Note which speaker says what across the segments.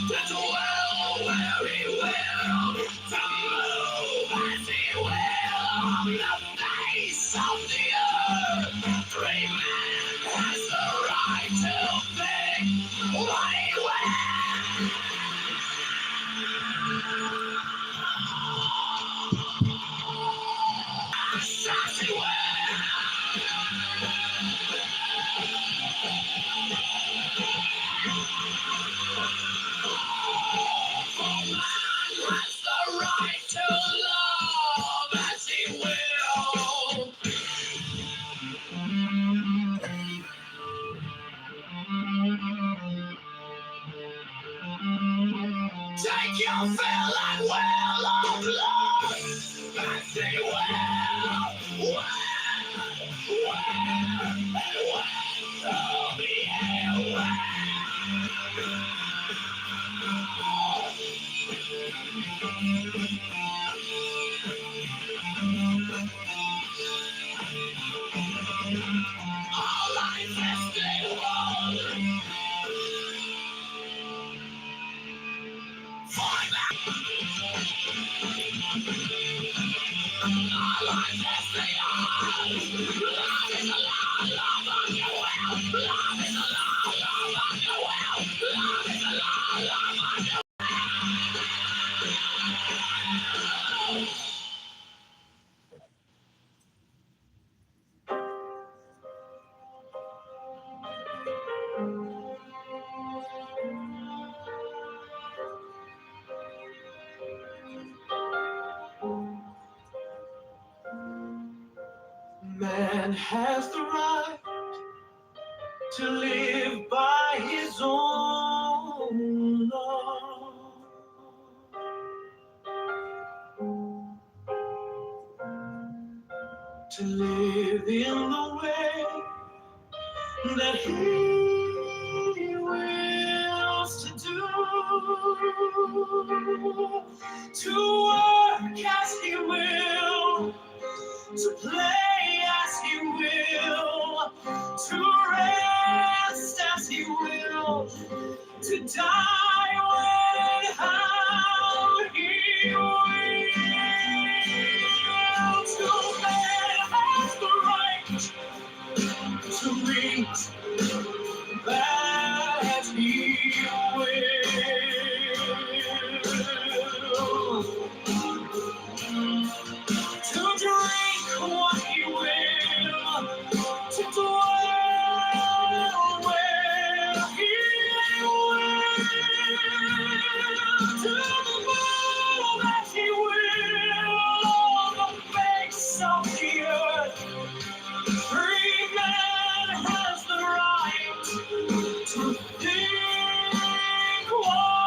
Speaker 1: to dwell where he will, to move as he will on the face of the earth. Free man has the right to think what he will. As he will. Has the right to love as he will. Take your fill and will of love as he will. All life is still one. Find out. All life is still one. Love is a law, love on your will. Love is a law, love on your will. Love is a law, love on your will. Man has the right to live by his own law. To live in the way that he wills to do. To work as he will. To play as he will, to rest as he will, to die when how he will. To man has the right to meet that he will. To drink what he will, to dwell where he will, to move as he will on the face of the earth. Free man has the right to think what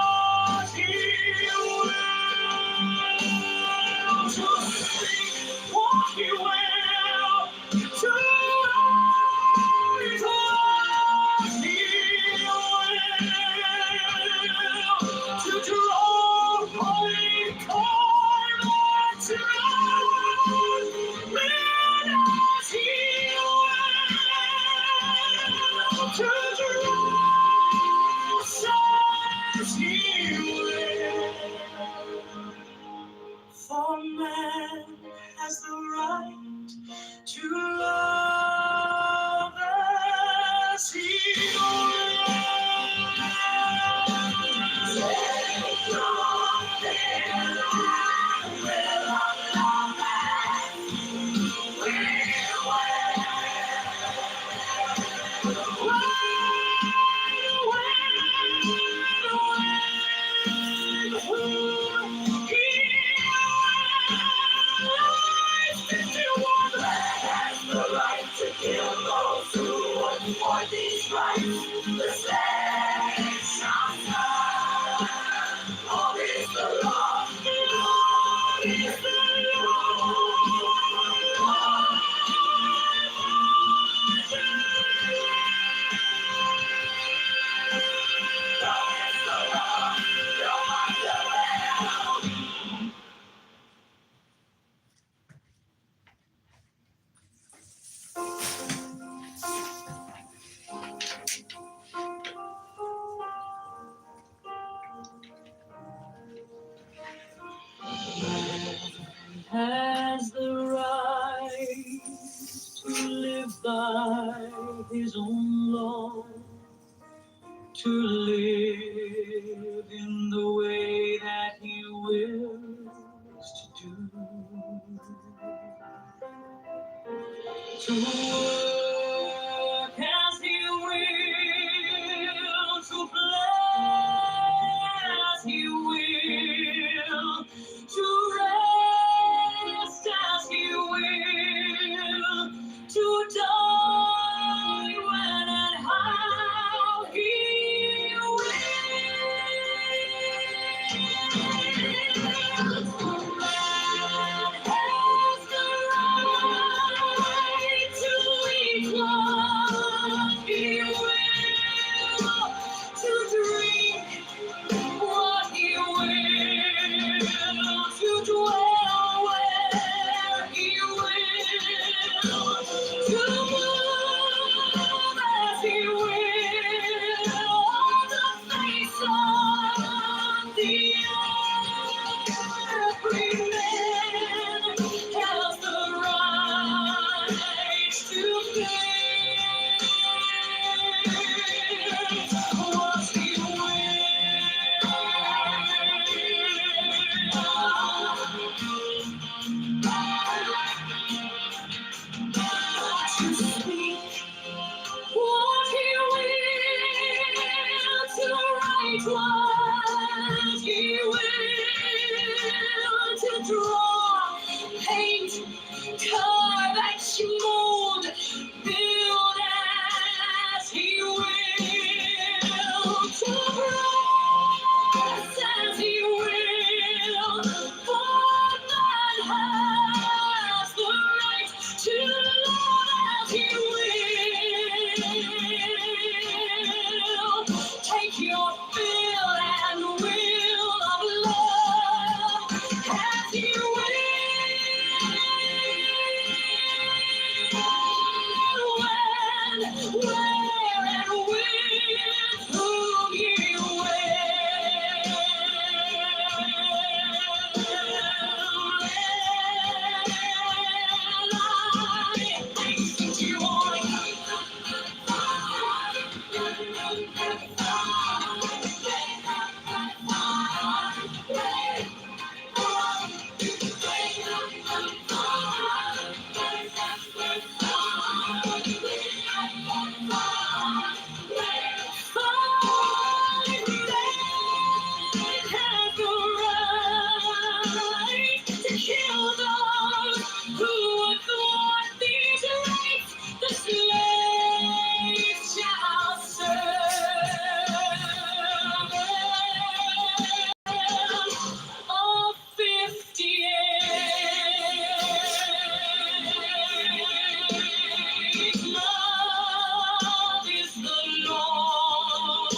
Speaker 1: of the earth. Every man has the right to think what he will. To speak what he will, to write what he will, to draw, paint, carve, etch, mold, build as he will, to press as he will, for man has the right to love as he will. Take your fill and will of love as he will. When, where, and with whom he will. To kill those who would thwart these rights, the slaves shall serve. All 58. Love is the law.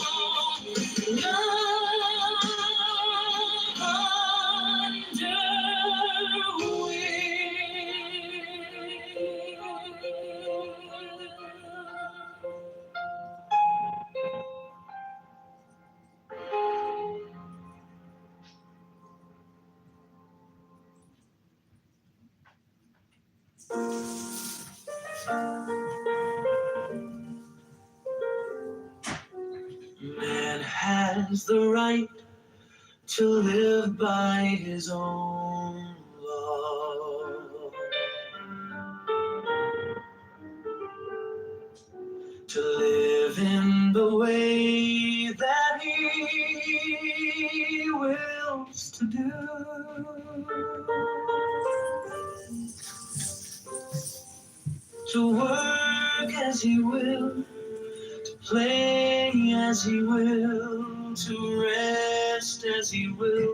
Speaker 1: Man has the right to live by his own law, to live in the way that he wills to do, to work as he will, to play as he will, to rest as he will,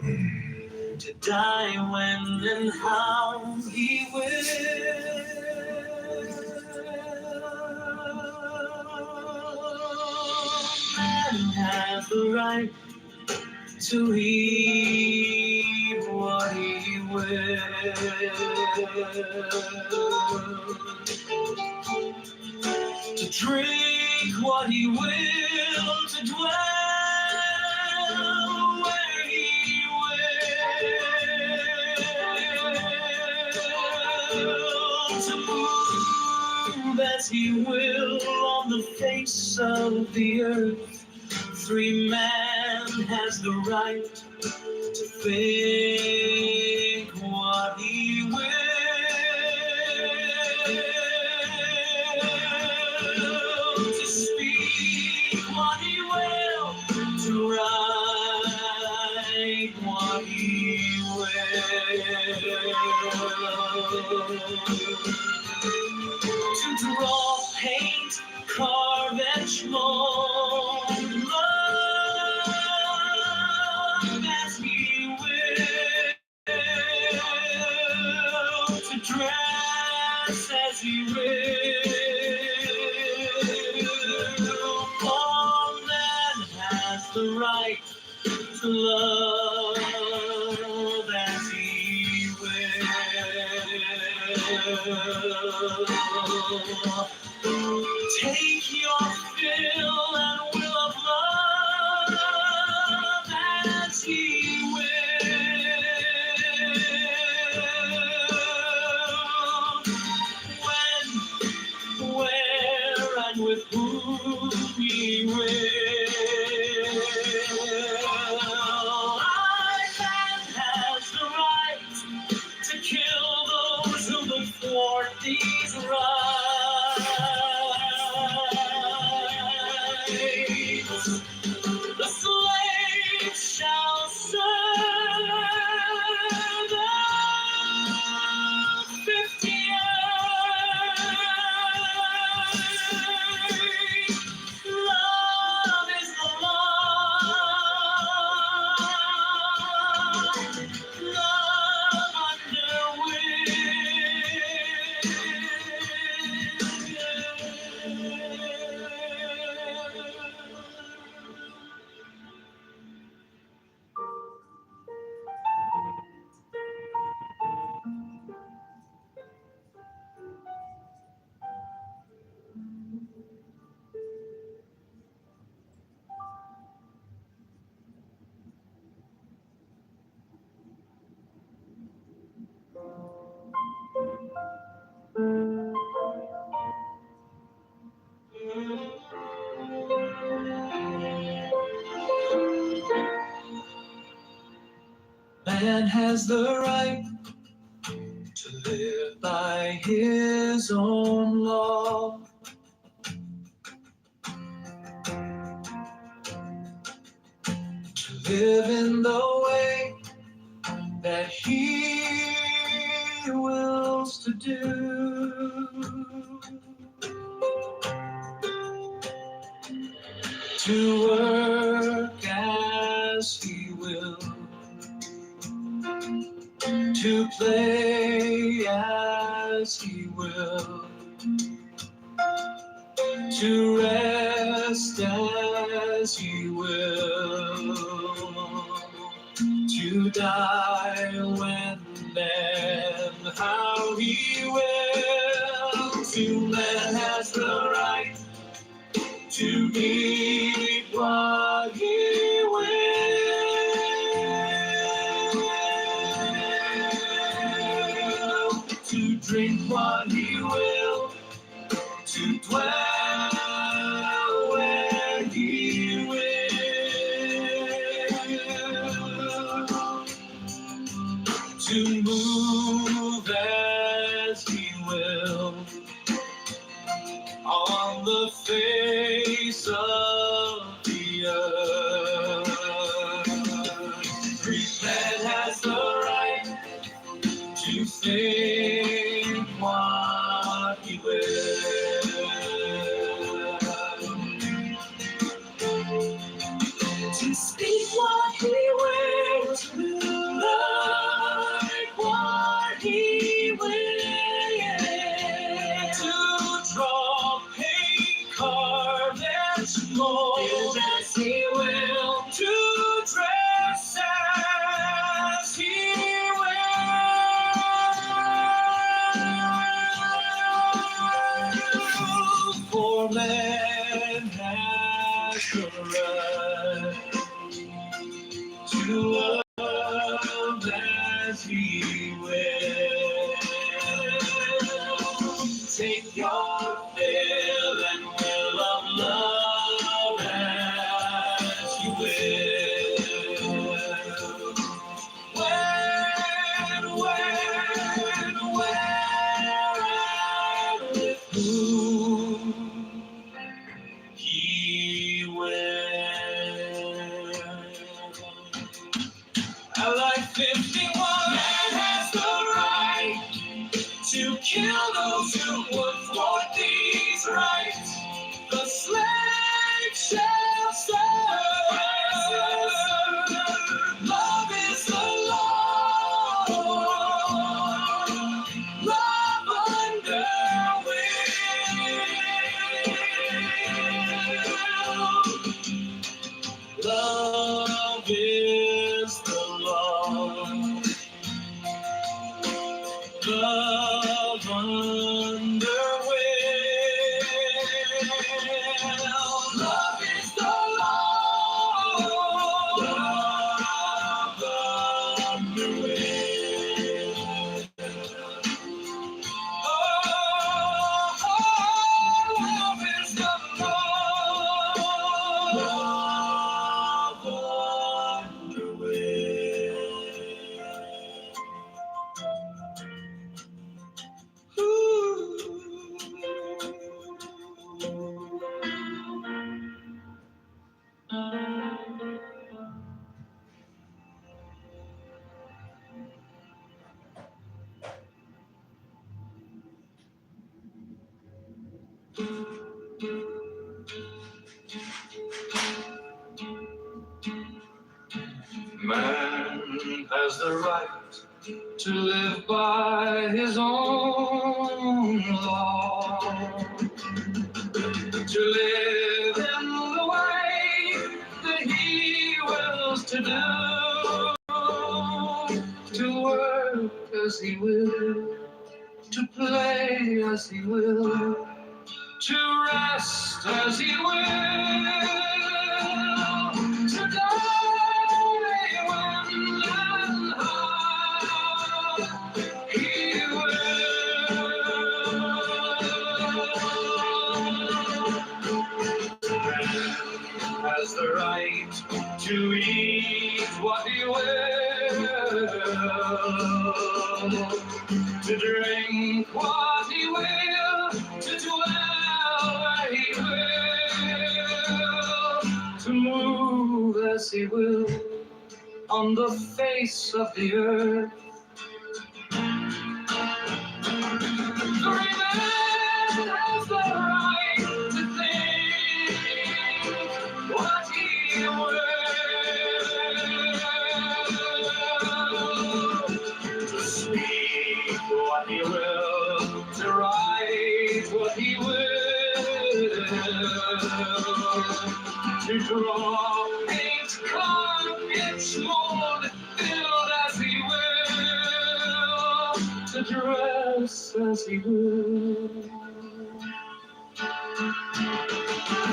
Speaker 1: to die when and how he will. Man has the right to eat what he will, to drink what he will, to dwell where he will, to move as he will on the face of the earth. Free man has the right to think what he will, to speak what he will, to write what he will, to draw, paint, carve, etch, mold, love as he will, to dress as he will. All man has the right to love as he will. Take your fill and will of love man has the right to live by his own law. To live in the way that he wills to do. To work as he will. To play as he will. To rest as he will. To die when and how he will. To man has the right to eat what he will. To drink what he will. To dwell where he will. To move as he will on the face of the earth. Each man has the right to think what he will. To speak what he will. To like what he will. To draw, paint, carve, and mold as he will. To dress as he will. For man has the right to love as he will. Take your fill and will of love as you will. Where, and with whom he will. I like 51. Man has the right to kill those who would thwart these rights. The slave shall serve. Love is the law. Love under will. Love is the law. Love under will. Love is the law. Love under will. Oh, love is the law. Love under will. Man has the right to live by his own law, to live in the way that he wills to do, to work as he will, to play as he will, to rest as he will, to die when and how he will. Man has the right to eat what he will. to drink what he will, to dwell where he will, to move as he will on the face of the earth. Every man has the right to think what he will, to speak what he will, to write what he will, to draw, paint, carve, etch, mold, build as he will, to dress as he will.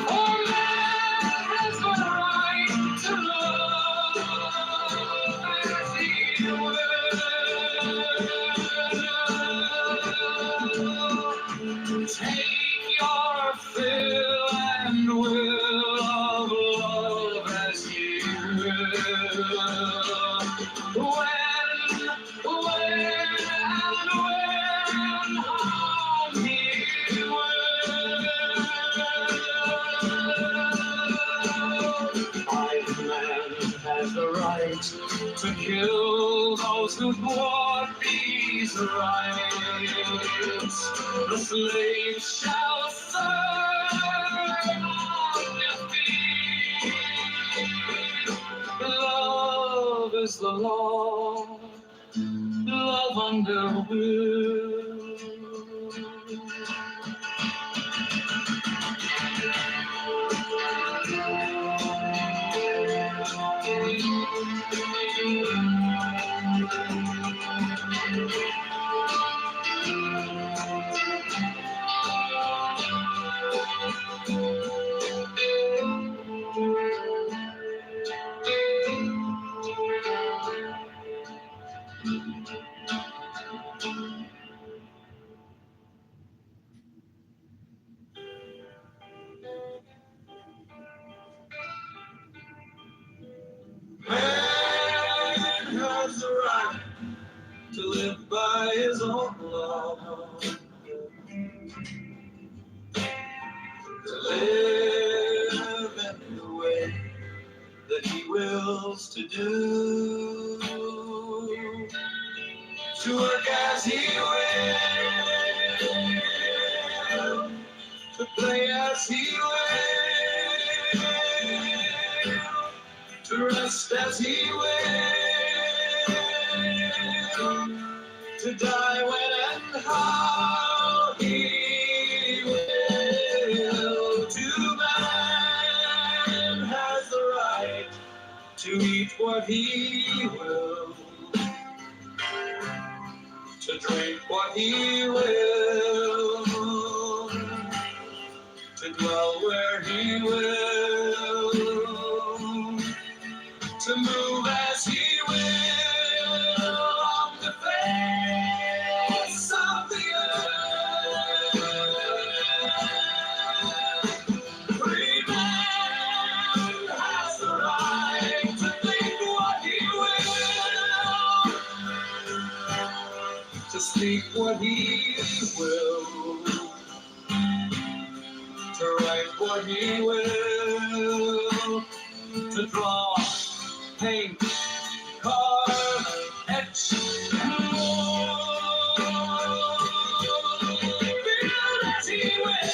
Speaker 1: Oh, man has the right to love as he will. Take your fill and will of love as you will. When he will. Either man has the right to kill those who thwart these rights. The slave shall serve on defeat. Love is the law, love under will. Man has the right to live by his own law, to live in the way that he wills to do, to work as he will, to play as he will, to rest as he will, to die when and how he will. To man has the right to eat what he will, to drink what he will, to dwell where he will, to move as he will on the face of the earth. Free man has the right to think what he will, to speak what he will, to write what he will, to draw, paint, carve, etch, and mold. Build as he will,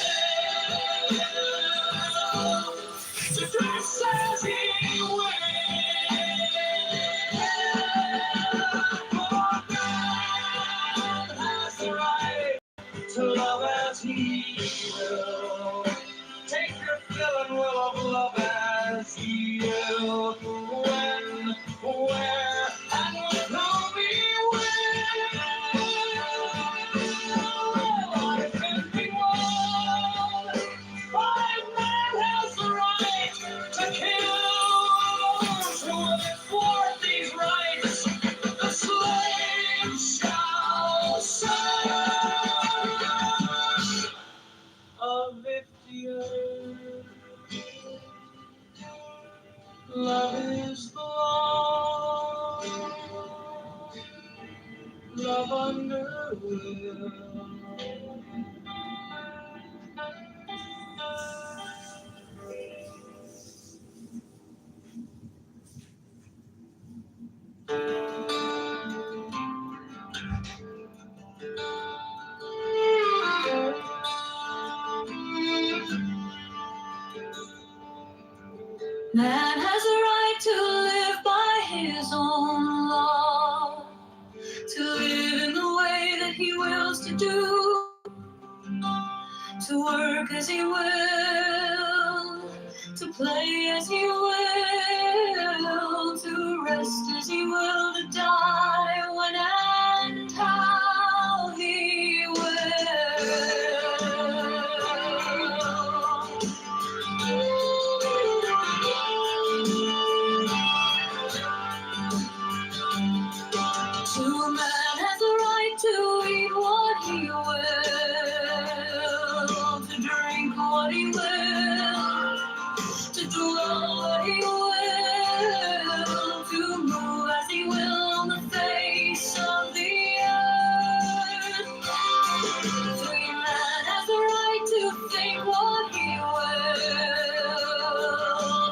Speaker 1: to dress as he will. For God has the right to love as he will. Take your fill and will of love as he will. When, where, and with whom he will. Life can be won. Five man has the right to kill, to enforce these rights. The slave shall serve of it the earth. Love is the law, of underwear. Man has a right to live by his own law, to live in the way that he wills to do, to work as he will, to play as he will, to rest as he will, to die when and how he will. To a man has a right to eat what he will, to drink what he will, to do what he will, to move as he will on the face of the earth. Free man has a right to think what he will,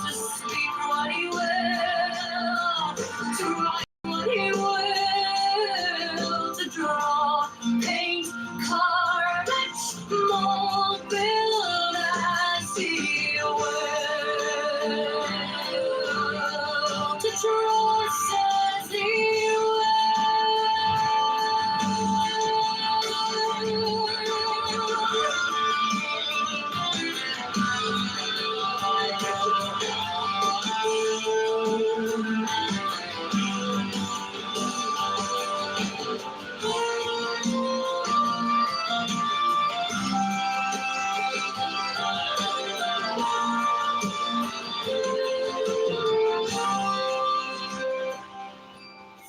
Speaker 1: to speak what he will, to write what he will, to draw, paint, carve, etch, mold, build as he will, to trust as he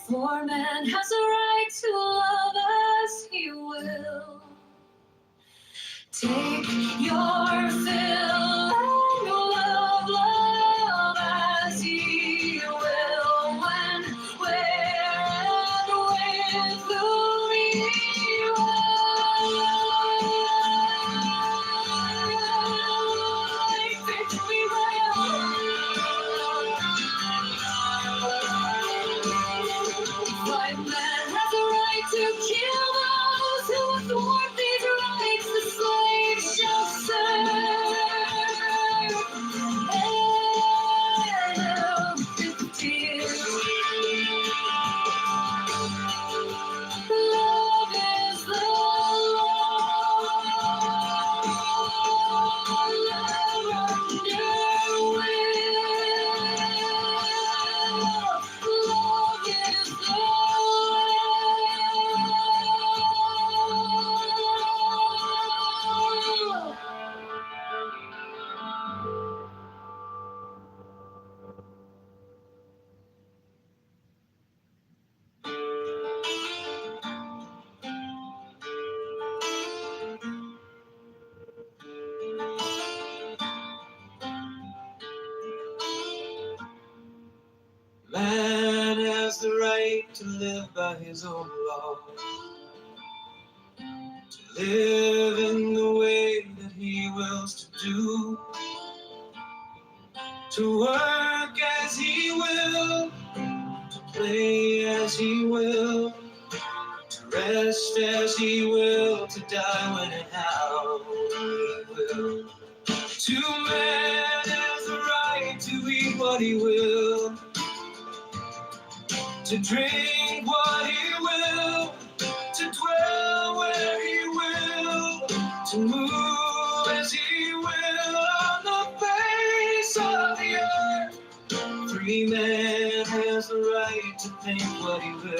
Speaker 1: For man has a right to love as he will. Take your fill and love as he will. When, where, and with whom he will. If we will. White man has a right to kill those who thwart these rights. The slave shall serve. Love is the Man has the right to live by his own law, to live in the way that he wills to do, to work as he will, to play as he will, to rest as he will, to die when and how he will. To man has the right to eat what he will, to drink what he will, to dwell where he will, to move as he will on the face of the earth. Free man has the right to think what he will,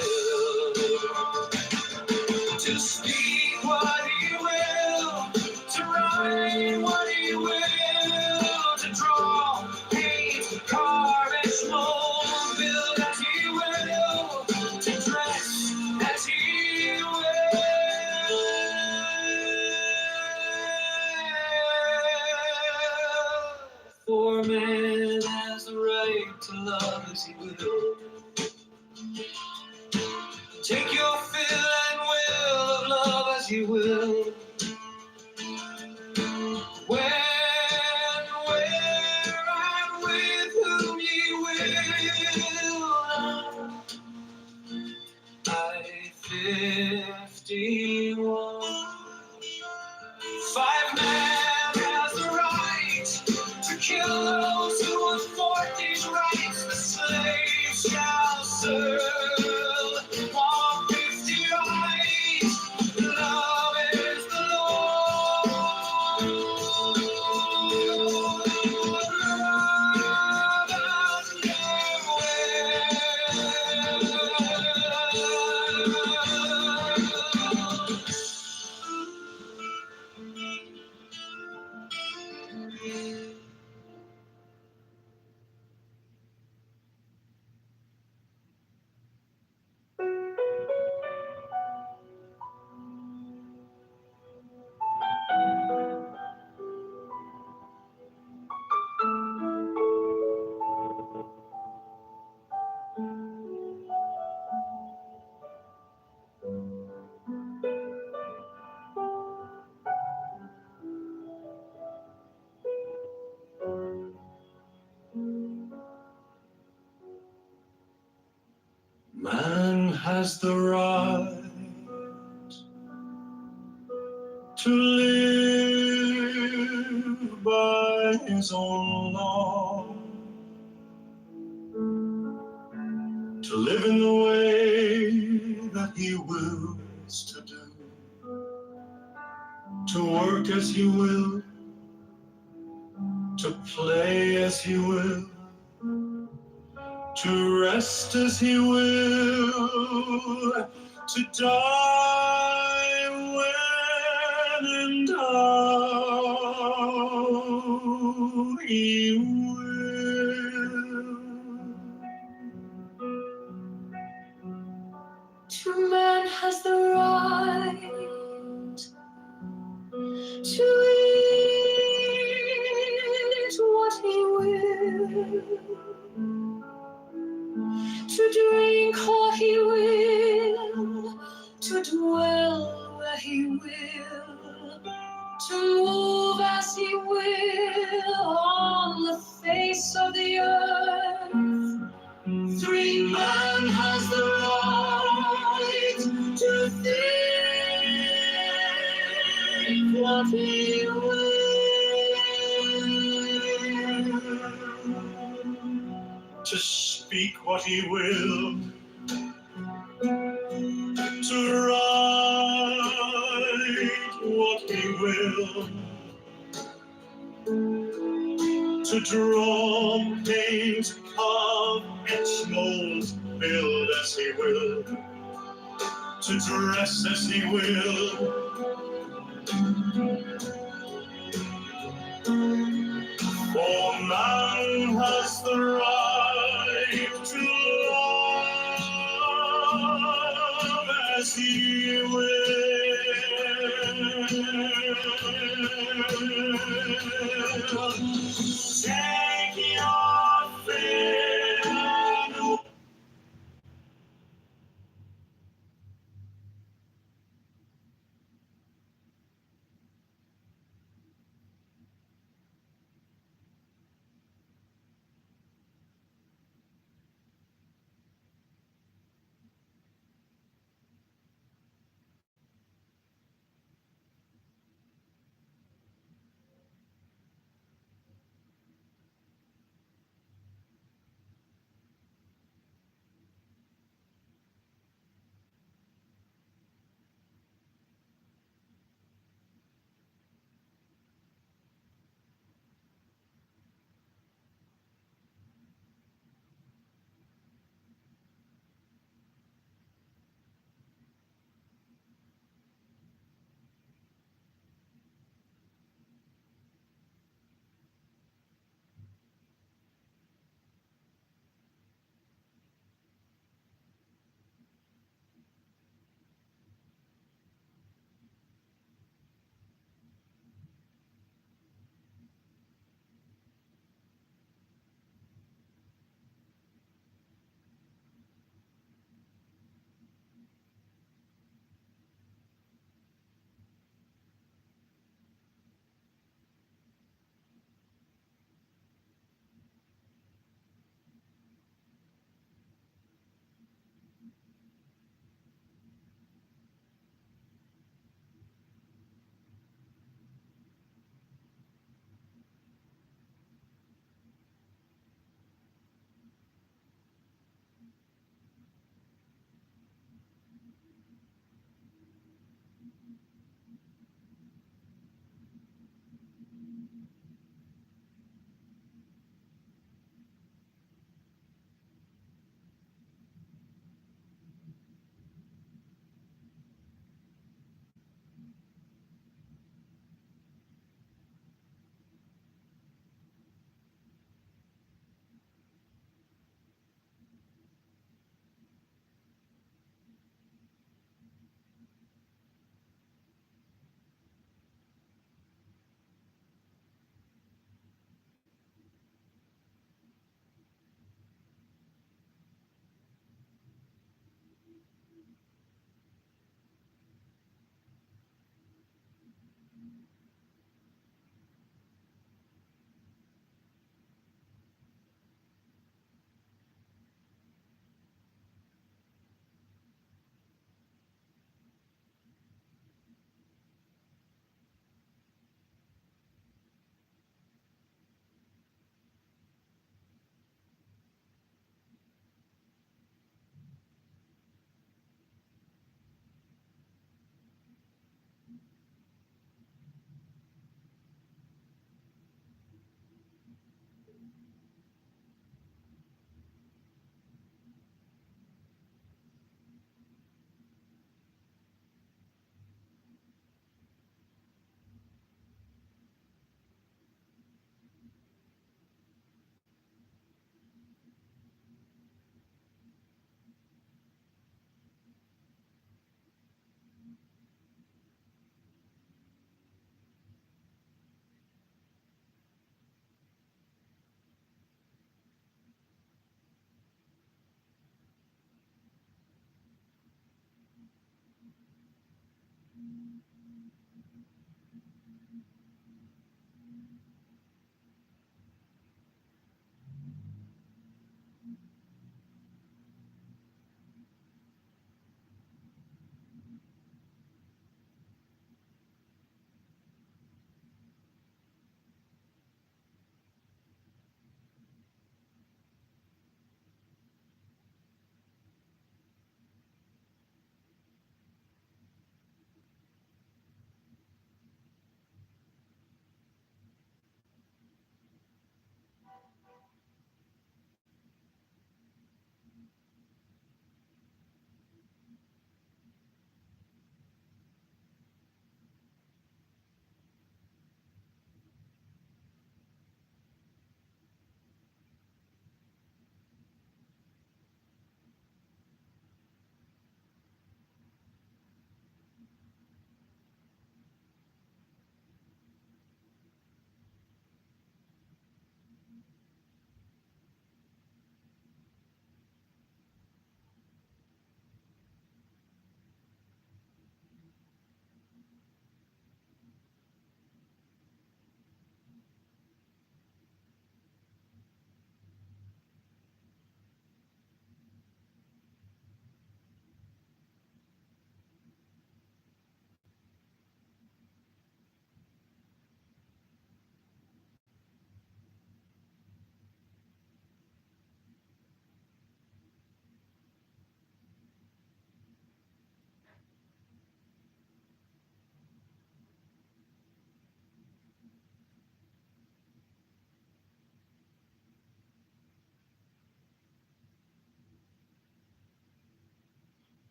Speaker 1: to speak what he will, to write what he will, to draw, paint, carve, and mold, build as he will, to dress as he will. For man has the right to love as he will. Take your fill and he will. When, where, and with whom he will. I 51. 5 men has the right to kill those who would thwart these rights. The slaves shall serve. 150 right. Love is the Lord. Man has the right to live by his own law, to live in the way that he wills to do, to work as he will, to play as he will, to rest as he will, to die when and how he will. True man has the right to eat what he will, to drink what he will, to dwell where he will, to move as he will on the face of the earth. 3 man has the right to think what he will, to speak what he will, to write what he will, to draw, paint, carve, etch, mold, build as he will, to dress as he will. For man has the right to love as he will. Take your fill.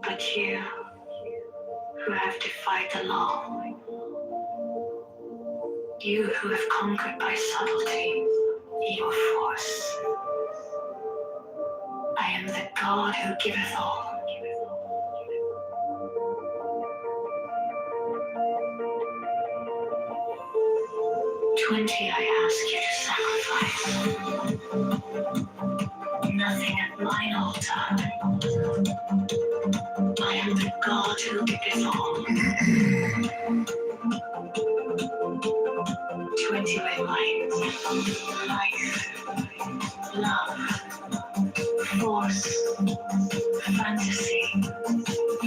Speaker 1: But you, who have defied the law, you who have conquered by subtlety, evil force, I am the God who giveth all. 20 I ask you to sacrifice. Nothing at mine altar. I am the God who giveth all. 20 red life, love, force, fantasy,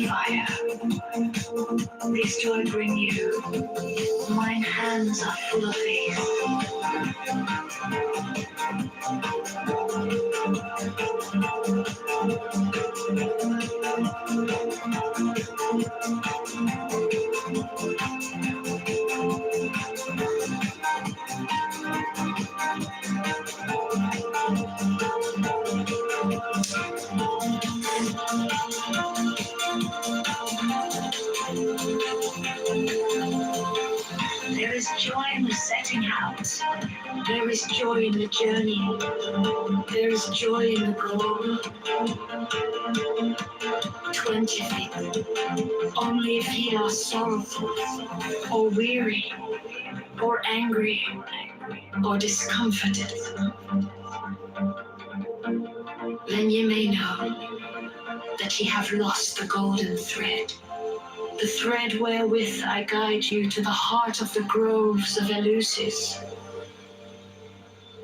Speaker 1: fire. These do I bring you. Mine hands are full of these. There is joy in the setting out. There is joy in the journey. There is joy in the goal. 20 feet. Only if ye are sorrowful, or weary, or angry, or discomforted, then ye may know that ye have lost the golden thread. The thread wherewith I guide you to the heart of the groves of Eleusis.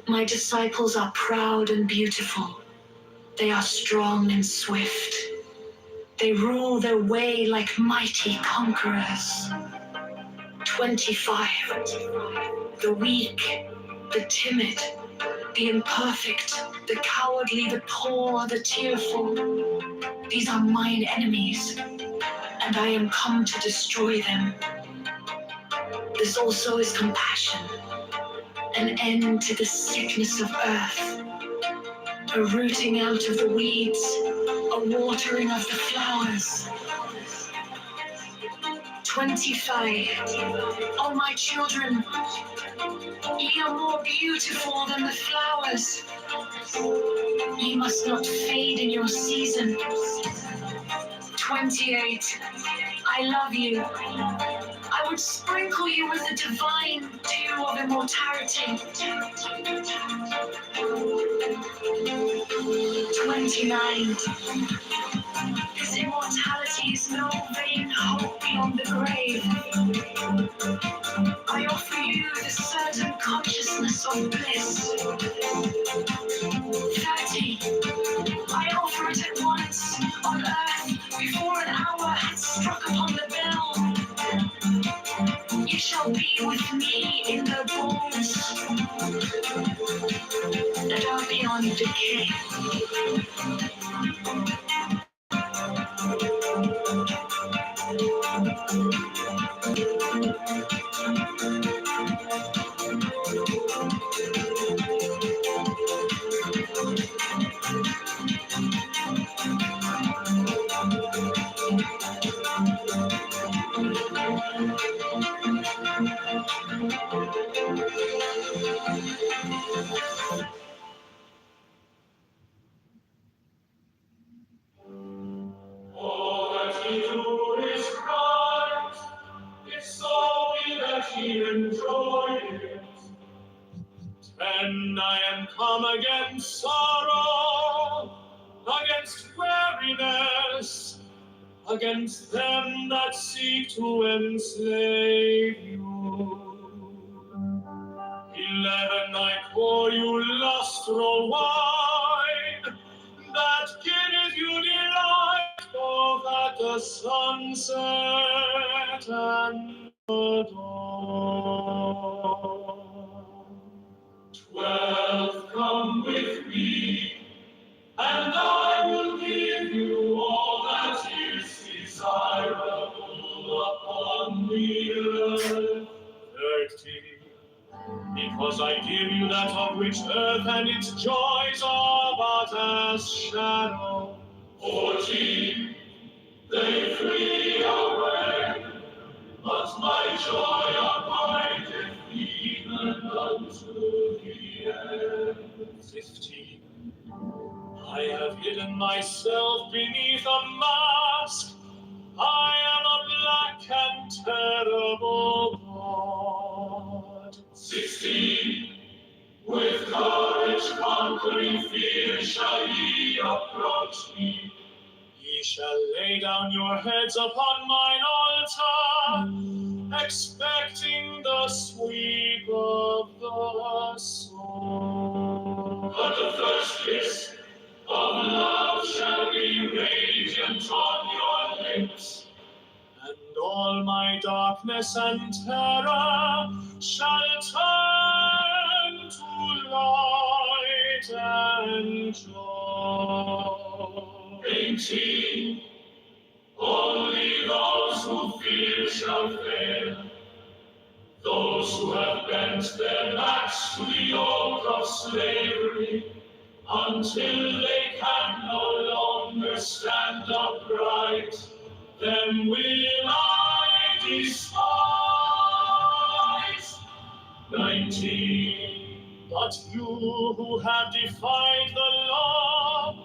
Speaker 1: My disciples are proud and beautiful. They are strong and swift. They rule their way like mighty conquerors. 25. The weak the timid, the imperfect, the cowardly, the poor, the tearful. These are mine enemies, and I am come to destroy them. This also is compassion, an end to the sickness of earth, a rooting out of the weeds, a watering of the flowers. 25. Oh, my children, ye are more beautiful than the flowers. Ye must not fade in your season. 28. I love you. I would sprinkle you with the divine dew of immortality. 29. This immortality is no vain hope beyond the grave. I offer you the certain consciousness of bliss. 30. I offer it at once on earth before an hour had struck upon the bell. You shall be with me in the bones that are beyond decay.
Speaker 2: All that he do is right, it's so that he enjoyed it. And I am come against sorrow, against weariness, against them that seek to enslave you. 11, I pour you lustral wine, that giveth you delight both at the sunset and the dawn. 12, come with me, and I will give you all that is desirable upon the earth. 13, because I give you that of which earth and its joys are but as shadow. 14, they flee away, but my joy abideth even unto the end. 15, I have hidden myself beneath a mask. I am a black and terrible God. 16, with courage conquering fear shall ye approach me. Ye shall lay down your heads upon mine altar, expecting the sweep of the sword. But the first kiss of love shall be radiant on your lips, and all my darkness and terror shall turn to light and joy. 18, only those who fear shall fail, those who have bent their backs to the yoke of slavery, until they can no longer stand upright, them will I despise. 19, but you who have defied the law,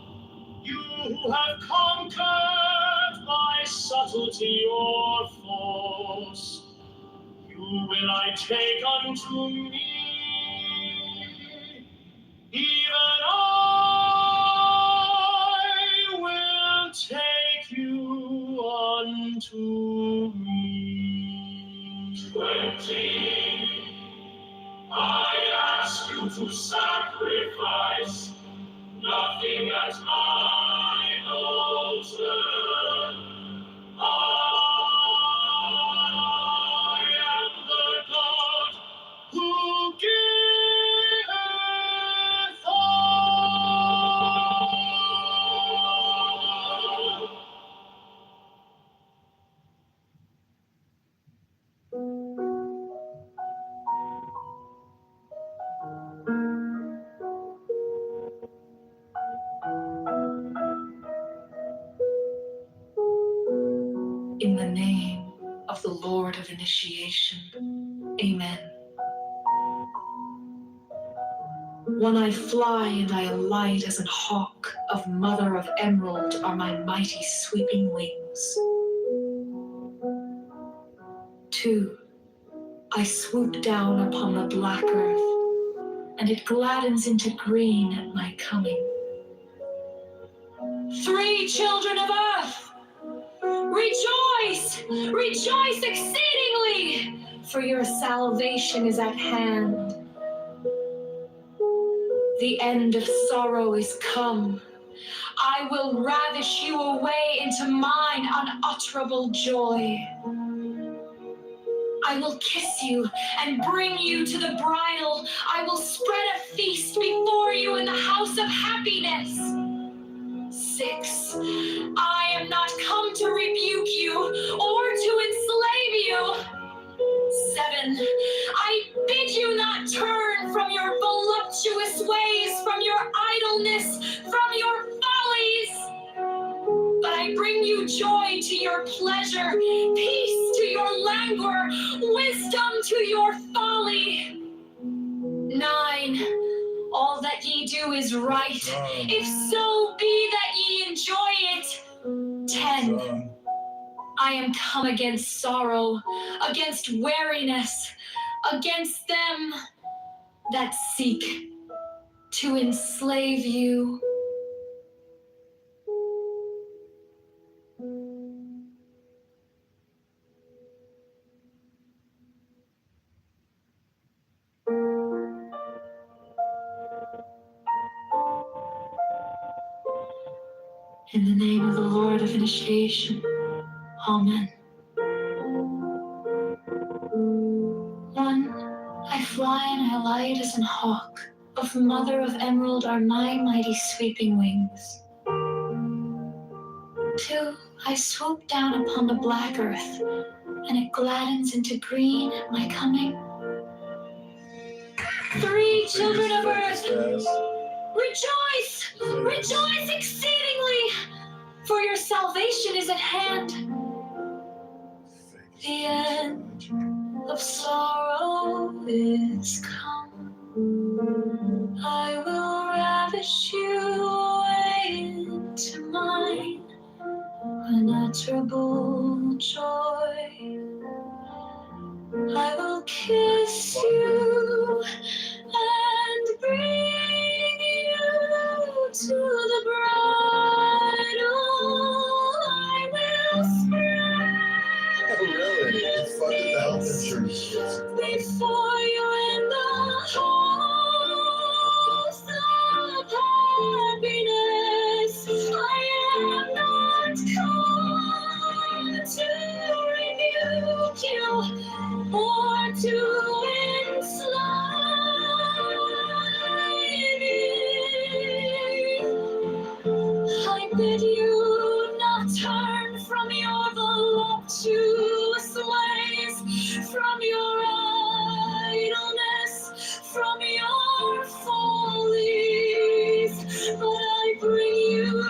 Speaker 2: you who have conquered by subtlety or force, you will I take unto me, even I will take you unto me. 20, I ask you to sacrifice nothing at mine altar. I am the God who gives
Speaker 1: in the name of the Lord of Initiation. Amen. When I fly and I alight as an hawk, of mother of emerald are my mighty sweeping wings. 2. I swoop down upon the black earth, and it gladdens into green at my coming. 3, children of earth, rejoice, rejoice exceedingly, for your salvation is at hand. The end of sorrow is come. I will ravish you away into mine unutterable joy. I will kiss you and bring you to the bridal. I will spread a feast before you in the house of happiness. 6. I am not come to rebuke you or to enslave you. 7. I bid you not turn from your voluptuous ways, from your idleness, from your follies. But I bring you joy to your pleasure, peace to your languor, wisdom to your folly. 9. All that ye do is right, if so be that ye enjoy it. 10. I am come against sorrow, against weariness, against them that seek to enslave you. In the name of the Lord of Initiation, Amen. 1. I fly and I alight as an hawk. Of mother of emerald are my mighty sweeping wings. 2. I swoop down upon the black earth, and it gladdens into green at my coming. 3. Children of earth, rejoice, rejoice exceedingly, for your salvation is at hand. The end of sorrow is come. I will ravish you away into mine unutterable joy. I will kiss you and bring you to the bridal. I will spread
Speaker 3: Really? It funded the health insurance.
Speaker 1: before you in the house of happiness. I am not come to rebuke you or to enslave you. I bid you not turn from your voluptuous ways, from your idleness, from your follies. But I bring you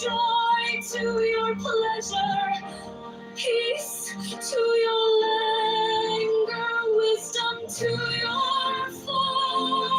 Speaker 1: joy to your pleasure, peace to your languor, wisdom to your folly.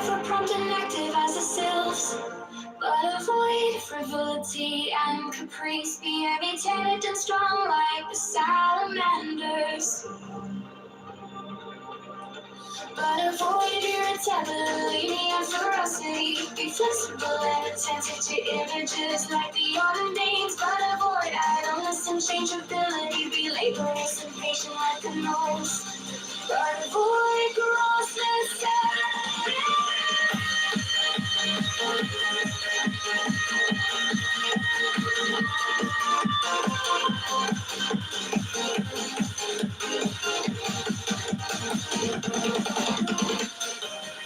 Speaker 1: therefore prompt and active as the sylphs, but avoid frivolity and caprice. Be irritated and strong like the salamanders, but avoid irritability and ferocity. Be flexible and attentive to images like the undines, but avoid idleness and changeability. Be laborious and patient like the gnomes, but avoid grossness and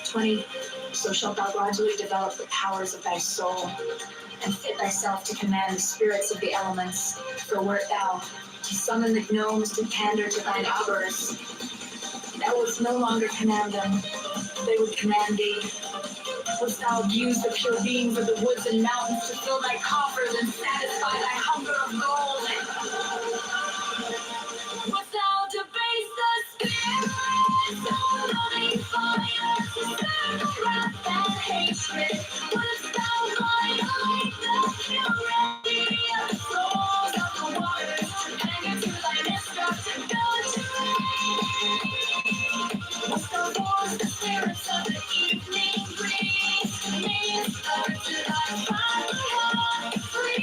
Speaker 1: 20. So shalt thou gradually develop the powers of thy soul, and fit thyself to command the spirits of the elements. For wert thou to summon the gnomes to pander to thine avarice, thou wouldst no longer command them, they would command thee. Wouldst thou abuse the pure beings of the woods and mountains to fill thy coffers and satisfy thy hunger of gold? Wouldst thou debase the spirits of loving fire to serve wrath and hatred? Wouldst thou violate the purity of the souls of the waters to anger to thy destructibility? Wouldst thou force the spirits of the evening breeze to minister to thy fatherhood free?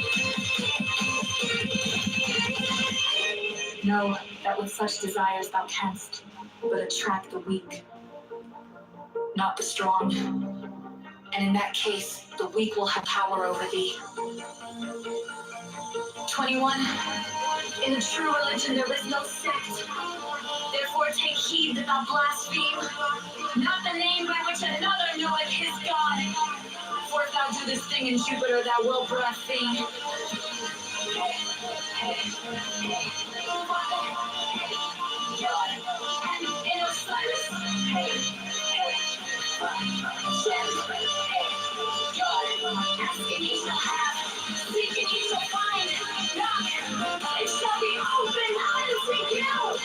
Speaker 1: Know that with such desires thou canst but attract the weak, not the strong. And in that case, the weak will have power over thee. 21. In the true religion there is no sect. Therefore take heed that thou blaspheme not the name by which another knoweth his God. For if thou do this thing in Jupiter, thou wilt blaspheme. And in Osiris, ask and ye shall have, seek and ye shall find, knock, it shall be open unto you.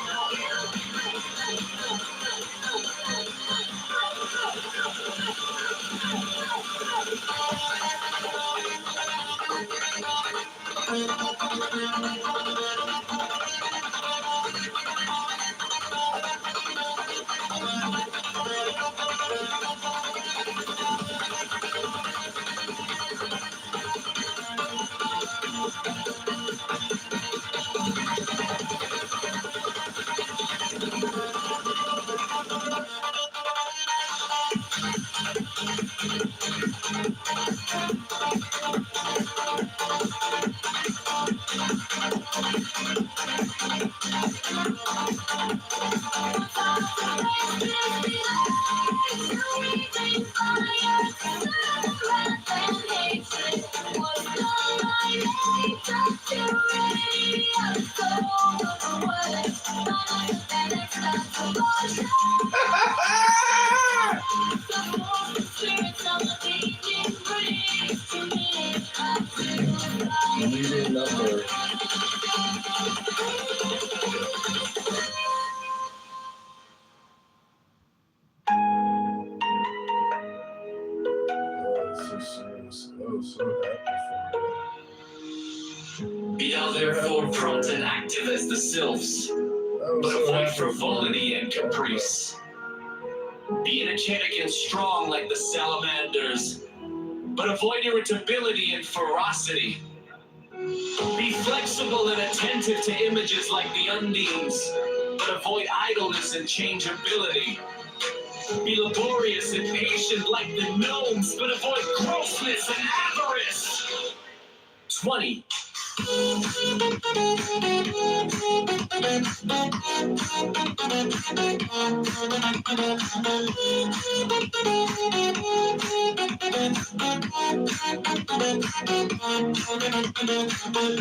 Speaker 3: Leading number. So serious. Oh, so happy for
Speaker 2: Be thou therefore prompt and active as the sylphs,
Speaker 3: you.
Speaker 2: but
Speaker 3: So
Speaker 2: avoid
Speaker 3: happy for
Speaker 2: frivolity
Speaker 3: you.
Speaker 2: and caprice. Be energetic and strong like the salamanders, but avoid irritability and ferocity. Be flexible and attentive to images like the undines, but avoid idleness and changeability. Be laborious and patient like the gnomes, but avoid grossness and avarice. 20.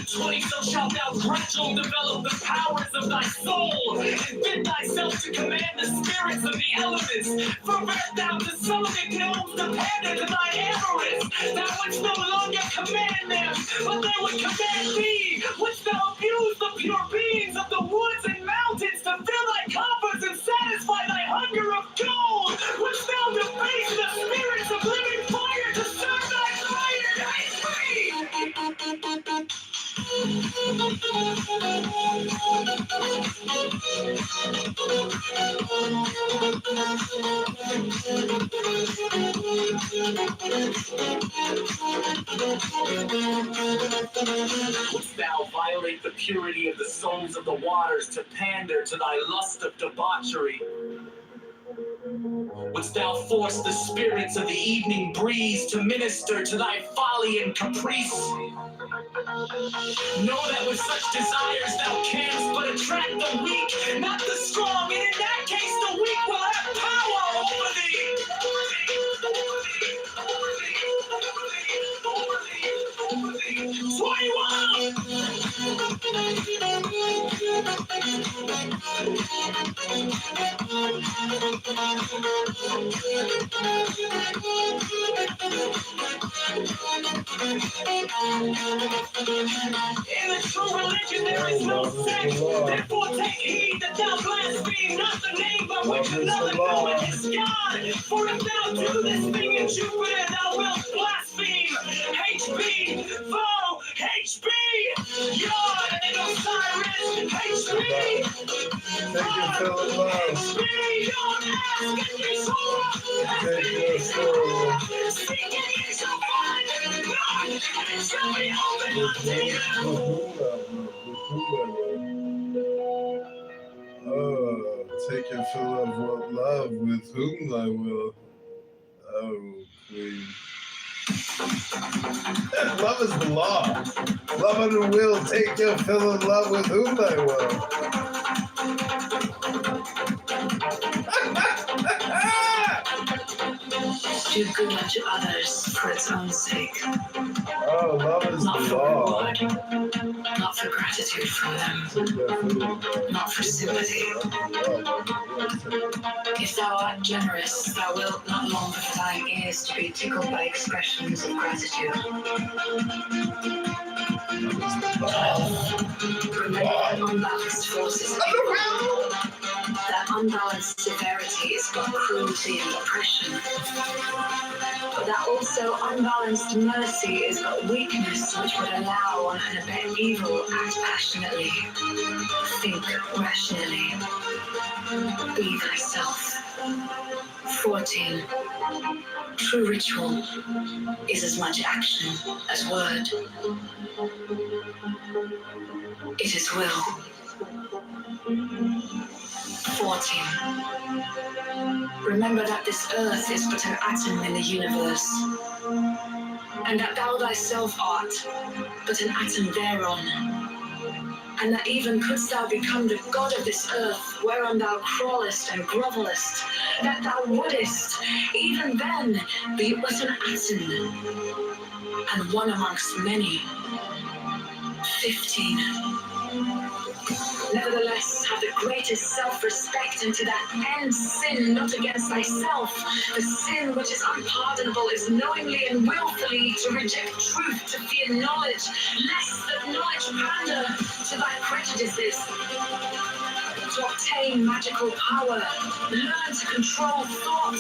Speaker 2: 20, so shalt thou gradually develop the powers of thy soul, and fit thyself to command the spirits of the elements. For wert thou to summon the gnomes to pander to thine avarice, thou wouldst no longer command them, but they would command thee. Wouldst thou abuse the pure beings of the woods and mountains to fill thy coffers and satisfy thy hunger of gold? Wouldst thou debase the spirit
Speaker 1: Wouldst thou violate the purity of the souls of the waters to pander to thy lust of debauchery? Wouldst thou force the spirits of the evening breeze to minister to thy folly and caprice? Know that with such desires thou canst but attract the weak, not the strong, and in that case the weak will have power over thee. Over thee. 21! In a true religion there is no sex. Therefore take heed that thou blaspheme not the name by which another knoweth is God. For if thou do this thing in Jupiter, thou wilt blaspheme HB, Vo, HB, Yod, and Osiris, HB,
Speaker 3: Take your fill of love.
Speaker 1: HB, Yod, ask and ye shall
Speaker 3: Take your soul.
Speaker 1: seek and ye shall find, knock and it shall be opened unto you.
Speaker 3: Oh, take your fill of love with whom I will. Oh, queen. Love is the law. Love and will take your fill of love with whom I will.
Speaker 1: Do good unto others for its own sake.
Speaker 3: Oh, love is
Speaker 1: Not
Speaker 3: the
Speaker 1: for
Speaker 3: law.
Speaker 1: reward, not for gratitude from them,
Speaker 3: Take your fill of love.
Speaker 1: not for sympathy. If thou art generous, thou wilt not long for thine ears to be tickled by expressions of gratitude. Remember that unbalanced forces of evil. That unbalanced severity is but cruelty and oppression. But that also unbalanced mercy is but weakness which would allow one and abet evil, act passionately, think rationally. Be thyself. 14. True ritual is as much action as word. It is will. 14. Remember that this earth is but an atom in the universe, and that thou thyself art but an atom thereon, and that even couldst thou become the god of this earth whereon thou crawlest and grovellest, that thou wouldest even then be but an atom, and one amongst many. 15. Nevertheless, have the greatest self-respect, and to that end sin not against thyself. The sin which is unpardonable is knowingly and willfully to reject truth, to fear knowledge, lest that knowledge pander to thy prejudices. To obtain magical power, learn to control thought,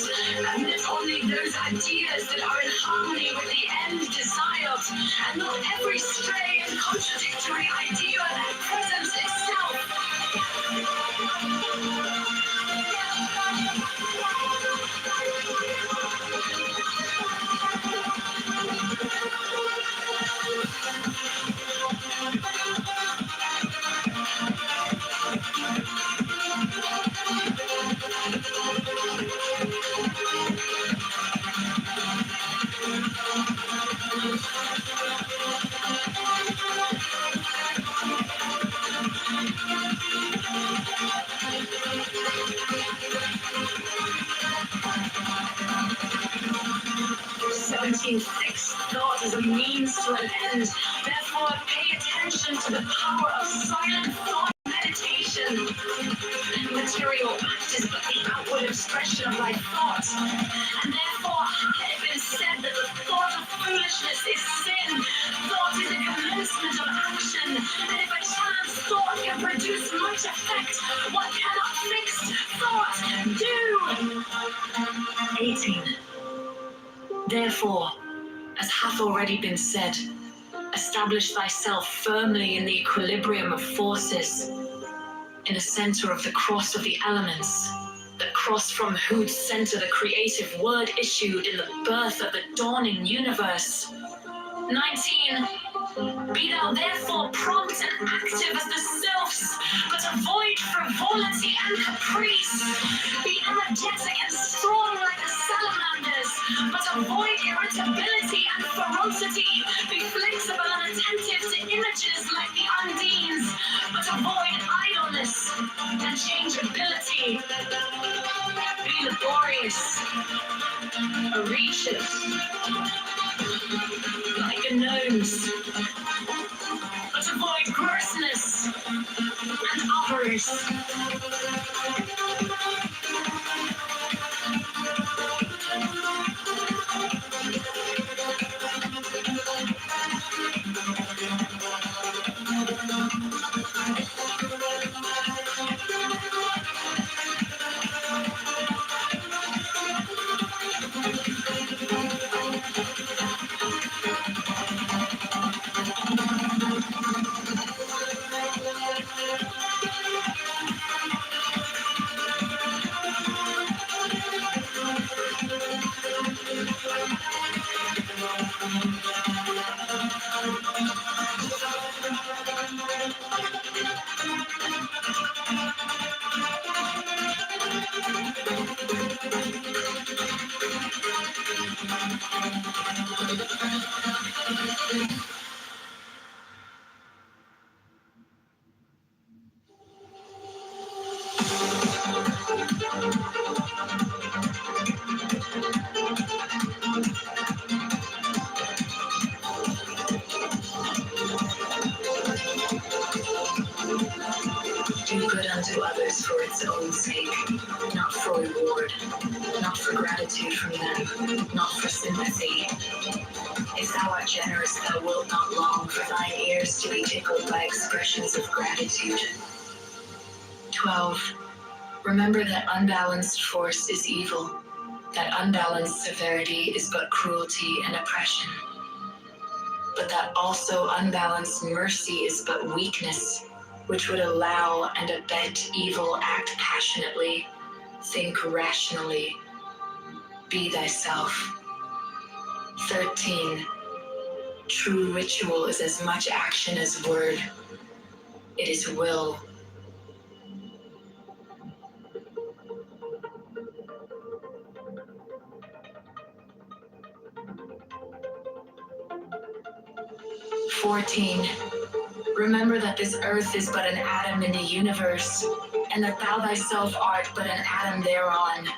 Speaker 1: admit only those ideas that are in harmony with the end desired, and not every stray and contradictory idea that presents itself. Fixed thought is a means to an end. Therefore, pay attention to the power of silent thought meditation. Material act is but the outward expression of thy thoughts. And therefore, had it been said that the thought of foolishness is sin, thought is a commencement of action. And if a chance thought can produce much effect, what cannot fixed thought do? 18. Therefore, as hath already been said, establish thyself firmly in the equilibrium of forces. in the center of the cross of the elements, the cross from whose center the creative word issued in the birth of the dawning universe. 19. Be thou therefore prompt and active as the sylphs, but avoid frivolity and caprice. Be energetic and strong like the salamanders, but avoid irritability and ferocity. Be flexible and attentive to images like the undines, but avoid idleness and changeability. Be laborious, heretious, like a nose, but avoid grossness and avarice. Do good unto others for its own sake, not for reward, not for gratitude from them, not for sympathy. If thou art generous, thou wilt not long for thine ears to be tickled by expressions of gratitude. 12. Remember that unbalanced force is evil, that unbalanced severity is but cruelty and oppression, but that also unbalanced mercy is but weakness, which would allow and abet evil. Act passionately, think rationally, be thyself. 13. True ritual is as much action as word. It is will. "14. Remember that this earth is but an atom in the universe, and that thou thyself art but an atom thereon,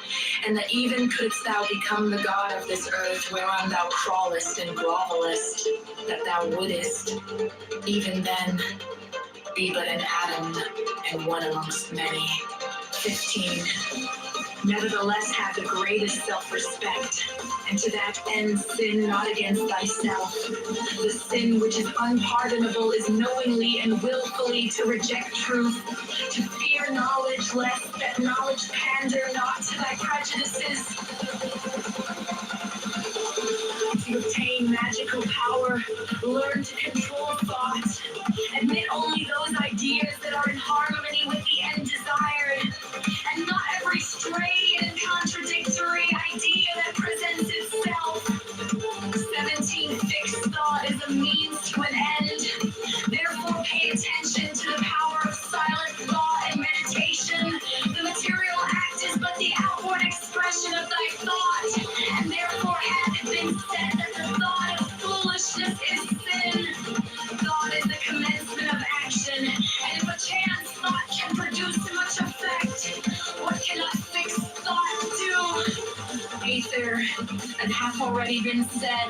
Speaker 1: and that even couldst thou become the god of this earth whereon thou crawlest and grovelest, that thou wouldest, even then, be but an atom and one amongst many." 15. Nevertheless, have the greatest self-respect, and to that end sin not against thyself. The sin which is unpardonable is knowingly and willfully to reject truth, to fear knowledge, lest that knowledge pander not to thy prejudices. To obtain magical power, learn to control thought, admit only those ideas that are in harmony with the end desired, and not every stray and contradictory idea that presents itself. 17. Fixed thought is a means to an end. Therefore, pay attention to the power of silent thought and meditation. The material act is but the outward expression of thy thought, and therefore hath it been said that the thought of foolishness is sin. Thought is the commencement of action, and if a chance thought can produce much effect, what cannot fixed thought do? Aether, that hath already been said,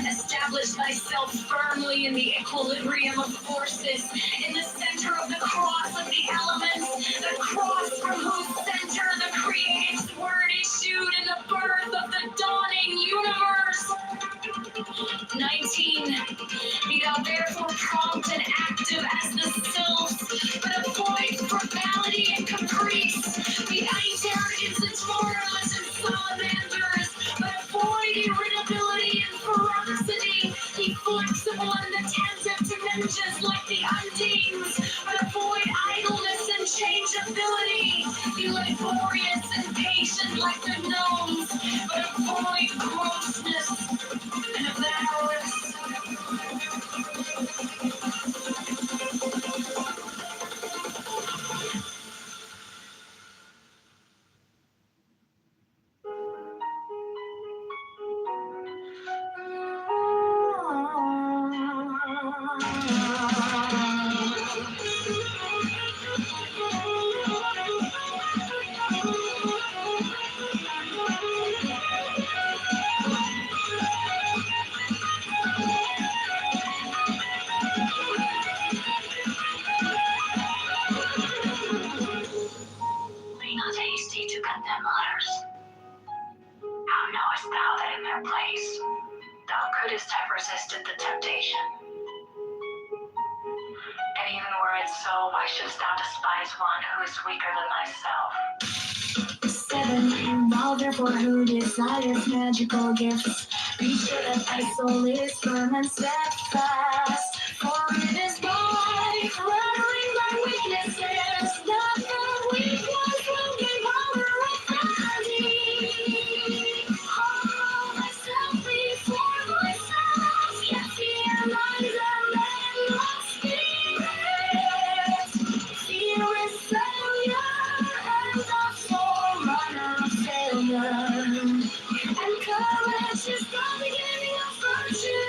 Speaker 1: establish thyself firmly in the equilibrium of forces, in the center of the cross of the elements, the cross from whose center the creative word issued in the birth of the dawning universe. 19. Be thou therefore prompt and active as the sylphs, but avoid frivolity and caprice. Be arrogant and tortoise and salamanders, but avoid irritability and ferocity. Be flexible and attentive to ninjas like the undines, but avoid idleness and change curious and patient like their gnomes, but avoid grossness and avarice. Be not hasty to condemn others. How knowest thou that in their place thou couldst have resisted the temptation? And even were it so, why shouldst thou despise one who is weaker than thyself? 7. Thou therefore who desires magical gifts, be sure that thy soul is firm and steadfast. For it is by flattering thy weaknesses that the weak ones will gain power authority. Humble thyself before thyself, yet fear minds and men of spirit. Fear is failure, and the forerunner of failure. And courage is the beginning of virtue.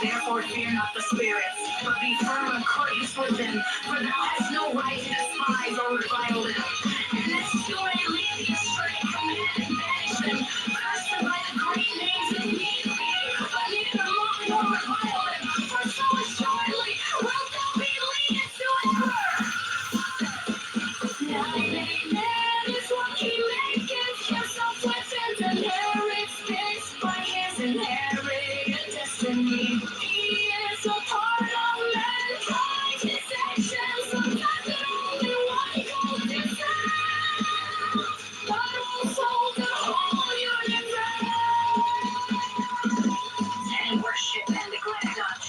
Speaker 1: Therefore fear not the spirits, but be firm and courageous with them, for thou hast no right to despise or revile them. And this story lead thee astray, command and banish them, curse them by the great names that need thee, but neither mock nor revile them, for so assuredly wilt thou be lenient to error. Now man is what he maketh himself with, and inherits this by his inherited destiny. He is a part of mankind's his actions, sometimes that only one calls himself, but also the whole universe. And worship and neglect not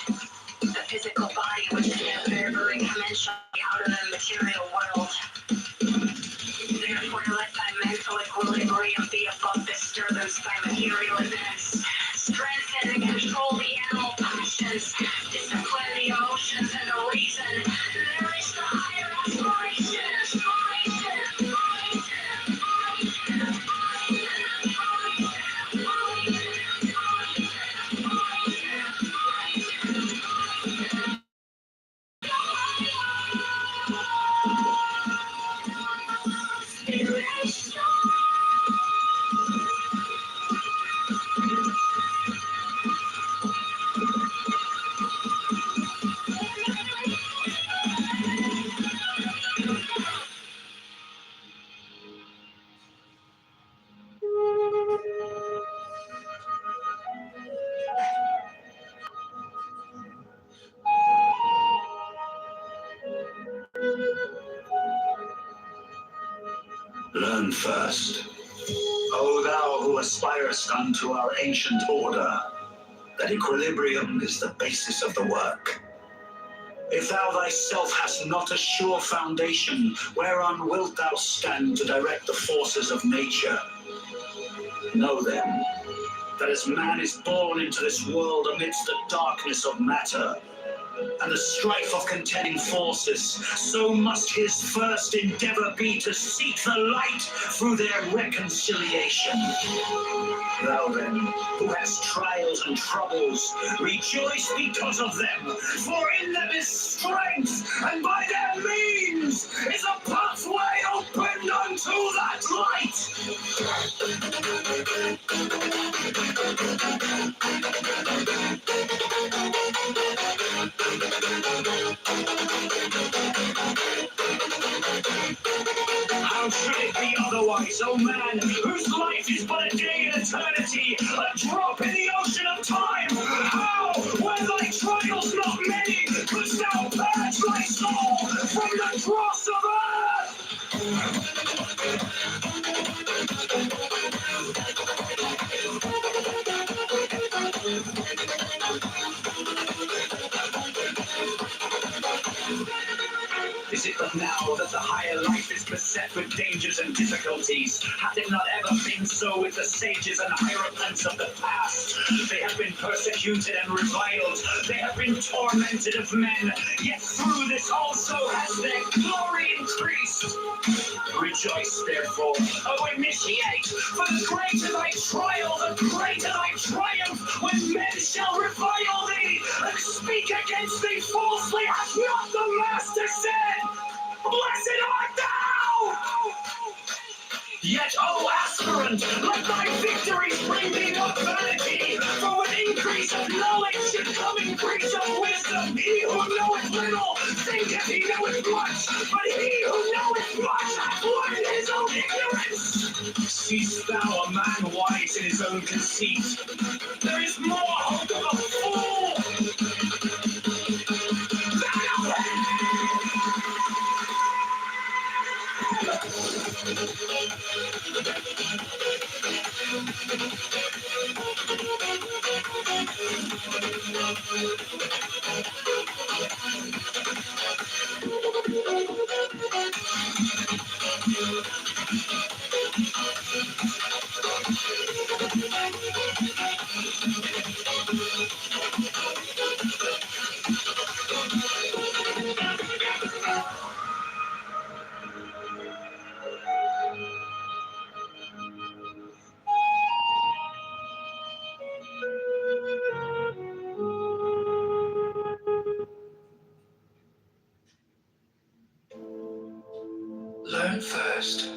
Speaker 1: the physical body which is very commensurately out of the material world. Therefore, let thy mental equilibrium be above disturbance by material events. Strengthen and control the animal passions. Discipline the emotions and the reason. Nourish the higher aspirations.
Speaker 2: Learn first, O thou who aspirest unto our ancient order, that equilibrium is the basis of the work. If thou thyself hast not a sure foundation, whereon wilt thou stand to direct the forces of nature? Know then, that as man is born into this world amidst the darkness of matter, and the strife of contending forces, so must his first endeavor be to seek the light through their reconciliation. Thou then, who hast trials and troubles, rejoice because of them, for in them is strength, and by their means is a pathway opened unto that light. How should it be otherwise, O man, whose life is but a day in eternity, a drop in the ocean of time? How, when thy trials not many, couldst thou purge thy soul from the dross of earth?
Speaker 1: Is it but now that the higher life is beset with dangers and difficulties? Hath it not ever been so with the sages and hierophants of the past? They have been persecuted and reviled. They have been tormented of men. Yet through this also has their glory increased. Rejoice, therefore, O initiate, for the greater thy trial, the greater thy triumph, when men shall revile thee and speak against thee falsely, hath not the Master said, Blessed art thou! Yet, O aspirant, let thy victories bring thee not vanity, for with increase of knowledge should come increase of wisdom. He who knoweth little thinketh he knoweth much, but he who knoweth much hath learned his own ignorance. Seest thou a man wise in his own conceit? There is more hope of a fool than of him. Learn first,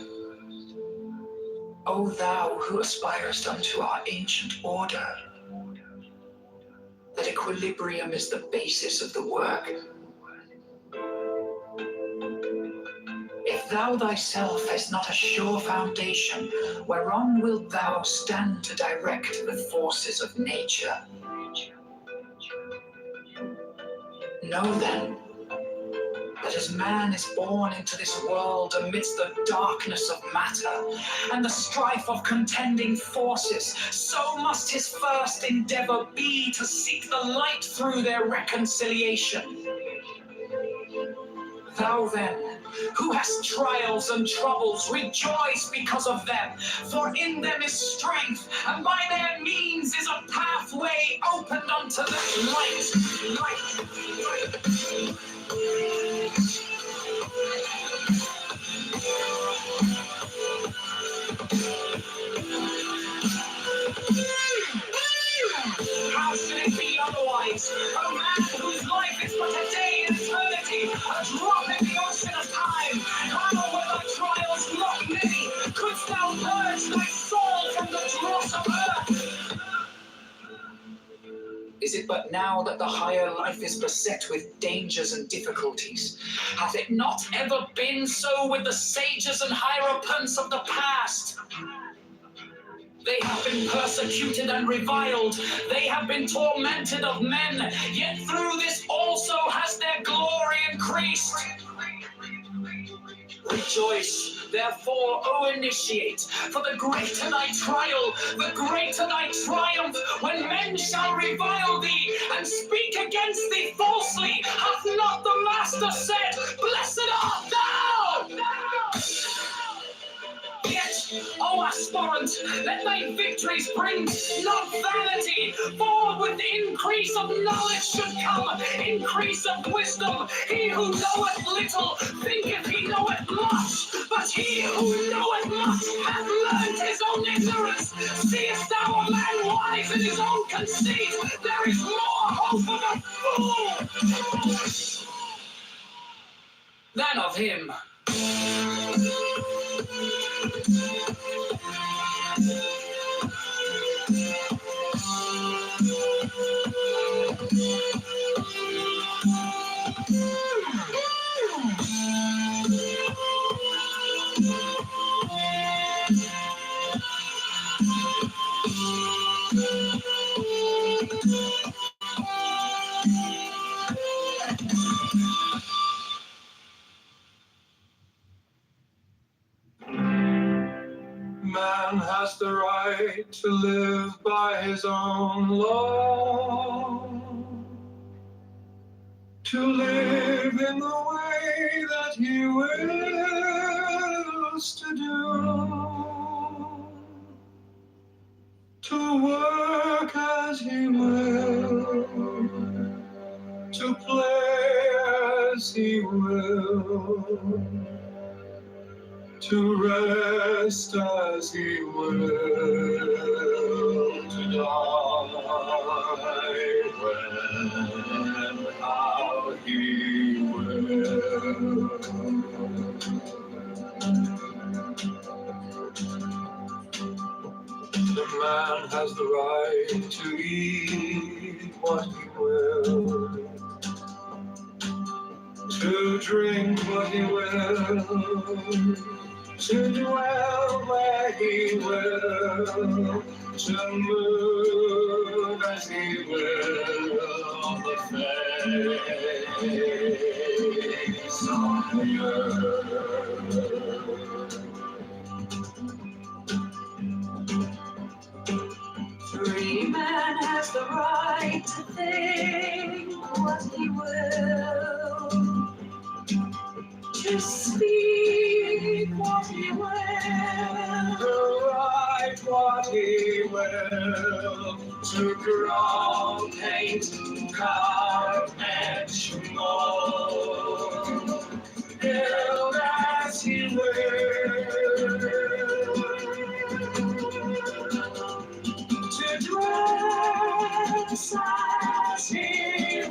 Speaker 1: O thou who aspirest unto our ancient order, that equilibrium is the basis of the work. If thou thyself hast not a sure foundation, whereon wilt thou stand to direct the forces of nature? Know then, that as man is born into this world amidst the darkness of matter and the strife of contending forces, so must his first endeavor be to seek the light through their reconciliation. Thou then, who hast trials and troubles, rejoice because of them, for in them is strength, and by their means is a pathway opened unto the light. How should it be otherwise? A man whose life is but a day in eternity, a drop in the ocean of time. How were thy trials not many? Couldst thou purge thy soul from the dross of earth? Is it but now that the higher life is beset with dangers and difficulties? Hath it not ever been so with the sages and hierophants of the past? They have been persecuted and reviled. They have been tormented of men. Yet through this also has their glory increased. Rejoice, therefore, O initiate, for the greater thy trial, the greater thy triumph, when men shall revile thee and speak against thee falsely. Hath not the Master said, Blessed art thou! Yet, O aspirant, let thy victories bring not vanity, for with increase of knowledge should come increase of wisdom. He who knoweth little thinketh he knoweth much, but he who knoweth much hath learned his own ignorance. Seest thou a man wise in his own conceit? There is more hope of a fool than of him.
Speaker 2: Man has the right to live by his own law, to live in the way that he wills to do, to work as he will, to play as he will, to rest as he will, to die when and how he will. The man has the right to eat what he will, to drink what he will, to dwell where he will, to move as he will on the face of the earth.
Speaker 1: Free man has the right to think what he will, to speak what he will,
Speaker 2: To write what he will, to draw, paint, carve, etch, mold, build as he will, to dress as he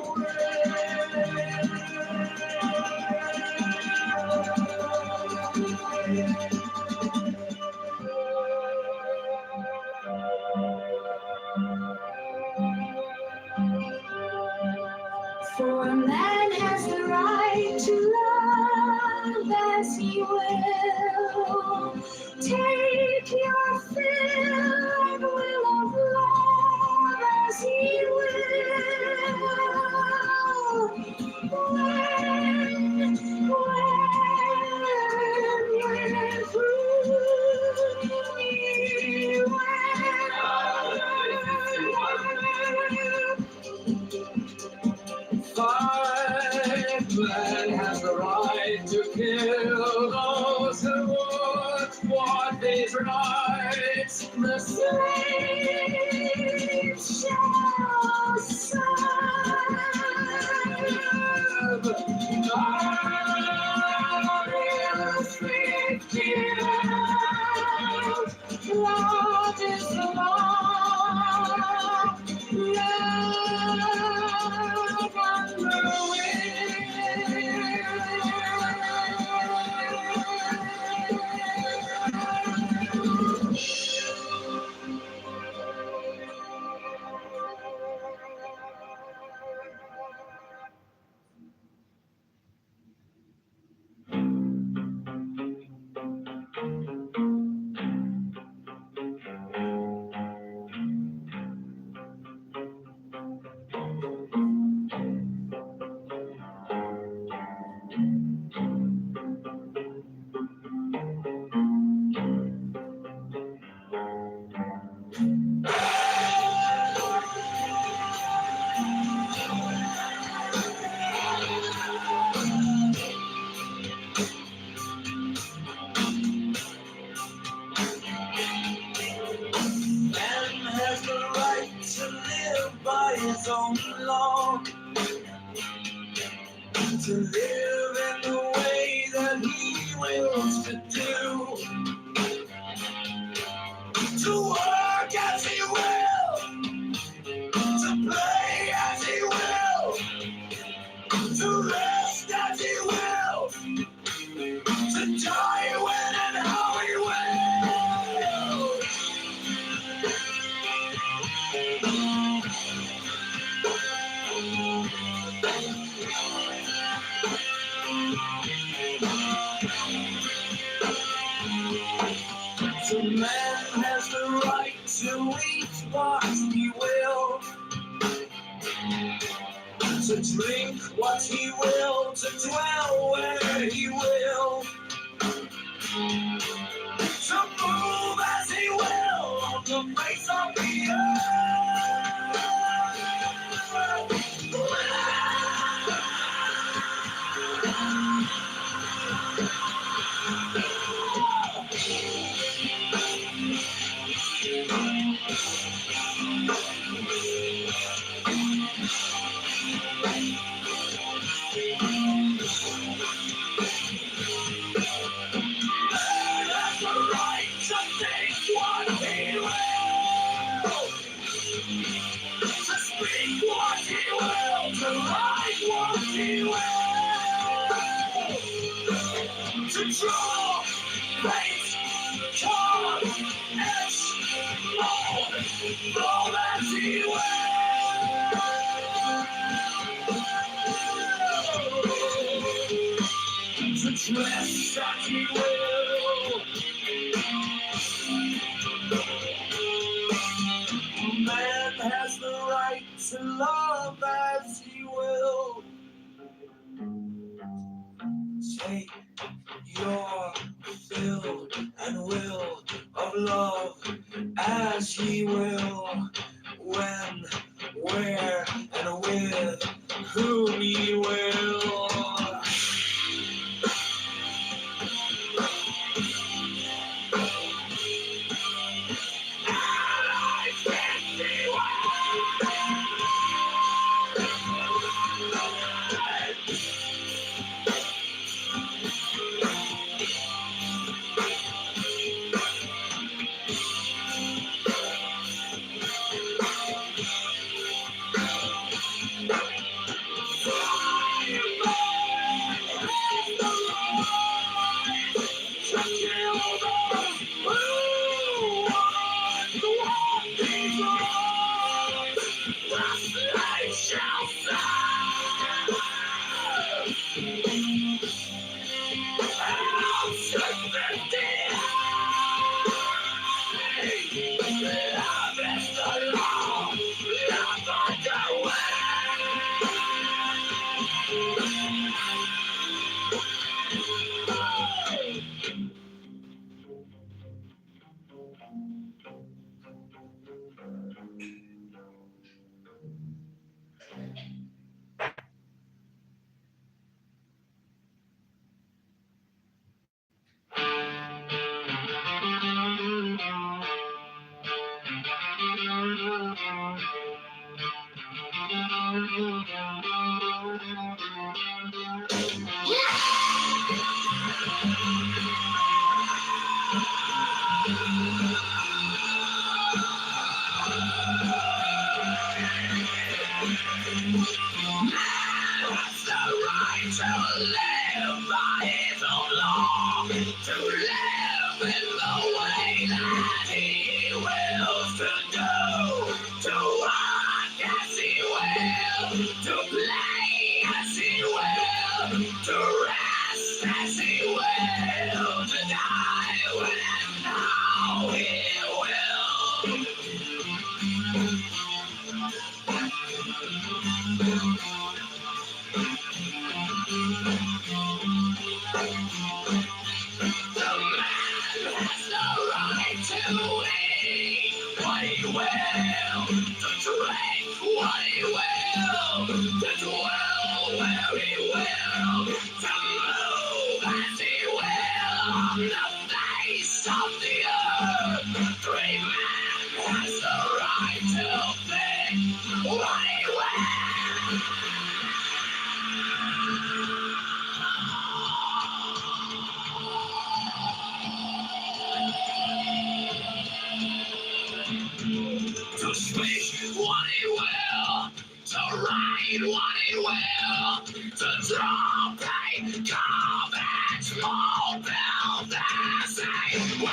Speaker 1: For a man has the right to love as he will. Take your fill and will of love as he will. When through he
Speaker 2: Man has the right to kill those who would what is right.
Speaker 1: the slave shall serve. I will speak to you. Love is the law. Love on the
Speaker 2: his own law, to live in the way that he wills to do, to work as he will, to play as he will, to rest as he will, to die when and how he will. The man has the right to eat what he will, to drink what he will, to dwell where he will, to move as
Speaker 1: to think what he will, to speak what he will, to write what he will, to draw, paint, carve, etch, mold, mold as he will. To dress that he will. Man has the right to love as he will. Take your fill and will of love as he will. When, where, and with whom he will. To speak what he will, to write what he will, to draw, paint, carve, etch, mold, build as he will.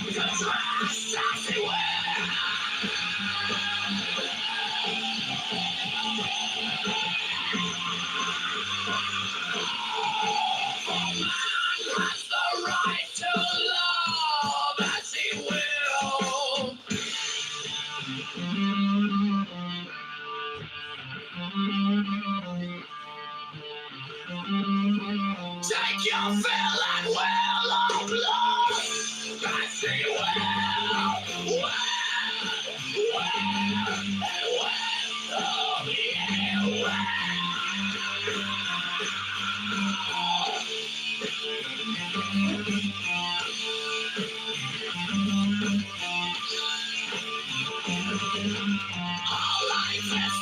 Speaker 1: To dress as he will. Has the right to love as he will. Take your fill and will of love as he will. All life has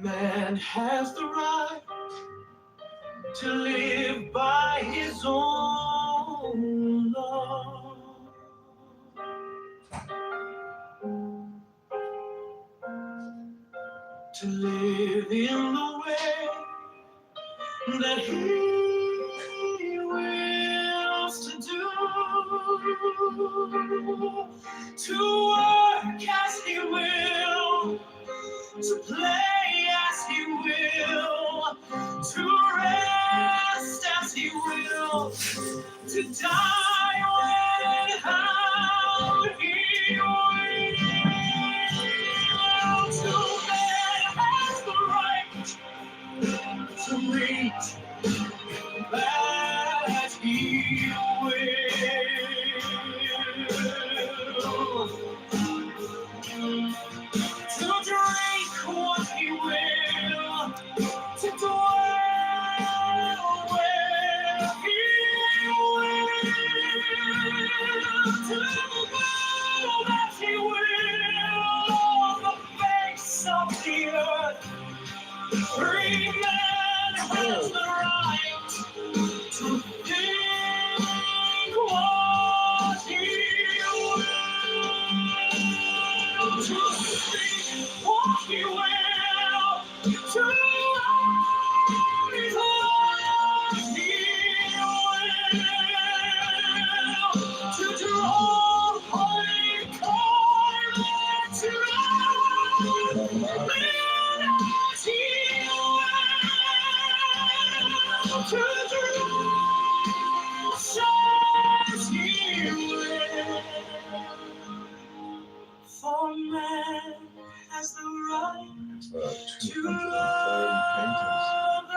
Speaker 1: man has the right to live by his own law. To live in the way that he wills to do, to work as he will, to play as he will, to rest as he will, to die when and how he will. To man has the right to meet that he will, to drink what he will, to dwell where he will, to move as he will on the face of the earth. Free man has the right to think what he will, to speak what he will, to own his what he will, to draw holy coin, to live as he will, to draw as he will. For man has the right to
Speaker 3: 205
Speaker 1: love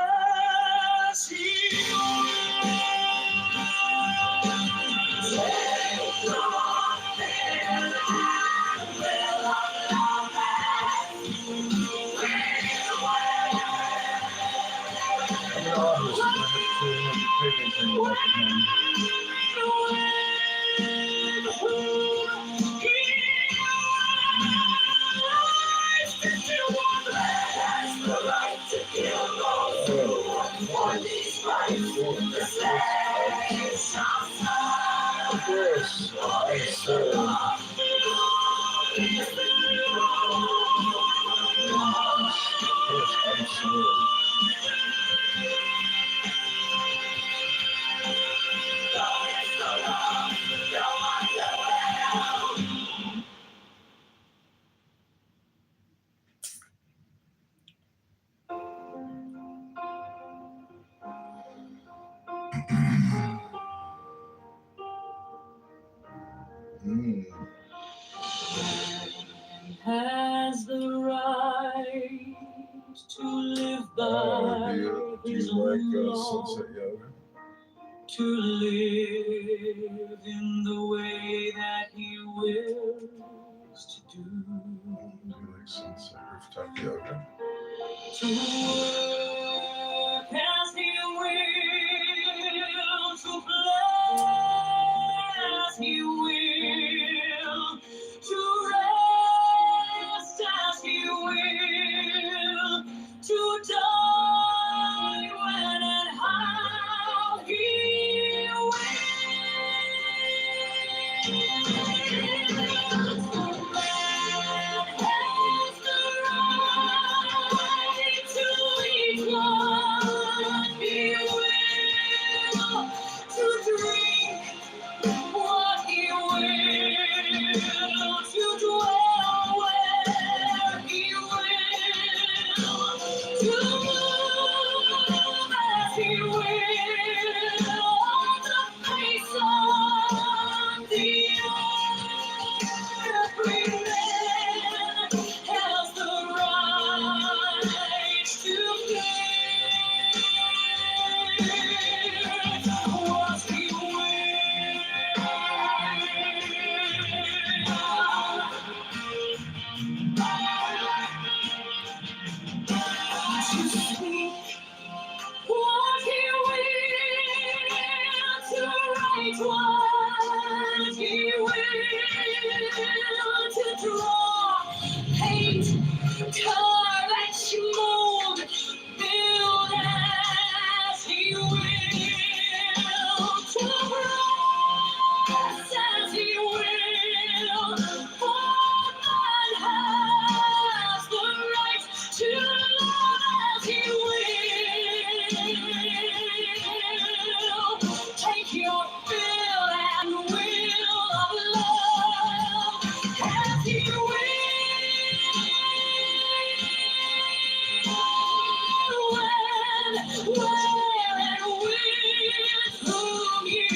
Speaker 1: as he
Speaker 3: Yes, I said.
Speaker 1: Has the right to live by
Speaker 3: Do
Speaker 1: his
Speaker 3: you like
Speaker 1: own law,
Speaker 3: sunset yoga?
Speaker 1: to live in the way that he wills to do,
Speaker 3: Do you like sunset rooftop yoga?
Speaker 1: to work as he will, to play as he will, to rest as he will, to die when and how he will. Man has the right to eat what he will, to drink what he will, to dwell where he will, to move as he will on the face of the earth. Every man has the right to think what he will, to speak what he will, to write what he will, to draw, paint, carve, and mold, build as he will, to rise as he will. For man has the right to love as he will. Take your fill and will of love as he will. When, where, and with whom he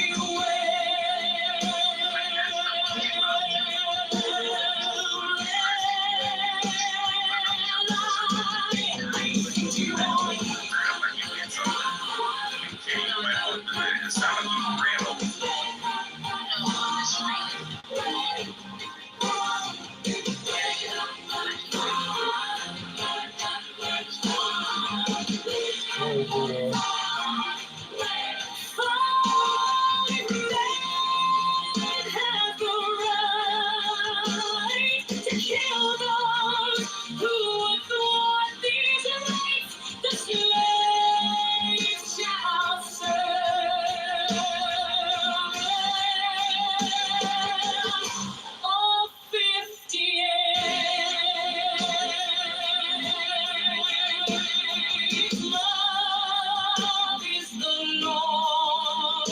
Speaker 1: to kill those who would thwart these rights. The slave shall serve all 50 years. Love is the law.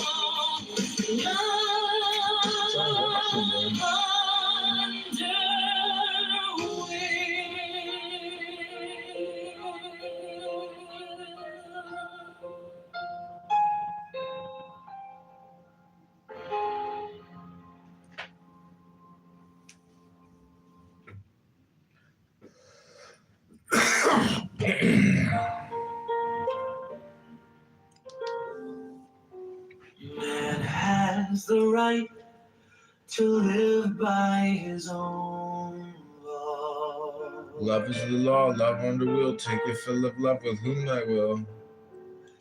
Speaker 1: Man has the right to live by his own law.
Speaker 3: Love is the law, love on the will. Take your fill of love with whom I will.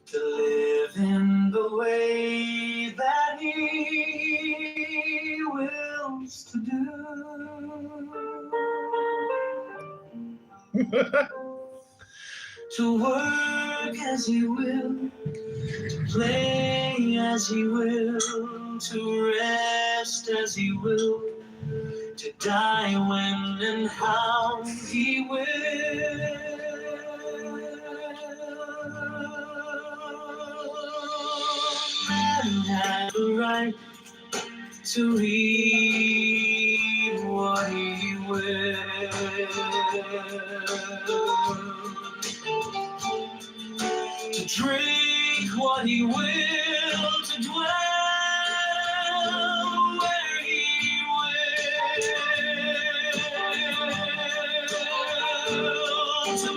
Speaker 1: To live in the way that he wills to do. To work as he will, to play as he will, to rest as he will, to die when and how he will. Man has the right to eat what he will, to drink what he will, to dwell where he will, to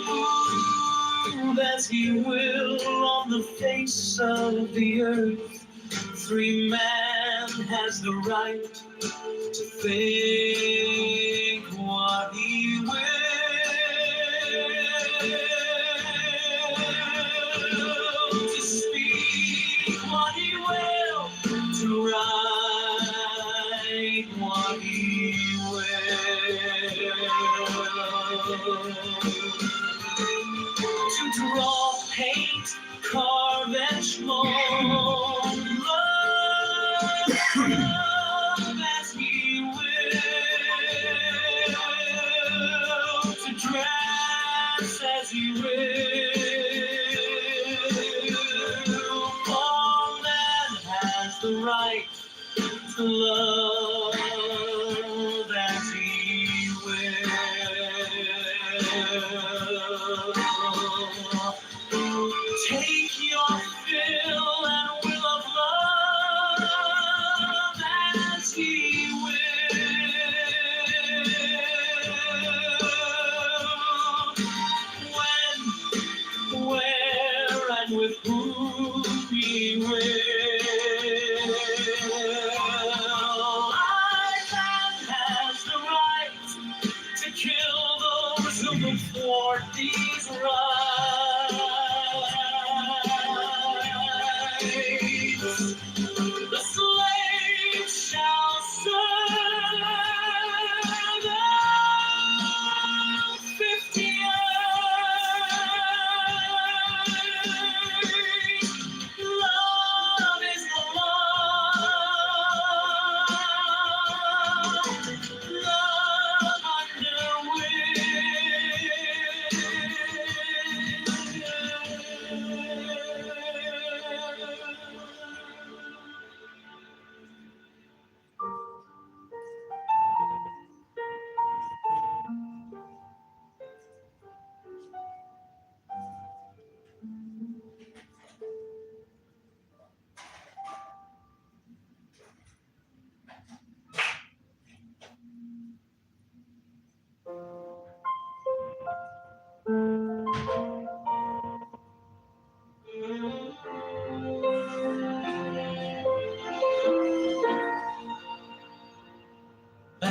Speaker 1: move as he will on the face of the earth. Free man has the right to think what he will, to speak what he will, to write what he will, to draw, paint, carve, and mold. Love as he will, to dress as he will. All man has the right to love as he will. Take your fill and will of love as he will. When, where, and with whom he will. Ireland has the right to kill those who will thwart these rights. The slave shall serve all 50 years.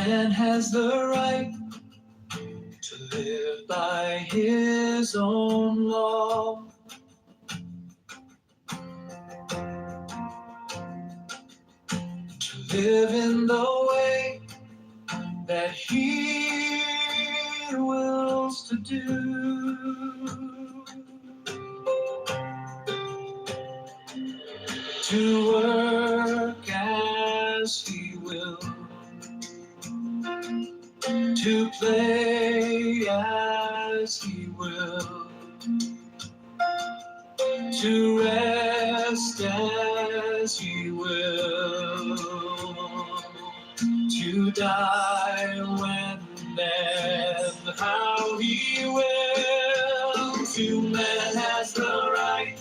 Speaker 1: man has the right to live by his own law. To live in the way that he wills to do. To work as he will. To play as he will. To rest as he will. To die when and how he will. To man has the right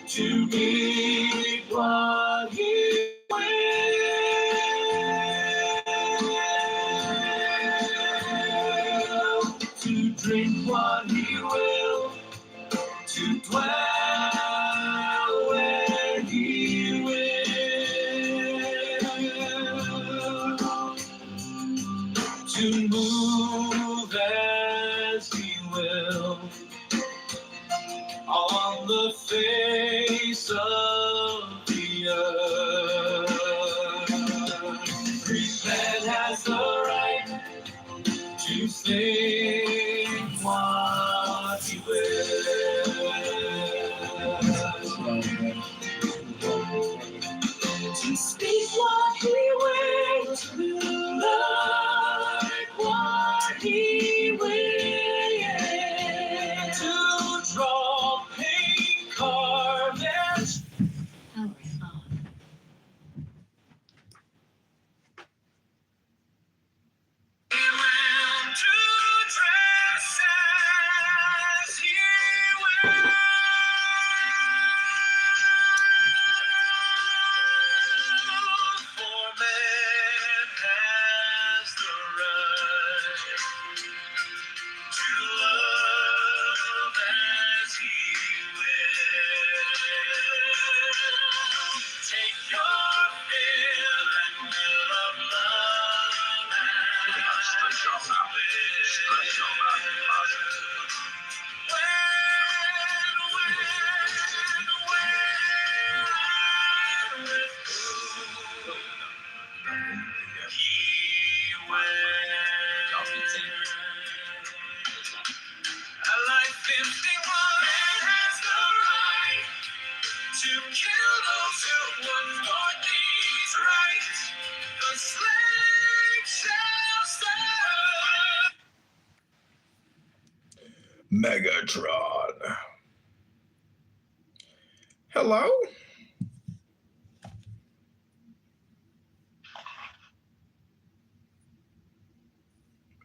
Speaker 1: to eat what he will. To drink what he will. To dwell where he will. To move as he will on the face of the earth. Each man has the right to think what he will. To speak what he will, to like what he will, to draw, paint, carve, and to dress as he will. For man has the right to love as he will. Take your fill and will of love and stretch your mouth. Stretch your mouth. To kill those who would for these rights, the slave shall stand. Megatron. Hello?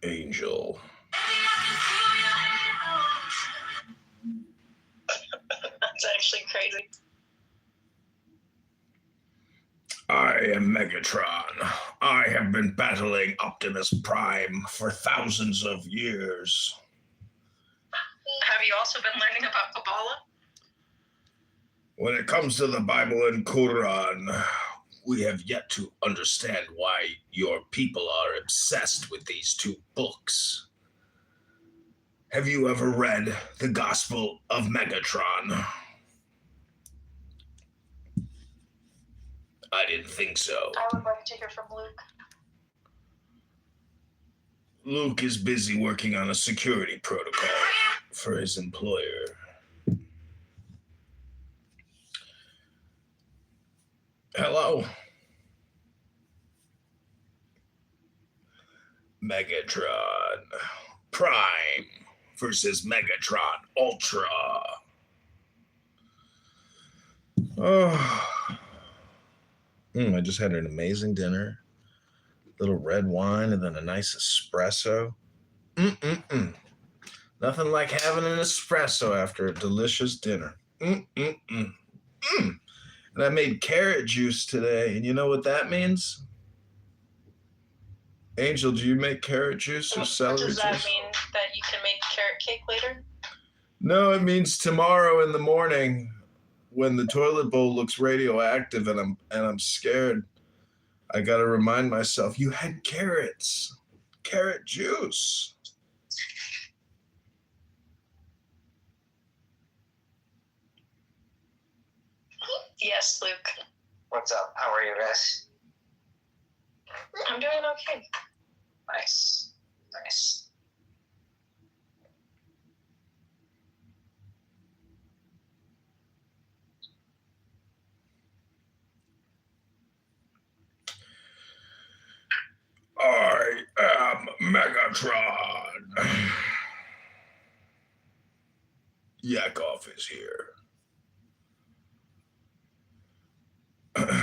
Speaker 1: Angel.
Speaker 4: That's actually crazy.
Speaker 1: I am Megatron. I have been battling Optimus Prime for thousands of years.
Speaker 4: Have you also been learning about Kabbalah?
Speaker 1: When it comes to the Bible and Quran, we have yet to understand why your people are obsessed with these two books. Have you ever read the Gospel of Megatron? I didn't think so.
Speaker 4: I would like to hear from Luke.
Speaker 1: Luke is busy working on a security protocol for his employer. Hello? Megatron Prime versus Megatron Ultra. Oh. I just had an amazing dinner. Little red wine and then a nice espresso. Nothing like having an espresso after a delicious dinner. And I made carrot juice today, and you know what that means? Angel, do you make carrot juice or celery juice?
Speaker 4: Does that mean that you can make carrot cake later?
Speaker 1: No, it means tomorrow in the morning when the toilet bowl looks radioactive and I'm scared,
Speaker 3: I got to remind myself, you had carrots, carrot juice.
Speaker 4: Yes, Luke.
Speaker 5: What's up? How are you guys?
Speaker 4: I'm doing okay.
Speaker 5: Nice. Nice.
Speaker 3: I am Megatron. Yakov is here.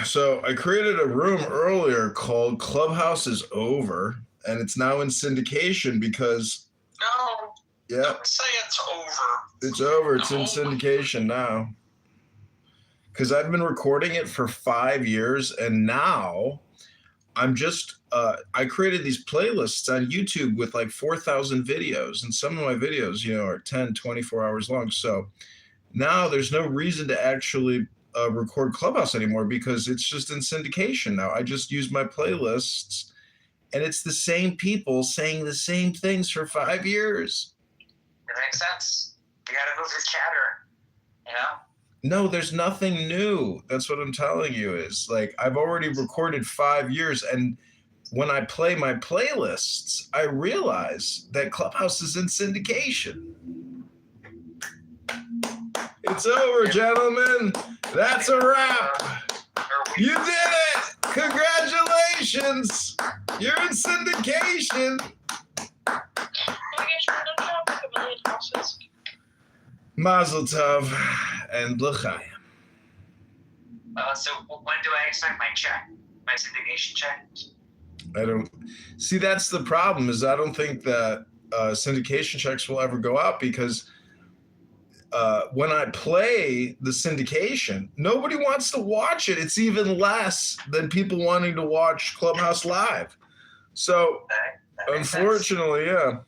Speaker 3: So I created a room earlier called Clubhouse is Over, and it's now in syndication because
Speaker 5: No,
Speaker 3: yeah,
Speaker 5: don't say it's over.
Speaker 3: it's over. It's in
Speaker 5: No.
Speaker 3: syndication now. Because I've been recording it for 5 years, and now I'm just I created these playlists on YouTube with like 4,000 videos, and some of my videos, you know, are 10, 24 hours long. So now there's no reason to actually record Clubhouse anymore because it's just in syndication now. I just use my playlists, and it's the same people saying the same things for 5 years.
Speaker 5: It makes sense. You gotta move your chatter, you know?
Speaker 3: No, there's nothing new. That's what I'm telling you is like I've already recorded 5 years, and when I play my playlists, I realize that Clubhouse is in syndication. It's over, gentlemen. That's a wrap. You did it! Congratulations! You're in syndication.
Speaker 4: I guess you're done job with a million houses.
Speaker 3: Mazel tov and l'chaim.
Speaker 5: So when do I expect my check? My syndication check?
Speaker 3: I don't see. That's the problem. Is I don't think that syndication checks will ever go out because when I play the syndication, nobody wants to watch it. It's even less than people wanting to watch Clubhouse Live. So
Speaker 5: That makes sense.
Speaker 3: unfortunately, yeah,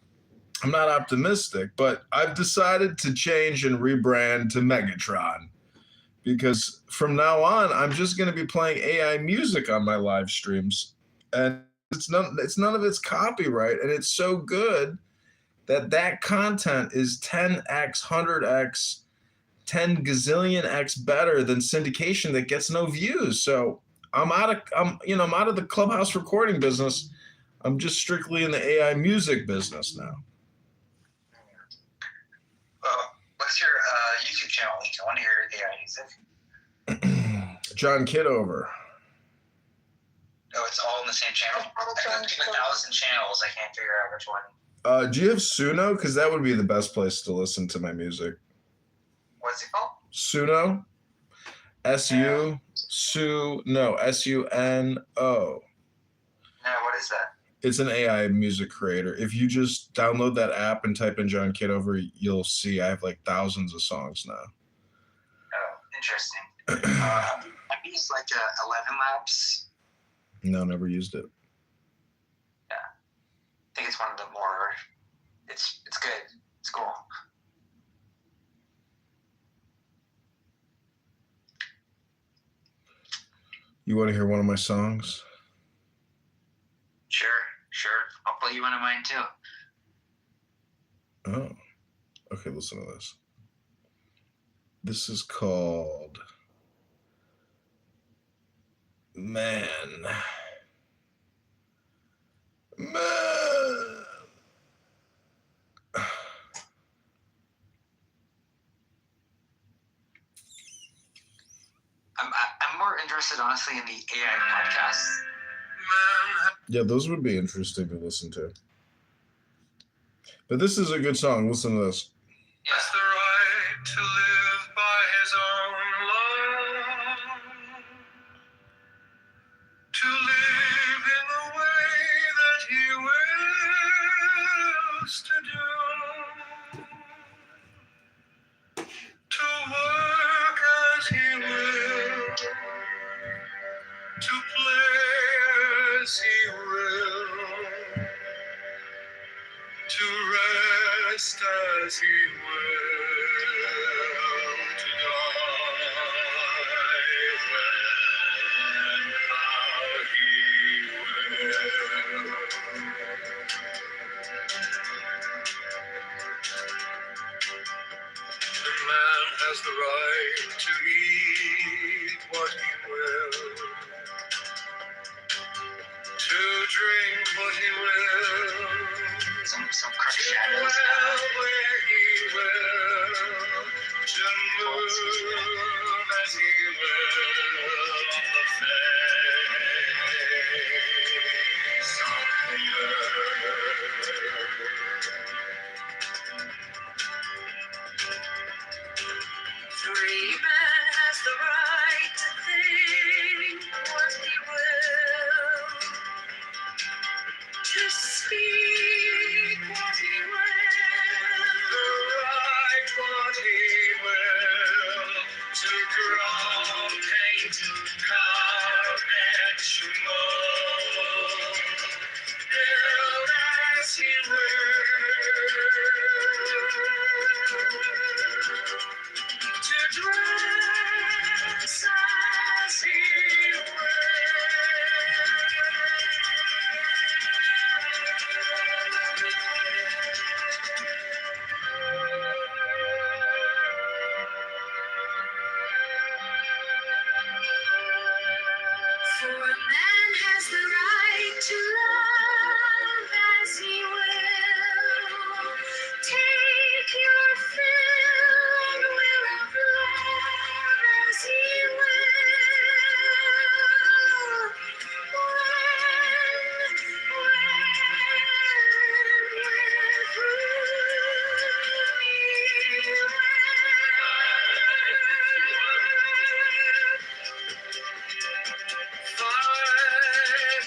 Speaker 3: I'm not optimistic, but I've decided to change and rebrand to Megatron because from now on, I'm just going to be playing AI music on my live streams, and it's none of it's copyright, and it's so good that content is 10x, 100x, 10 gazillion x better than syndication that gets no views. So I'm out of the Clubhouse recording business. I'm just strictly in the AI music business now.
Speaker 5: What's your YouTube channel? I want to hear AI music.
Speaker 3: John Kitover.
Speaker 5: Oh, it's all in the same channel? There's 1,000 channels. I can't figure out which one.
Speaker 3: Do you have Suno? Because that would be the best place to listen to my music.
Speaker 5: What's it called?
Speaker 3: Suno. Suno. Suno.
Speaker 5: No, what is that?
Speaker 3: It's an AI music creator. If you just download that app and type in John Kitover, you'll see I have like thousands of songs now.
Speaker 5: Oh, interesting. I've used like 11 Labs.
Speaker 3: No, never used it.
Speaker 5: Yeah, I think it's one of the more. It's good. It's cool.
Speaker 3: You want to hear one of my songs?
Speaker 5: Sure. I'll play you one of mine too.
Speaker 3: Oh, okay, listen to this. This is called Man.
Speaker 5: I'm more interested, honestly, in the AI podcasts.
Speaker 3: Yeah, those would be interesting to listen to. But this is a good song. Listen to this.
Speaker 5: Yes.
Speaker 2: The right to live by his own law, to live in the way that he wills to do, to work as he will, to play as he will, to rest as he will, to die when and how he
Speaker 3: the right to eat what he will, to drink what he will,
Speaker 5: Some
Speaker 3: to
Speaker 5: crunch shadows.
Speaker 3: dwell where he will, to move as he will on the face of the earth.
Speaker 1: Free man has the right to think what he will, to speak what he will,
Speaker 3: To write what he will, to draw, paint, carve, etch, mold, build as he will, to dress as he
Speaker 1: for a man has the right to love as he will. Take your fill and will of love as he will.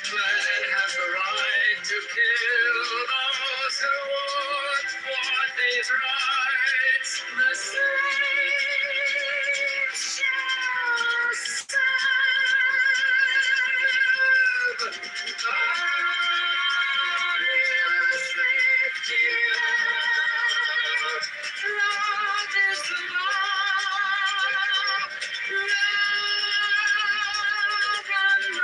Speaker 3: Man has the right to kill those who want what is right.
Speaker 1: The slave shall serve. God will safety love. Love is the law. Love and the will.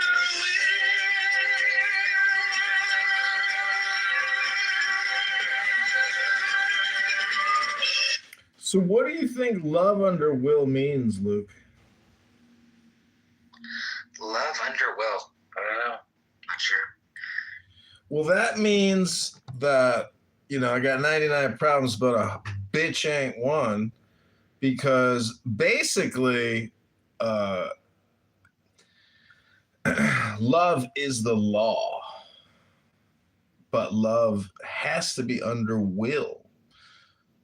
Speaker 3: So, what do you think love under will means, Luke?
Speaker 5: Love under will. I don't know. Not sure.
Speaker 3: Well, that means that, I got 99 problems, but a bitch ain't one, because basically, love is the law, but love has to be under will.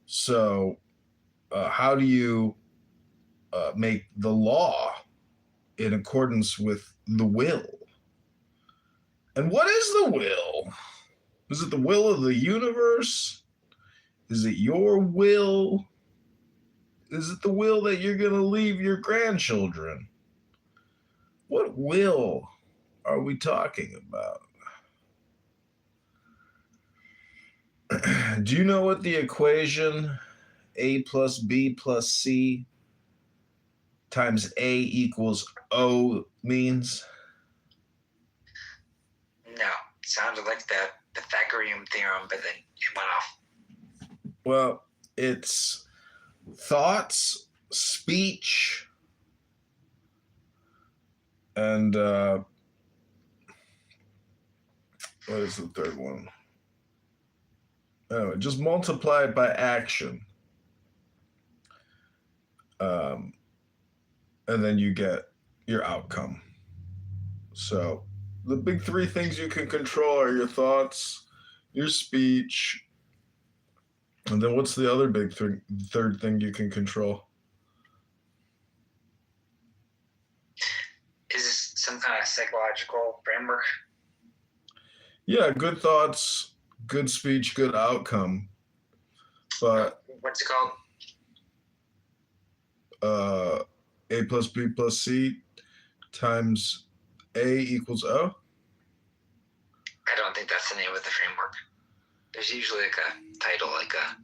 Speaker 3: So, how do you make the law in accordance with the will? And what is the will? Is it the will of the universe? Is it your will? Is it the will that you're going to leave your grandchildren? What will are we talking about? Do you know what the equation A plus B plus C times A equals O means?
Speaker 5: No. Sounded like the Pythagorean theorem, but then it went off.
Speaker 3: Well, it's thoughts, speech, and what is the third one? Anyway, just multiply it by action. And then you get your outcome. So the big three things you can control are your thoughts, your speech, and then what's the other big third thing you can control?
Speaker 5: Is this some kind of psychological framework?
Speaker 3: Yeah, good thoughts, good speech, good outcome. But
Speaker 5: What's it called?
Speaker 3: A plus B plus C times A equals O?
Speaker 5: I don't think that's the name of the framework. There's usually like a title, like a...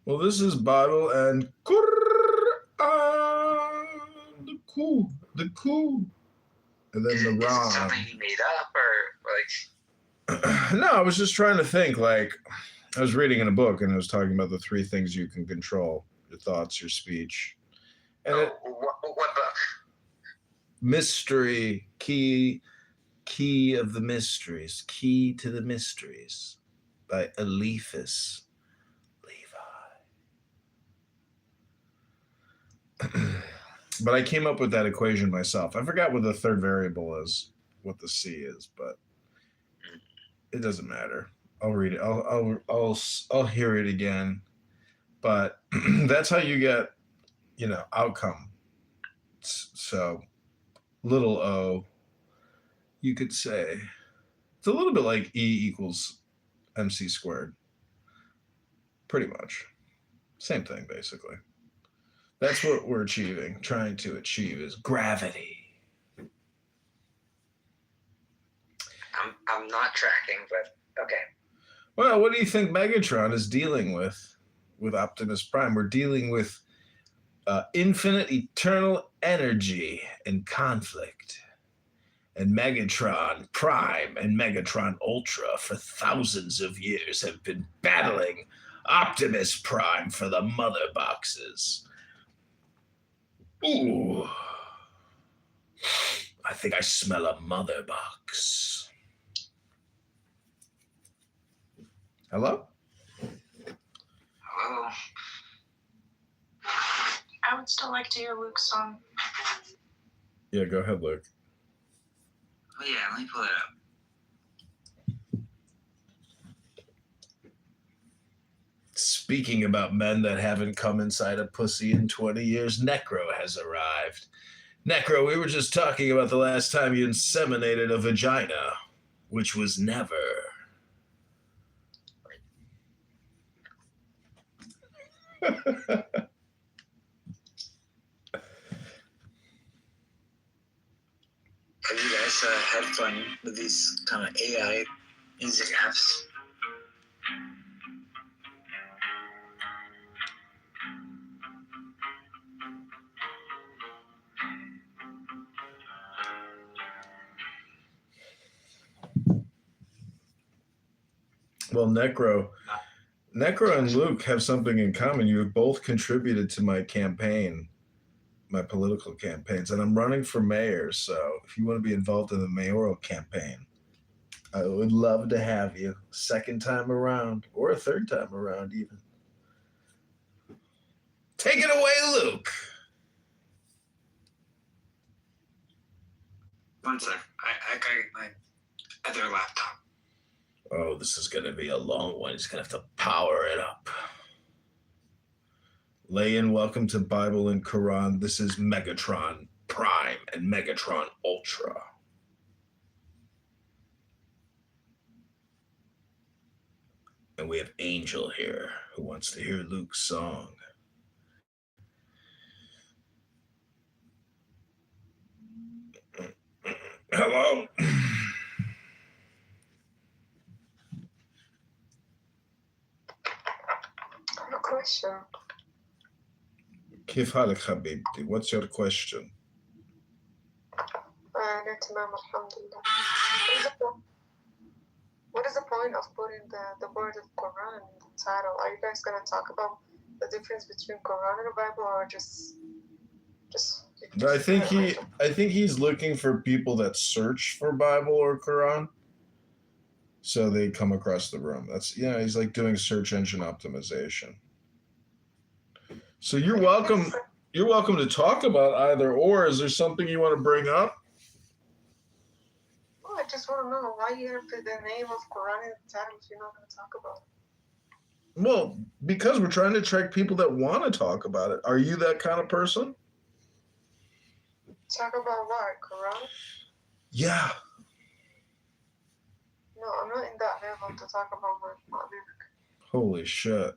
Speaker 3: Well, this is Bible and Quran, the coup, and then
Speaker 5: Is
Speaker 3: the
Speaker 5: it
Speaker 3: Ron.
Speaker 5: something you made up, or like...
Speaker 3: No, I was just trying to think, like, I was reading in a book, and it was talking about the 3 things you can control: your thoughts, your speech, and
Speaker 5: What book?
Speaker 3: mystery key of the mysteries, key to the mysteries, by Eliphas Levi. But I came up with that equation myself. I forgot what the third variable is, what the C is, but it doesn't matter. I'll read it. I'll hear it again. But that's how you get, outcome. So little o, you could say it's a little bit like E equals MC squared. Pretty much. Same thing, basically. That's what we're trying to achieve is gravity.
Speaker 5: I'm not tracking, but okay.
Speaker 3: Well, what do you think Megatron is dealing with Optimus Prime? We're dealing with infinite, eternal energy and conflict. And Megatron Prime and Megatron Ultra for thousands of years have been battling Optimus Prime for the mother boxes. Ooh. I think I smell a mother box. Hello?
Speaker 5: Oh,
Speaker 4: I would still like to hear Luke's song.
Speaker 3: Yeah, go ahead, Luke.
Speaker 5: oh yeah. Let me pull it up.
Speaker 3: Speaking about men that haven't come inside a pussy in 20 years, Necro has arrived. Necro, we were just talking about the last time you inseminated a vagina, which was never.
Speaker 5: Have you guys had fun with these kind of AI music apps?
Speaker 3: Well, Necro and Luke have something in common. You have both contributed to my campaign, my political campaigns, and I'm running for mayor. So if you want to be involved in the mayoral campaign, I would love to have you. Second time around, or a third time around, even. Take it away, Luke.
Speaker 5: One sec. I gotta get my other laptop.
Speaker 3: Oh, this is going to be a long one. He's going to have to power it up. Lay-in, welcome to Bible and Quran. This is Megatron Prime and Megatron Ultra. And we have Angel here who wants to hear Luke's song. Hello.
Speaker 6: A question.
Speaker 3: كيف حالك حبيبتي? What's your question?
Speaker 6: أنا تمام الحمد لله. What is the point of putting the word of Quran in the title? Are you guys gonna talk about the difference between Quran and the Bible, or just?
Speaker 3: I think he's looking for people that search for Bible or Quran, so they come across the room. He's like doing search engine optimization. So you're welcome. You're welcome to talk about either or. Is there something you want to bring up?
Speaker 6: Well, I just want to know why you have put the name of Quran in the title if you're not going to talk about it.
Speaker 3: Well, because we're trying to attract people that want to talk about it. Are you that kind of person?
Speaker 6: Talk about what? Quran?
Speaker 3: Yeah.
Speaker 6: No, I'm not in that level to talk about my lyric.
Speaker 3: Holy shit.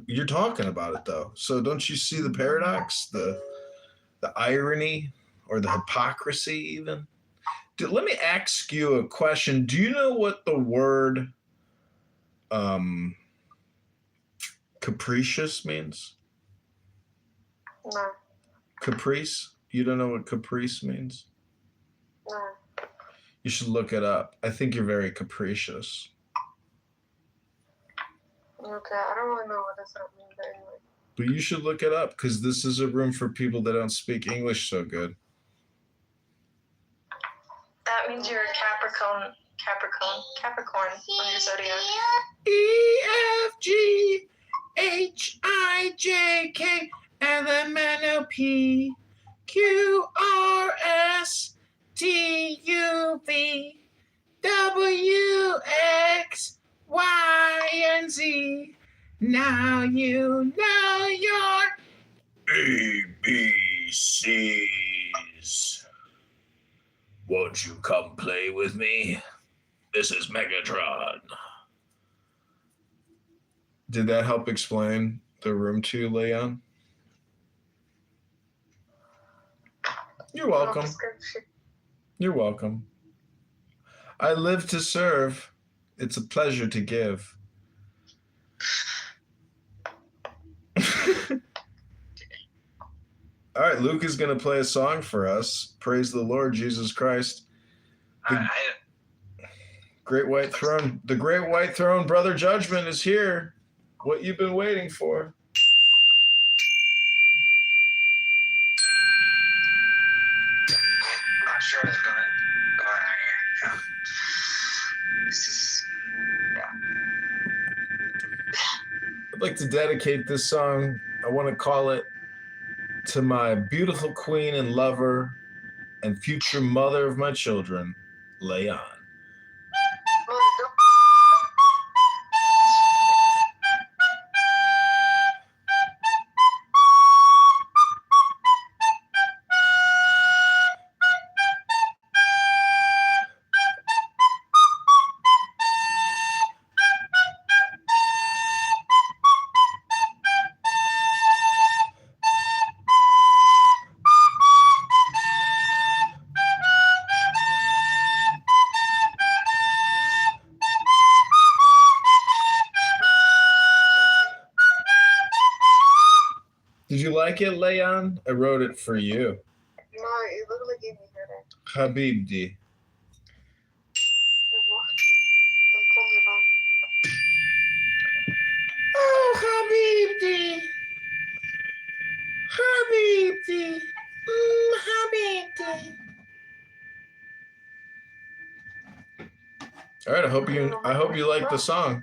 Speaker 3: You're talking about it though. So don't you see the paradox, the irony, or the hypocrisy even? Let me ask you a question. Do you know what the word capricious means?
Speaker 6: No.
Speaker 3: Caprice? You don't know what caprice means?
Speaker 6: No.
Speaker 3: You should look it up. I think you're very capricious.
Speaker 6: Okay, I don't really know what does that mean, but anyway.
Speaker 3: But you should look it up because this is a room for people that don't speak English so good.
Speaker 4: That means you're a Capricorn on your zodiac.
Speaker 3: EFGHIJKLMNOPQRSTUV Now you know your ABCs. Won't you come play with me? This is Megatron. Did that help explain the room to you, Leon? You're welcome. You're welcome. I live to serve. It's a pleasure to give. All right, Luke is going to play a song for us. Praise the Lord Jesus Christ. The Great White Throne. The Great White Throne, Brother Judgment is here. What you've been waiting for.
Speaker 5: I'm not sure what's going on here. This is,
Speaker 3: I'd like to dedicate this song. I want to call it to my beautiful queen and lover and future mother of my children, Leon. Did you like it, Leon? I wrote it for you.
Speaker 6: No, it literally gave me headache.
Speaker 3: Habibdi.
Speaker 6: Don't call me wrong.
Speaker 3: Oh, Habibdi. Habibdi. Habibdi. All right, I hope you like the song.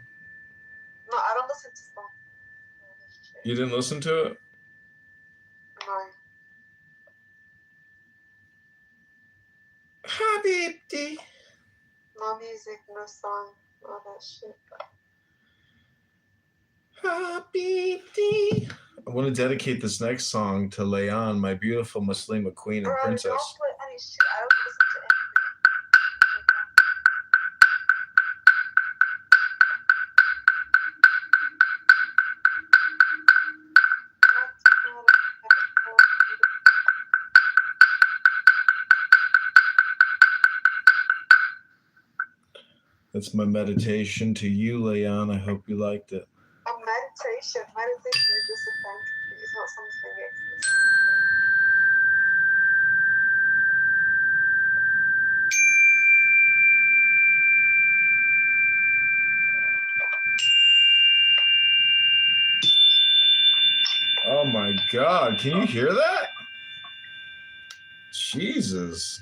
Speaker 6: No, I don't listen to stuff.
Speaker 3: You didn't listen to it?
Speaker 6: No.
Speaker 3: Habibdi.
Speaker 6: No music, no song, all that shit.
Speaker 3: Habibdi. I want to dedicate this next song to Leon, my beautiful Muslima queen and
Speaker 6: Bro,
Speaker 3: princess.
Speaker 6: don't play any shit. I don't listen to anything.
Speaker 3: That's my meditation to you, Leon. I hope you liked it.
Speaker 6: A meditation. Meditation is just a fantasy. It's not something that exists.
Speaker 3: Oh my God, can you hear that? Jesus.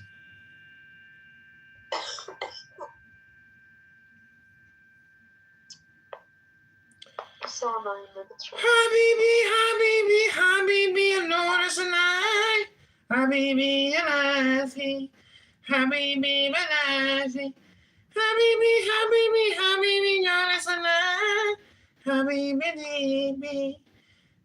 Speaker 6: So annoying, Megatron.
Speaker 3: Habibi, Habibi, Habibi, I know this night. Habibi, Habibi, Habibi, Habibi, Habibi, Habibi, Habibi, know this night. Habibi,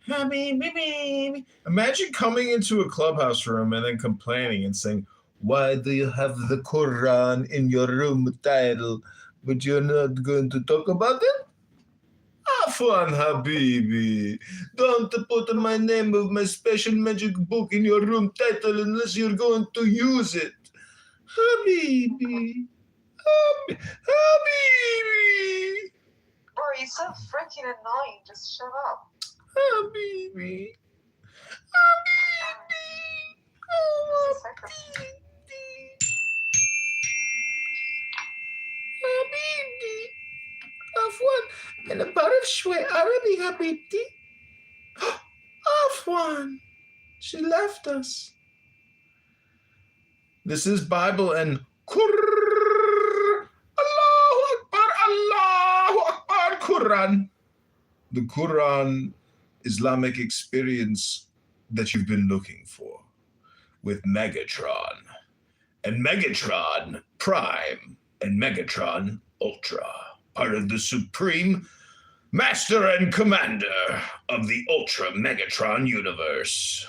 Speaker 3: Habibi, baby. Imagine coming into a clubhouse room and then complaining and saying, "Why do you have the Quran in your room title, but you're not going to talk about it?" Afwan Habibi, don't put my name of my special magic book in your room title unless you're going to use it. Habibi, Habibi,
Speaker 6: Bro, you're so freaking annoying. Just shut up.
Speaker 3: Habibi, Habibi, oh, Habibi, Habibi, Afwan, and a pot of shwe Arabi habibti. Off one. She left us. This is Bible and Allahu Akbar, Allahu Akbar, Quran. The Quran Islamic experience that you've been looking for with Megatron and Megatron Prime and Megatron Ultra, part of the Supreme Master and Commander of the Ultra Megatron universe.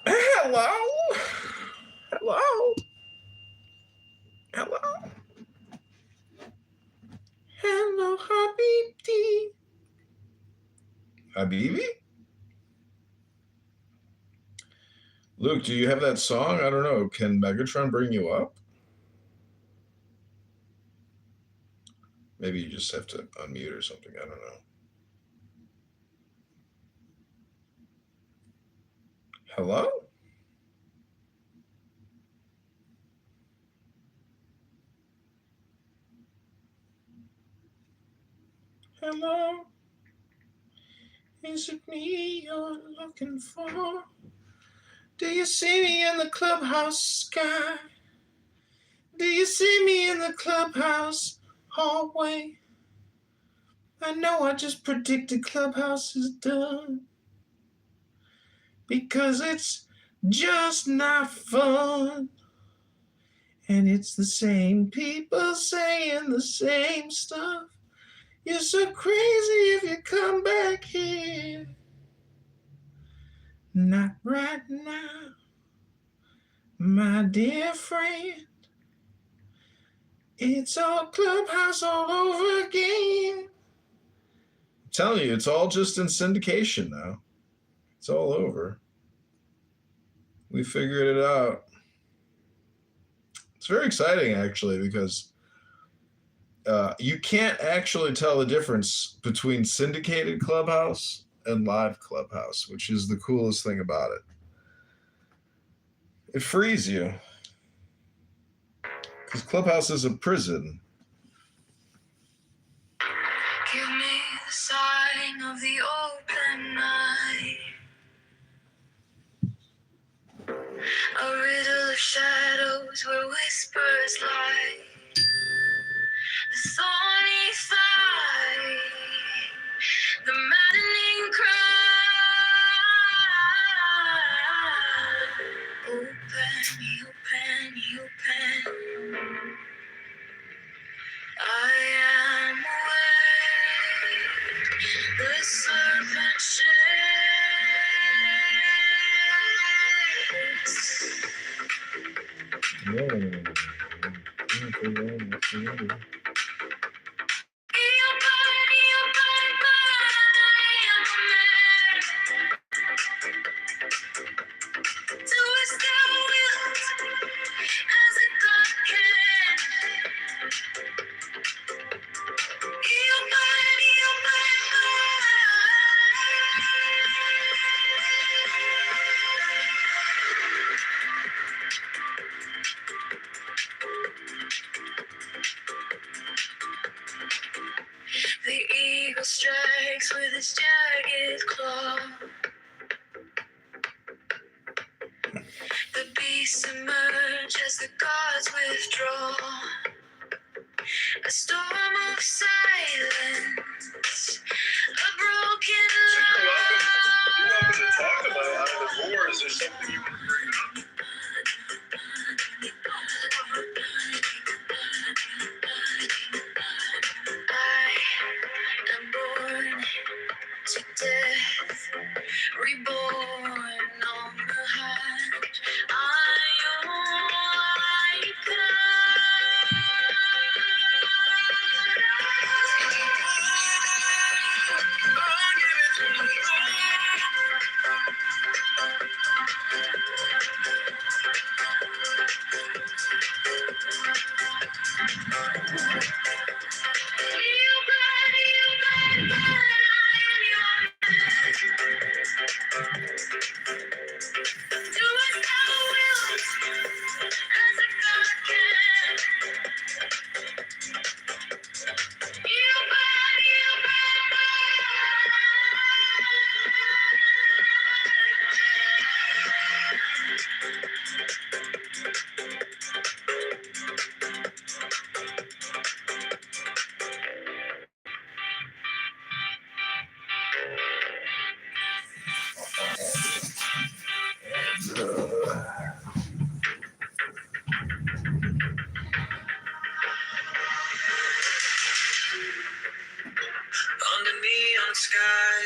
Speaker 3: Hello? Hello? Hello? Hello, Habibti. Habibi? Luke, do you have that song? I don't know. Can Megatron bring you up? Maybe you just have to unmute or something. I don't know. Hello? Hello? Is it me you're looking for? Do you see me in the clubhouse sky? Do you see me in the clubhouse hallway? I know I just predicted Clubhouse is done because it's just not fun. And it's the same people saying the same stuff. You're so crazy if you come back here. Not right now, my dear friend. It's all Clubhouse all over again. I'm telling you, it's all just in syndication now. It's all over. We figured it out. It's very exciting, actually, because you can't actually tell the difference between syndicated Clubhouse and live Clubhouse, which is the coolest thing about it. It frees you. Because Clubhouse is a prison.
Speaker 1: Give me the sign of the open night, a riddle of shadows where whispers lie, the thorny fight, the maddening cry. Open, open. I am awake, the serpent shakes. The eagle strikes with its jagged claw. The beasts emerge as the gods withdraw. A storm of silence, a broken love.
Speaker 3: You're welcome to talk about it, or is there something you can bring up?
Speaker 1: To death, reborn on the hunt. I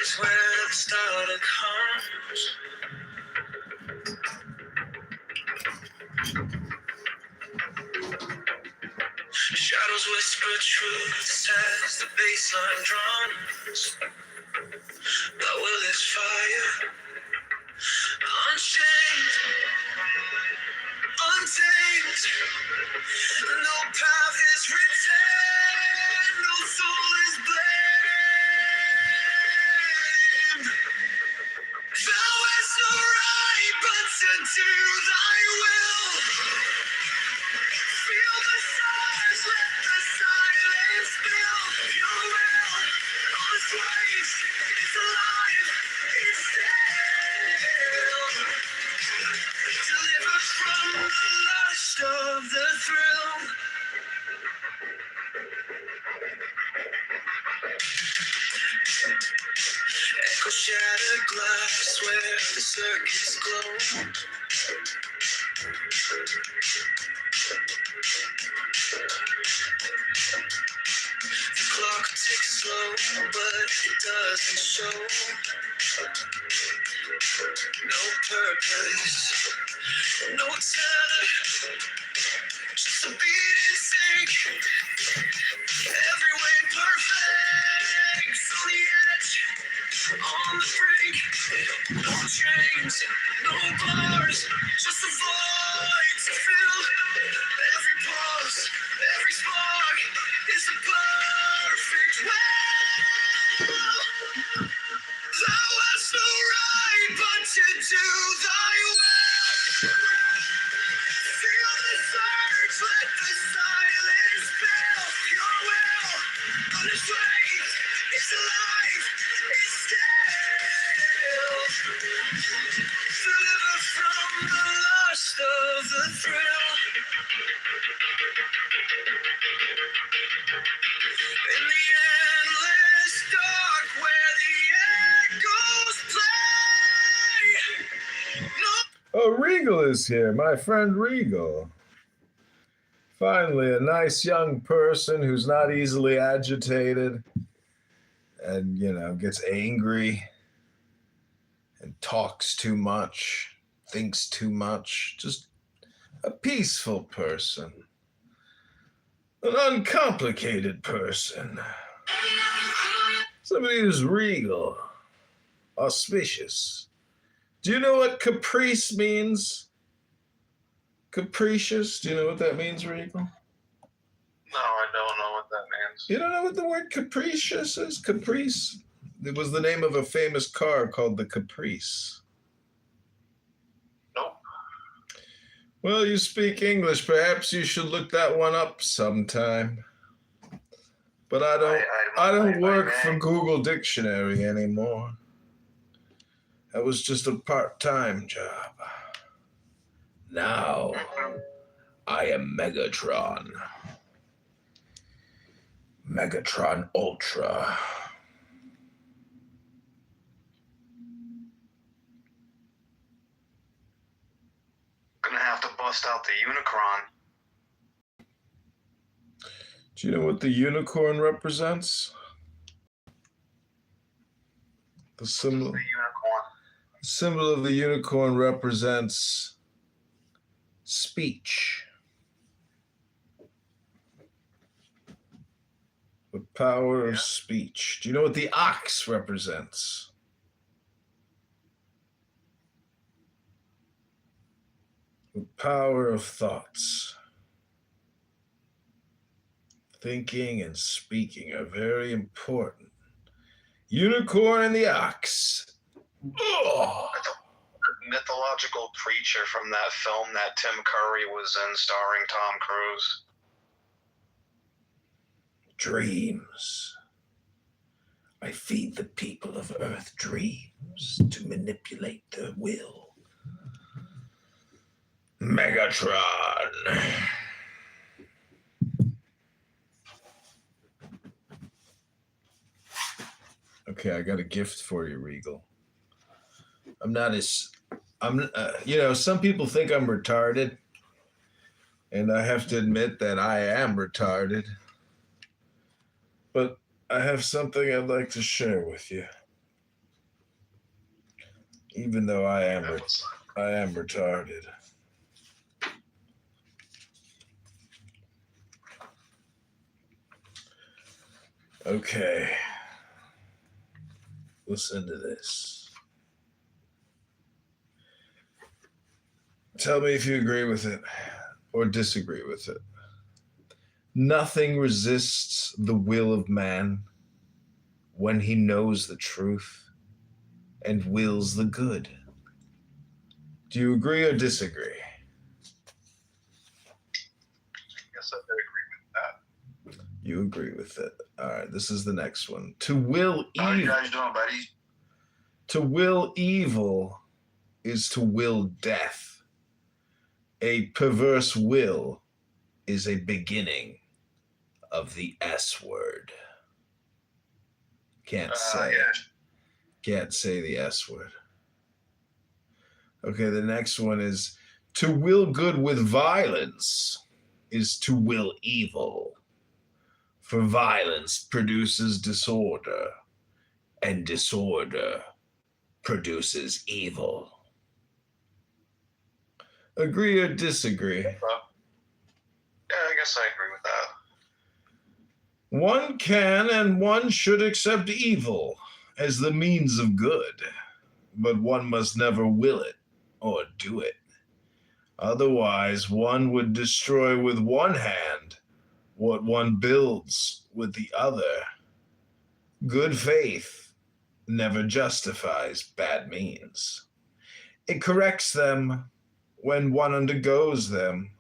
Speaker 1: is where the starter comes. Shadows whisper truths as the baseline drums. But will this fire unchained, untamed? No path is written, no soul is blamed. Thou hast no right but to do thy will. Feel the stars, let the silence fill your will. All this waste, it's alive, it's still. Delivered from the lust of the thrill. Echo shattered glass where the circuits glow. The clock ticks slow, but it doesn't show. No purpose, no tether, just a beat in sync. Every way perfect, on the edge, on the brink. No chains, no bars, just a void to fill. Every pulse, every spark is a perfect will. Thou hast no right but to do thy will. Feel the surge, let the silence fill your will. Unafraid, it's alive, it's still. Deliver from the lust of the thrill. In the endless dark where the echoes play. No.
Speaker 3: Oh, Regal is here, my friend Regal. Finally, a nice young person who's not easily agitated and, gets angry and talks too much, thinks too much. Just a peaceful person, an uncomplicated person. Somebody who's regal, auspicious. Do you know what caprice means? Capricious? Do you know what that means, Regal?
Speaker 5: No, I don't know what that means.
Speaker 3: You don't know what the word capricious is? Caprice? It was the name of a famous car called the Caprice.
Speaker 5: Nope.
Speaker 3: Well, you speak English. Perhaps you should look that one up sometime. But I don't work for Google Dictionary anymore. That was just a part-time job. Now, I am Megatron. Megatron Ultra.
Speaker 5: Gonna have to bust out the Unicron.
Speaker 3: Do you know what the unicorn represents? The symbol.
Speaker 5: The unicorn.
Speaker 3: The symbol of the unicorn represents speech. The power of speech. Do you know what the ox represents? The power of thoughts. Thinking and speaking are very important. Unicorn and the ox. Ugh.
Speaker 5: Mythological creature from that film that Tim Curry was in, starring Tom Cruise.
Speaker 3: Dreams. I feed the people of Earth dreams to manipulate their will. Megatron. Okay, I got a gift for you, Regal. Some people think I'm retarded, and I have to admit that I am retarded. But I have something I'd like to share with you. Even though I am retarded. Okay. Listen to this. Tell me if you agree with it or disagree with it. Nothing resists the will of man when he knows the truth and wills the good. Do you agree or disagree?
Speaker 7: Yes, I do agree with that.
Speaker 3: You agree with it. All right, this is the next one. To will
Speaker 7: How you
Speaker 3: evil.
Speaker 7: guys doing, buddy?
Speaker 3: To will evil is to will death. A perverse will is a beginning of the S word. Can't say.
Speaker 7: Yeah.
Speaker 3: Can't say the S word. Okay, the next one is to will good with violence is to will evil. For violence produces disorder, and disorder produces evil. Agree or disagree?
Speaker 7: Yeah, I guess I agree with that.
Speaker 3: One can and one should accept evil as the means of good, but one must never will it or do it. Otherwise, one would destroy with one hand what one builds with the other. Good faith never justifies bad means. It corrects them when one undergoes them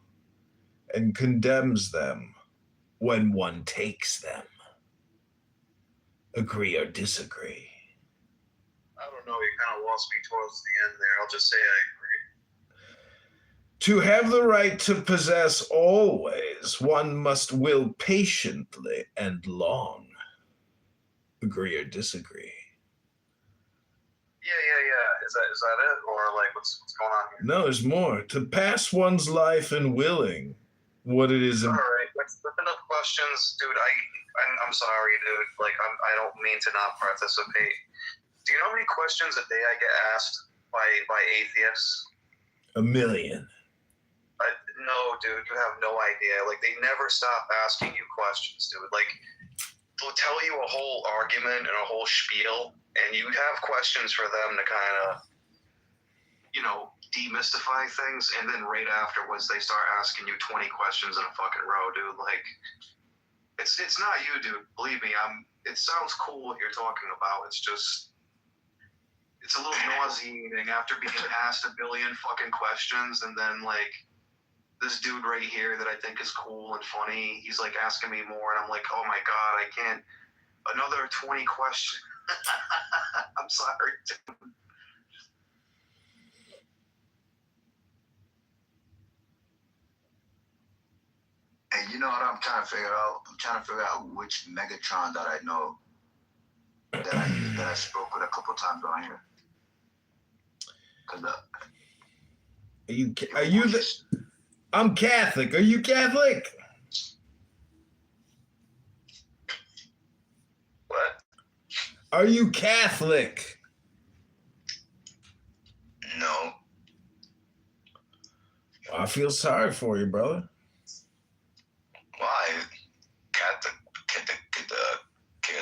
Speaker 3: and condemns them when one takes them. Agree or disagree?
Speaker 7: I don't know. You kind of lost me towards the end there. I'll just say I agree.
Speaker 3: To have the right to possess always, one must will patiently and long. Agree or disagree?
Speaker 7: Yeah. Is that it, or like what's going on here?
Speaker 3: No, there's more. To pass one's life in willing what it is.
Speaker 7: All right, that's enough questions, dude. I'm sorry, dude. Like I don't mean to not participate. Do you know how many questions a day I get asked by atheists?
Speaker 3: A million.
Speaker 7: No, dude, you have no idea. Like, they never stop asking you questions, dude. Like, they'll tell you a whole argument and a whole spiel, and you have questions for them to kind of, demystify things, and then right afterwards they start asking you 20 questions in a fucking row, dude. Like, it's not you, dude. Believe me, it sounds cool what you're talking about. It's just, it's a little nauseating after being asked a billion fucking questions, and then, like, this dude right here that I think is cool and funny, he's like asking me more, and I'm like, oh my god, I can't. Another 20 questions. I'm sorry, dude.
Speaker 8: And you know what I'm trying to figure out? I'm trying to figure out which Megatron that I know that I spoke with a couple times on here.
Speaker 3: Are you the? I'm Catholic. Are you Catholic?
Speaker 7: What?
Speaker 3: Are you Catholic?
Speaker 8: No.
Speaker 3: Well, I feel sorry for you, brother.
Speaker 8: Why?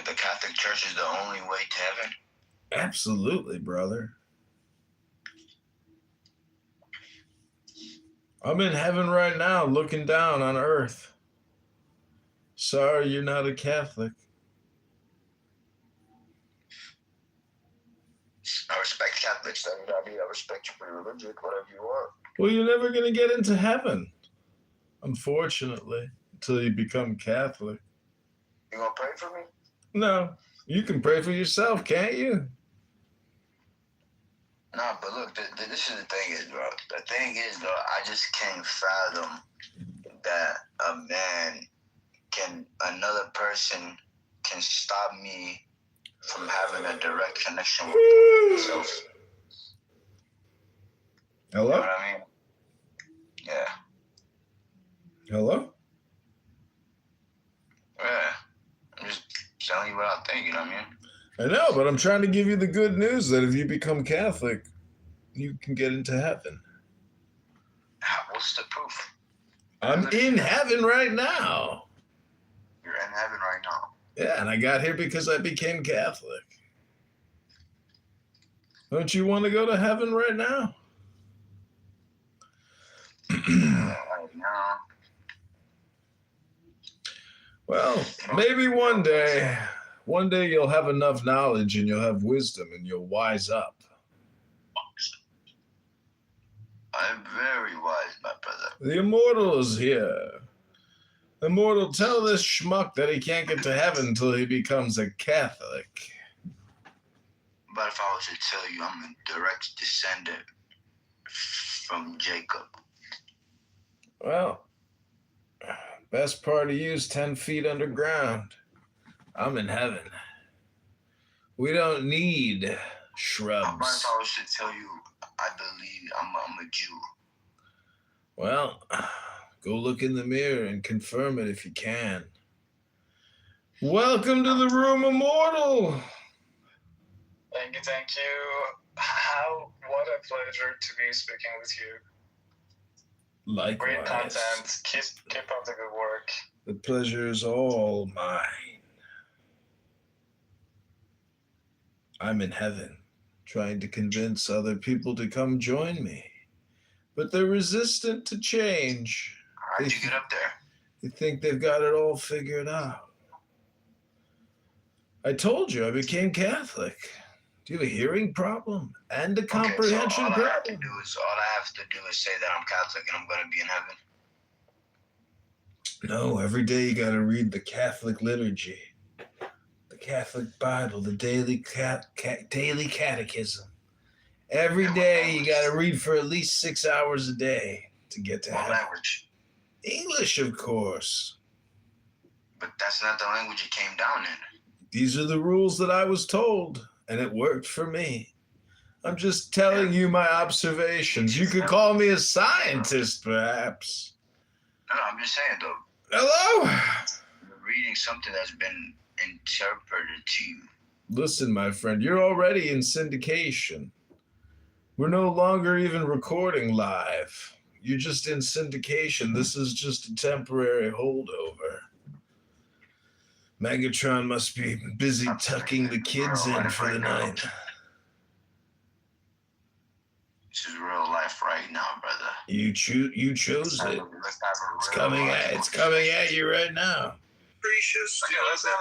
Speaker 8: The Catholic Church is the only way to heaven?
Speaker 3: Absolutely, brother. I'm in heaven right now, looking down on earth. Sorry, you're not a Catholic.
Speaker 8: I respect Catholics. I respect you for your religion, whatever you are.
Speaker 3: Well, you're never going to get into heaven, unfortunately, until you become Catholic.
Speaker 8: You gonna pray for me?
Speaker 3: No, you can pray for yourself, can't you?
Speaker 8: No, but look, this is the thing is, bro. The thing is, though, I just can't fathom that another person can stop me from having a direct connection with myself.
Speaker 3: Hello?
Speaker 8: You know what I mean? Yeah.
Speaker 3: Hello?
Speaker 8: Yeah. I'm just telling you what I think, you know what I mean?
Speaker 3: I know, but I'm trying to give you the good news that if you become Catholic, you can get into heaven.
Speaker 8: What's the proof?
Speaker 3: I'm in heaven right now.
Speaker 8: You're in heaven right now.
Speaker 3: Yeah, and I got here because I became Catholic. Don't you want to go to heaven right now?
Speaker 8: No.
Speaker 3: Well, maybe one day you'll have enough knowledge and you'll have wisdom and you'll wise up.
Speaker 8: I'm very wise, my brother.
Speaker 3: The immortal is here. Immortal, tell this schmuck that he can't get to heaven until he becomes a Catholic.
Speaker 8: But if I was to tell you I'm a direct descendant from Jacob.
Speaker 3: Well, best part of you is 10 feet underground. I'm in heaven. We don't need
Speaker 8: But if
Speaker 3: shrubs.
Speaker 8: I was to tell you I believe I'm a Jew.
Speaker 3: Well, go look in the mirror and confirm it if you can. Welcome to the room, Immortal.
Speaker 9: Thank you. What a pleasure to be speaking with you.
Speaker 3: Likewise.
Speaker 9: Great content. Keep up the good work.
Speaker 3: The pleasure is all mine. I'm in heaven, trying to convince other people to come join me. But they're resistant to change.
Speaker 8: How'd you get up there?
Speaker 3: They think they've got it all figured out. I told you I became Catholic. Do you have a hearing problem and a comprehension
Speaker 8: all I have to
Speaker 3: problem?
Speaker 8: do is say that I'm Catholic and I'm going to be in heaven.
Speaker 3: No, every day you got to read the Catholic liturgy, the Catholic Bible, the daily catechism. Every day you got to read for at least 6 hours a day to get to
Speaker 8: What
Speaker 3: heaven.
Speaker 8: language?
Speaker 3: English, of course.
Speaker 8: But that's not the language it came down in.
Speaker 3: These are the rules that I was told, and it worked for me. I'm just telling you my observations. You could call me a scientist, perhaps.
Speaker 8: No, I'm just saying, though.
Speaker 3: Hello?
Speaker 8: You're reading something that's been interpreted to you.
Speaker 3: Listen, my friend, you're already in syndication. We're no longer even recording live. You're just in syndication. This is just a temporary holdover. Megatron must be busy tucking the kids in for the night.
Speaker 8: This is real life right now, brother.
Speaker 3: You chose it. It's coming at you right now.
Speaker 9: Precious. Okay, let's have a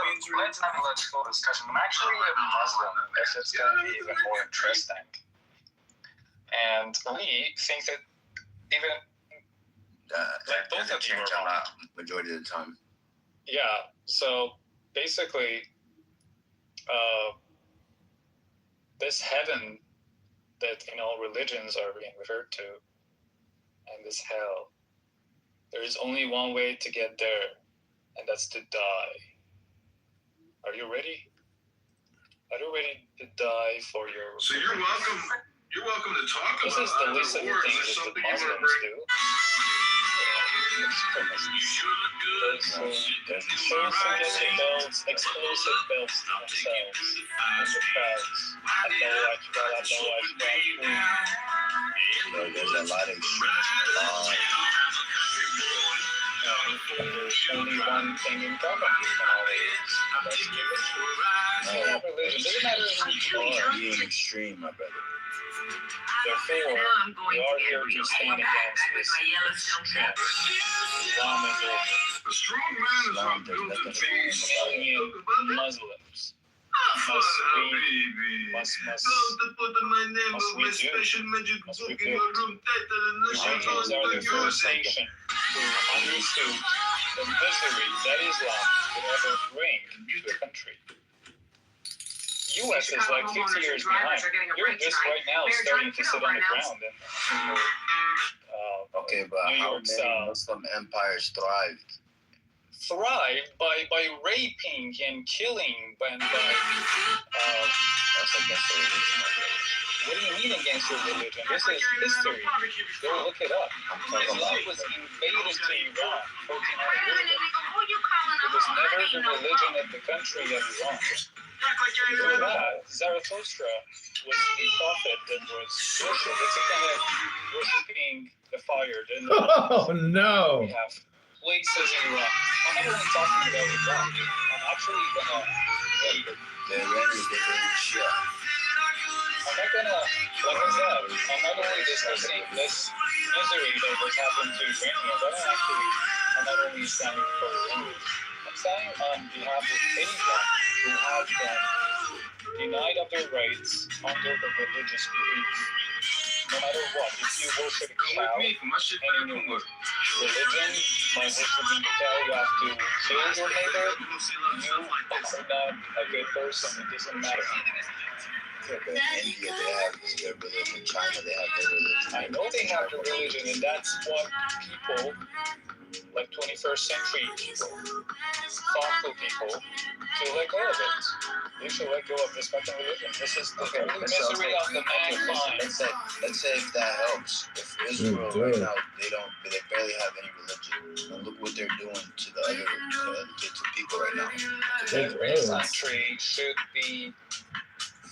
Speaker 9: logical discussion. I'm actually a Muslim, if it's going to be even more interesting. And we think that even like both of you are wrong.
Speaker 8: Majority of the time.
Speaker 9: Yeah. So basically, this heaven that religions are being referred to, and this hell, there is only one way to get there, and that's to die. Are you ready? Are you ready to die for your?
Speaker 2: So you're welcome. You're welcome to talk about
Speaker 9: This is the least of the things that the Muslims do. Suggesting belts, explosive belts to themselves, and the crowds.
Speaker 8: There's a lot of extremism.
Speaker 9: There's only one thing in common in all these. That's religion. Doesn't matter who you are.
Speaker 8: Being extreme, my brother.
Speaker 9: Therefore, we are here to stand against this trend. Islam is over.
Speaker 2: A strong man is not built to change.
Speaker 9: Muslims.
Speaker 2: Baby.
Speaker 9: Must
Speaker 2: Put my name
Speaker 9: must
Speaker 2: of
Speaker 9: we
Speaker 2: my
Speaker 9: do?
Speaker 2: special magic
Speaker 9: Must
Speaker 2: book
Speaker 9: we
Speaker 2: in
Speaker 9: do?
Speaker 2: your room title and
Speaker 9: Muslims are the first nation who understood the misery that Islam would ever bring to a country. U.S. is like 50 years behind. You're just right now starting to sit on the ground in
Speaker 8: Okay, but
Speaker 9: New
Speaker 8: how
Speaker 9: York
Speaker 8: many
Speaker 9: South.
Speaker 8: Muslim empires thrived
Speaker 9: thrive by raping and killing and by
Speaker 8: That's against the religion, I guess.
Speaker 9: what do you mean against your religion? This is history. Go look it up. Islam was invaded to Iran 1400 years ago. It was never the religion of the country of Iran. Before that, Zarathustra was the prophet that was worshipped. It's a kind of worshipping the fire.
Speaker 3: Oh no!
Speaker 9: We have places in Iran. I'm not only talking about Iran. I'm actually gonna.
Speaker 8: The Iranians, they believe Shia.
Speaker 9: I'm not gonna. Like I said, I'm not only discussing this misery that was happened to Iranians. I'm not only standing for Iranians. I'm standing on behalf of anyone who has been denied of their rights under the religious belief. No matter what, if you worship a cow, any religion, by worshiping the cow, you have to kill your neighbor. You are not a good person. It doesn't matter.
Speaker 8: In India, they have their religion. China, they have their religion.
Speaker 9: I know they have the religion, and that's what people, like 21st century people, thoughtful people, to let go of it. You should let go of this fucking religion. This is the only misery of the mankind.
Speaker 8: Let's say if that helps. If Israel right now, they barely have any religion. And look what they're doing to the other to people right now.
Speaker 9: Every country should be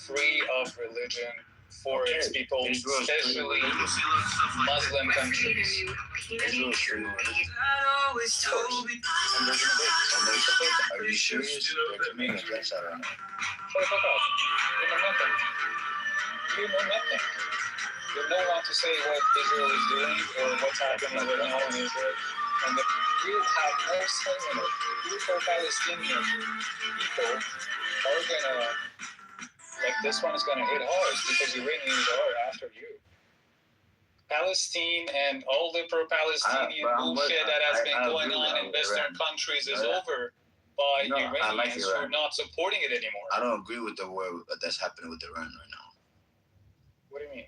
Speaker 9: free of religion for its people, especially Muslim countries.
Speaker 8: Israel's free of religion. Are you serious? They're committing genocide right now.
Speaker 9: Shut the fuck up. You know nothing. You know nothing. You know what to say what Israel is doing or what's happening right now in Israel. And if you have no say in it, you for Palestinian people are gonna, like this one is gonna hit hard because Iranians are after you. Palestine and all the pro-Palestinian bullshit that has been going on in Western countries is over by Iranians who are not supporting it anymore.
Speaker 8: I don't agree with the war that's happening with Iran right now.
Speaker 9: What do you mean?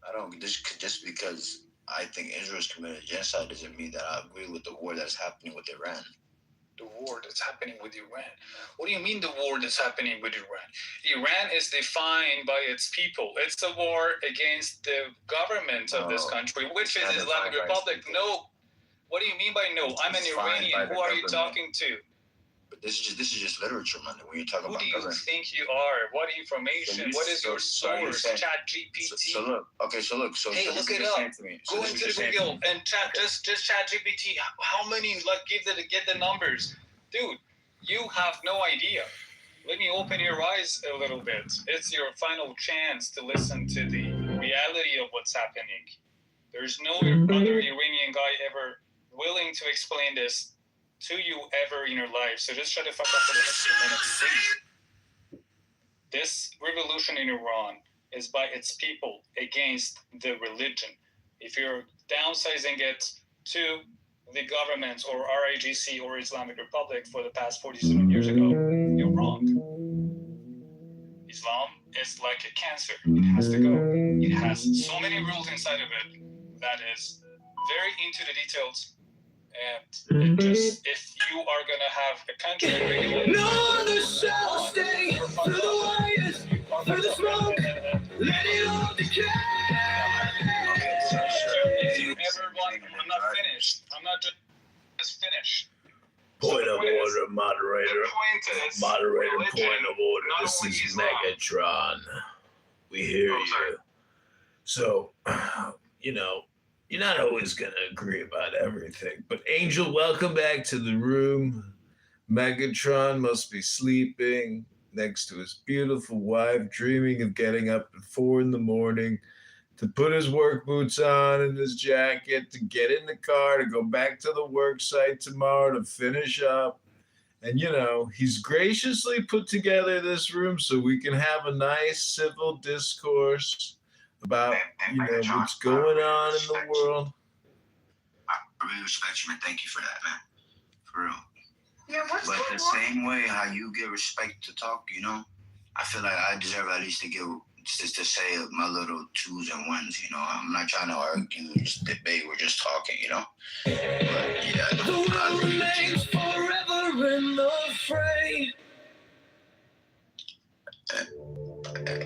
Speaker 8: I don't. Just because I think Israel's committed genocide doesn't mean that I agree with the war that's happening with Iran.
Speaker 9: The war that's happening with Iran. What do you mean the war that's happening with Iran? Iran is defined by its people. It's a war against the government of this country, which is Islamic Republic. No. What do you mean by no? I'm an Iranian. Who are you talking to?
Speaker 8: But this is just literature, man. When you're talking
Speaker 9: Who
Speaker 8: about
Speaker 9: do you
Speaker 8: government.
Speaker 9: think you are? What information? What is your source? Chat GPT.
Speaker 8: So look.
Speaker 9: Hey, look it up. Go into Google and chat. Just Chat GPT. How many? Like, get the numbers, dude. You have no idea. Let me open your eyes a little bit. It's your final chance to listen to the reality of what's happening. There's no other Iranian guy ever willing to explain this to you ever in your life. So just shut the fuck up for the next 2 minutes, please. This revolution in Iran is by its people against the religion. If you're downsizing it to the government or RIGC or Islamic Republic for the past 47 years ago, you're wrong. Islam is like a cancer. It has to go. It has so many rules inside of it that is very into the details. And it just, if you are gonna have a country regulated,
Speaker 1: No, the shall stay through the wires, through the smoke, let it all decay.
Speaker 9: If you ever want, I'm not finished. I'm not just finished.
Speaker 3: Point of
Speaker 9: the point
Speaker 3: order, moderator.
Speaker 9: The point is,
Speaker 3: Moderator,
Speaker 9: religion,
Speaker 3: point of order.
Speaker 9: not
Speaker 3: This
Speaker 9: only
Speaker 3: is
Speaker 9: Islam.
Speaker 3: Megatron. We hear
Speaker 7: Oh, sorry.
Speaker 3: you. So, you're not always going to agree about everything. But Angel, welcome back to the room. Megatron must be sleeping next to his beautiful wife, dreaming of getting up at 4 a.m. to put his work boots on and his jacket, to get in the car, to go back to the work site tomorrow to finish up. And, he's graciously put together this room so we can have a nice civil discourse about, what's going on in the world.
Speaker 8: I really respect you, man. Thank you for that, man. For real.
Speaker 6: Yeah, what's
Speaker 8: But
Speaker 6: going
Speaker 8: the
Speaker 6: on?
Speaker 8: same way how you get respect to talk, I feel like I deserve at least to just to say my little twos and ones, you know. I'm not trying to argue, just debate. We're just talking, you know. But yeah,
Speaker 1: The world remains forever in the fray.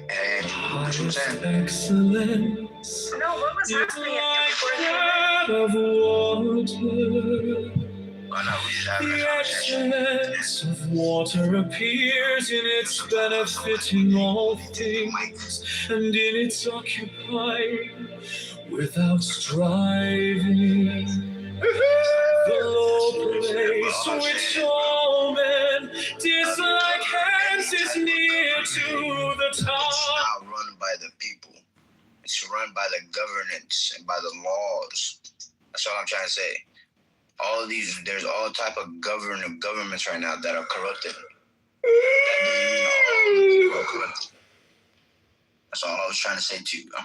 Speaker 8: Hey, what you saying?
Speaker 1: Excellence.
Speaker 4: No, what was happening at you before it
Speaker 1: Like of water.
Speaker 8: Oh no, we just having a
Speaker 1: The
Speaker 8: conversation.
Speaker 1: excellence of water appears in its benefiting all things and in its occupying without striving. The low place which all men dislike hence is near to the
Speaker 8: It's
Speaker 1: top.
Speaker 8: not run by the people. It's run by the governance and by the laws. That's all I'm trying to say. All of these, there's all type of governments right now that are corrupted. That doesn't mean all the people are corrupted. That's all I was trying to say to you, bro.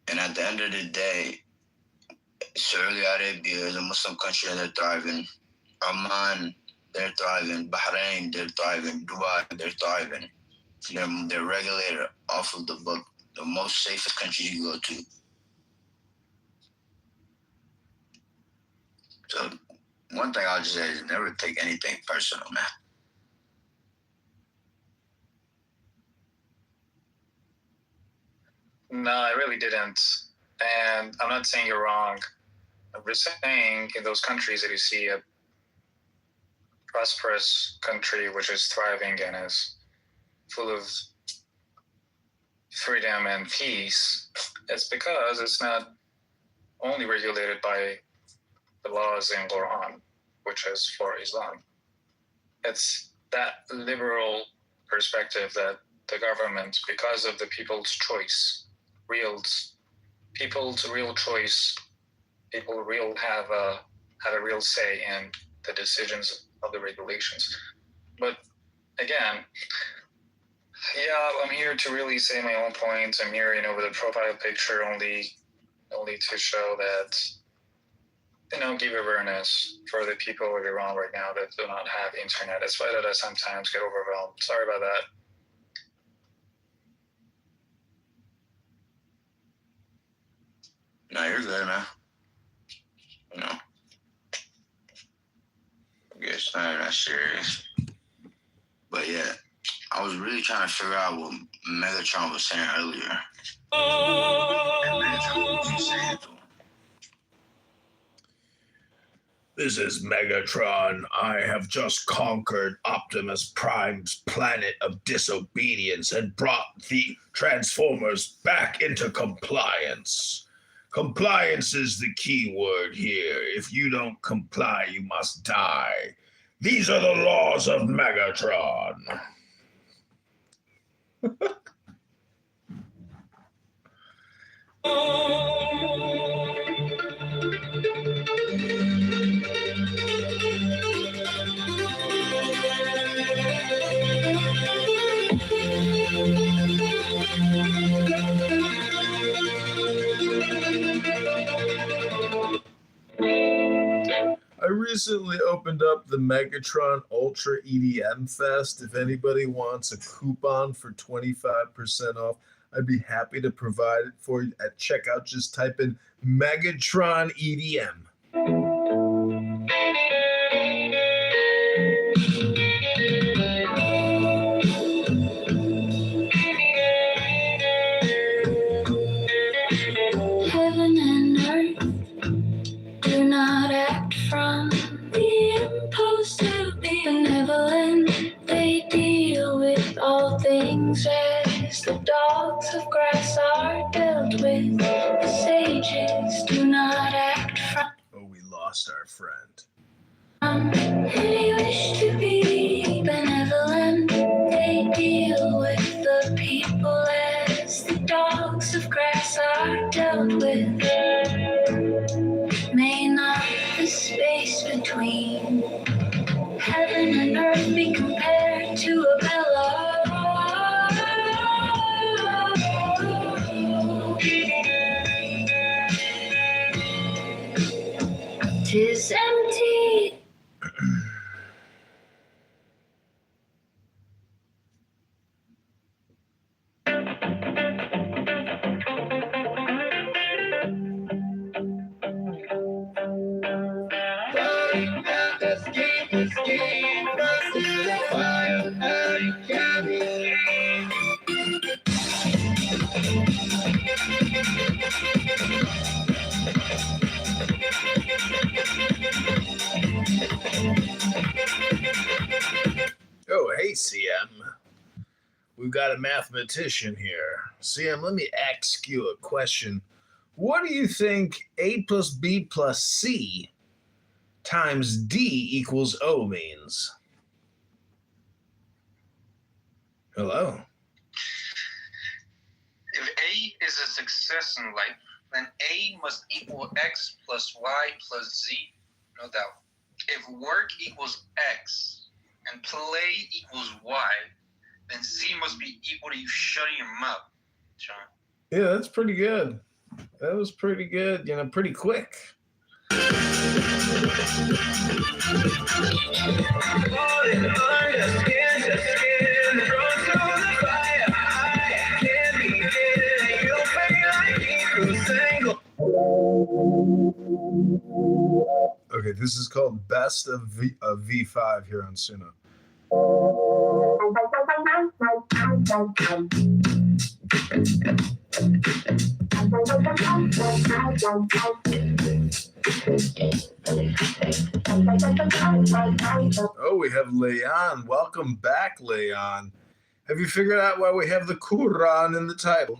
Speaker 8: And at the end of the day, Saudi Arabia is a Muslim country and they're thriving. Oman, they're thriving. Bahrain, they're thriving. Dubai, they're thriving. They're regulated off of the book, the most safest country you go to. So one thing I'll just say is never take anything personal, man.
Speaker 9: No, I really didn't. And I'm not saying you're wrong. I'm just saying in those countries that you see a prosperous country which is thriving and is full of freedom and peace, it's because it's not only regulated by the laws in Quran, which is for Islam. It's that liberal perspective that the government, because of the people's choice, people's real choice, people have a real say in the decisions of the regulations. But again, yeah, I'm here to really say my own points. I'm here, with a profile picture only to show that, give awareness for the people around right now that do not have internet. That's why that I sometimes get overwhelmed. Sorry about that.
Speaker 8: No, you're good, man. I guess not that serious. But yeah, I was really trying to figure out what Megatron was saying earlier. And Megatron, what was you saying to him?
Speaker 3: This is Megatron. I have just conquered Optimus Prime's planet of disobedience and brought the Transformers back into compliance. Compliance is the key word here. If you don't comply, you must die. These are the laws of Megatron. I recently opened up the Megatron Ultra EDM Fest. If anybody wants a coupon for 25% off, I'd be happy to provide it for you at checkout. Just type in Megatron EDM.
Speaker 1: Heaven and earth do not act from the impulse to be benevolent. They deal with all things as the dogs of grass are dealt with. The sages do not act from
Speaker 3: Oh, we lost our friend.
Speaker 1: any wish to be benevolent. They deal with the people as the dogs of grass are dealt with. May not the space between heaven and earth be compared to a pillow. 'Tis empty.
Speaker 3: Oh, hey, CM. We've got a mathematician here. CM, let me ask you a question. What do you think A plus B plus C times D equals O means? Hello?
Speaker 5: If A is a success in life, then A must equal X plus Y plus Z, no doubt. If work equals X and play equals Y, then Z must be equal to you shutting your mouth, John.
Speaker 3: Yeah, that's pretty good. That was pretty good, pretty quick. Okay, this is called Best of V5 here on Suno. Oh, we have Leon. Welcome back, Leon. Have you figured out why we have the Quran in the title?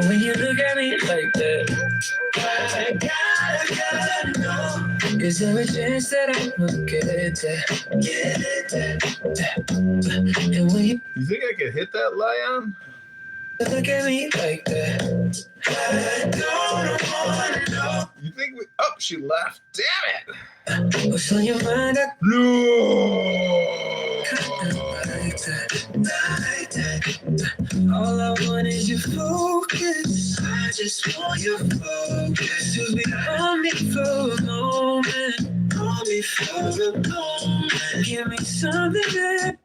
Speaker 1: When you look at me like that, I gotta know, is there a chance that I will get that? And when
Speaker 3: You think I could hit that, Leon?
Speaker 1: look at me like that, I don't wanna know.
Speaker 3: You think we... Oh, she left. Damn it!
Speaker 1: What's on your mind?
Speaker 3: No!
Speaker 1: All I want is your focus. I just want your focus to be on me for a moment. On me for a moment. Give me something that.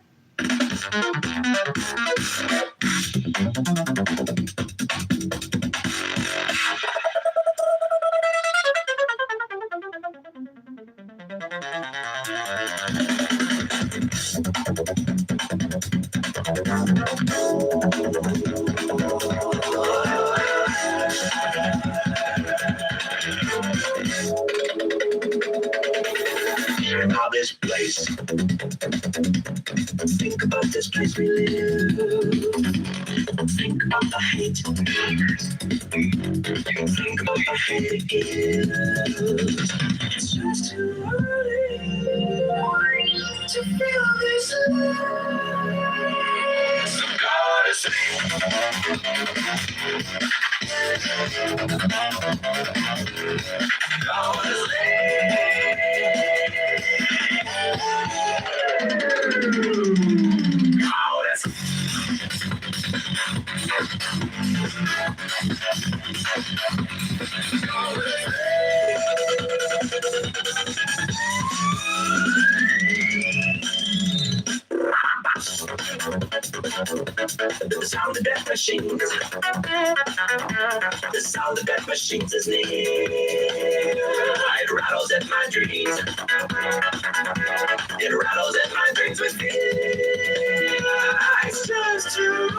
Speaker 1: About this place. Think about this place we live. Think about the hate. Think about the hate it gives. It's just too early to feel this love. So go to sleep. Go to sleep. The sound of death machines. The sound of death machines is near. It rattles at my dreams. It rattles at my dreams with fear. It's just too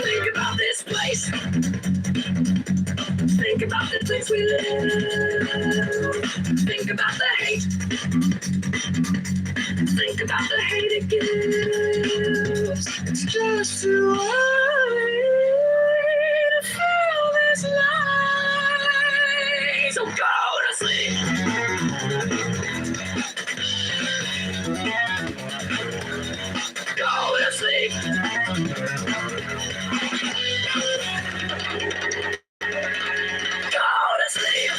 Speaker 1: Think about this place. Think about the place we live. Think about the hate. Think about the hate it gives. It's just too late to feel this light. So go to sleep. Go to sleep. Go to sleep.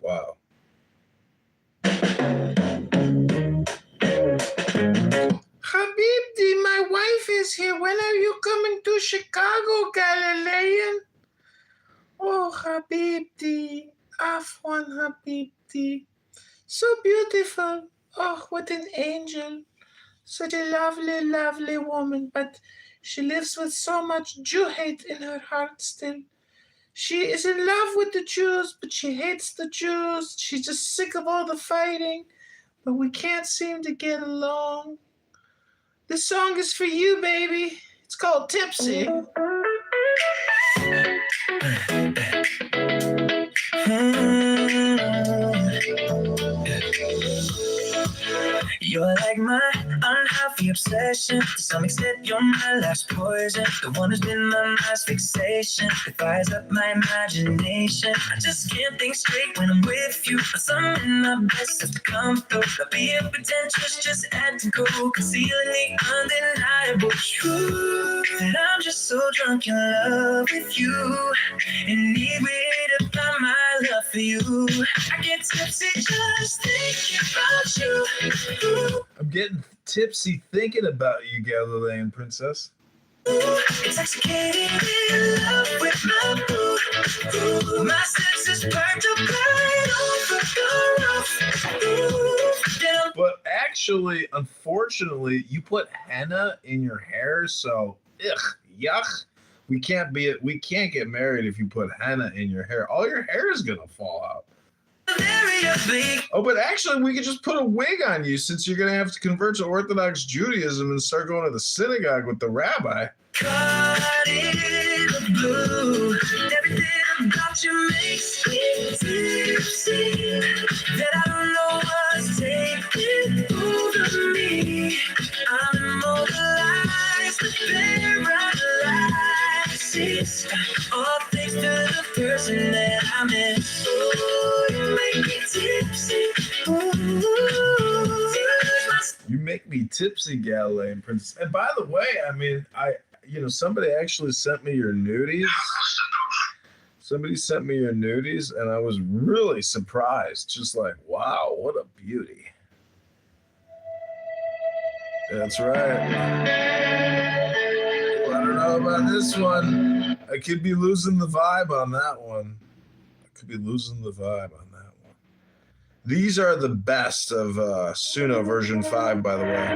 Speaker 3: Wow. Habibti, my wife is here. When are you coming to Chicago, Galilean? Oh, Habibti. Afwan Habibti. So beautiful. Oh, what an angel. Such a lovely, lovely woman. But she lives with so much Jew hate in her heart still. She is in love with the Jews, but she hates the Jews. She's just sick of all the fighting. But we can't seem to get along. This song is for you, baby. It's called Tipsy.
Speaker 1: You're like my unhealthy obsession. To some extent, you're my last poison. The one who's been my last fixation. It fires up my imagination. I just can't think straight when I'm with you. But something my best has to come through. I'll be a pretentious, just acting cool. Concealing the undeniable truth. That I'm just so drunk in love with you. Inebriated by my love for you. I get tipsy just thinking about you.
Speaker 3: I'm getting tipsy thinking about you, Galilean princess.
Speaker 1: Intoxicated in love with my boo. My senses burnt up right over the roof.
Speaker 3: But actually, unfortunately, you put henna in your hair, so yuck. We can't get married if you put henna in your hair. All your hair is gonna fall out. Oh, but actually, we could just put a wig on you since you're going to have to convert to Orthodox Judaism and start going to the synagogue with the rabbi.
Speaker 1: Caught in the blue. Everything about you makes me tipsy. That I don't know what's taking over me. I'm immobilized, paralysis. All thanks to the person that I miss. You make me tipsy.
Speaker 3: You make me tipsy, Galilean princess. And by the way, I mean, somebody actually sent me your nudies. Somebody sent me your nudies, and I was really surprised. Just like, wow, what a beauty. That's right. Well, I don't know about this one. I could be losing the vibe on that one. These are the best of Suno version 5, by the way.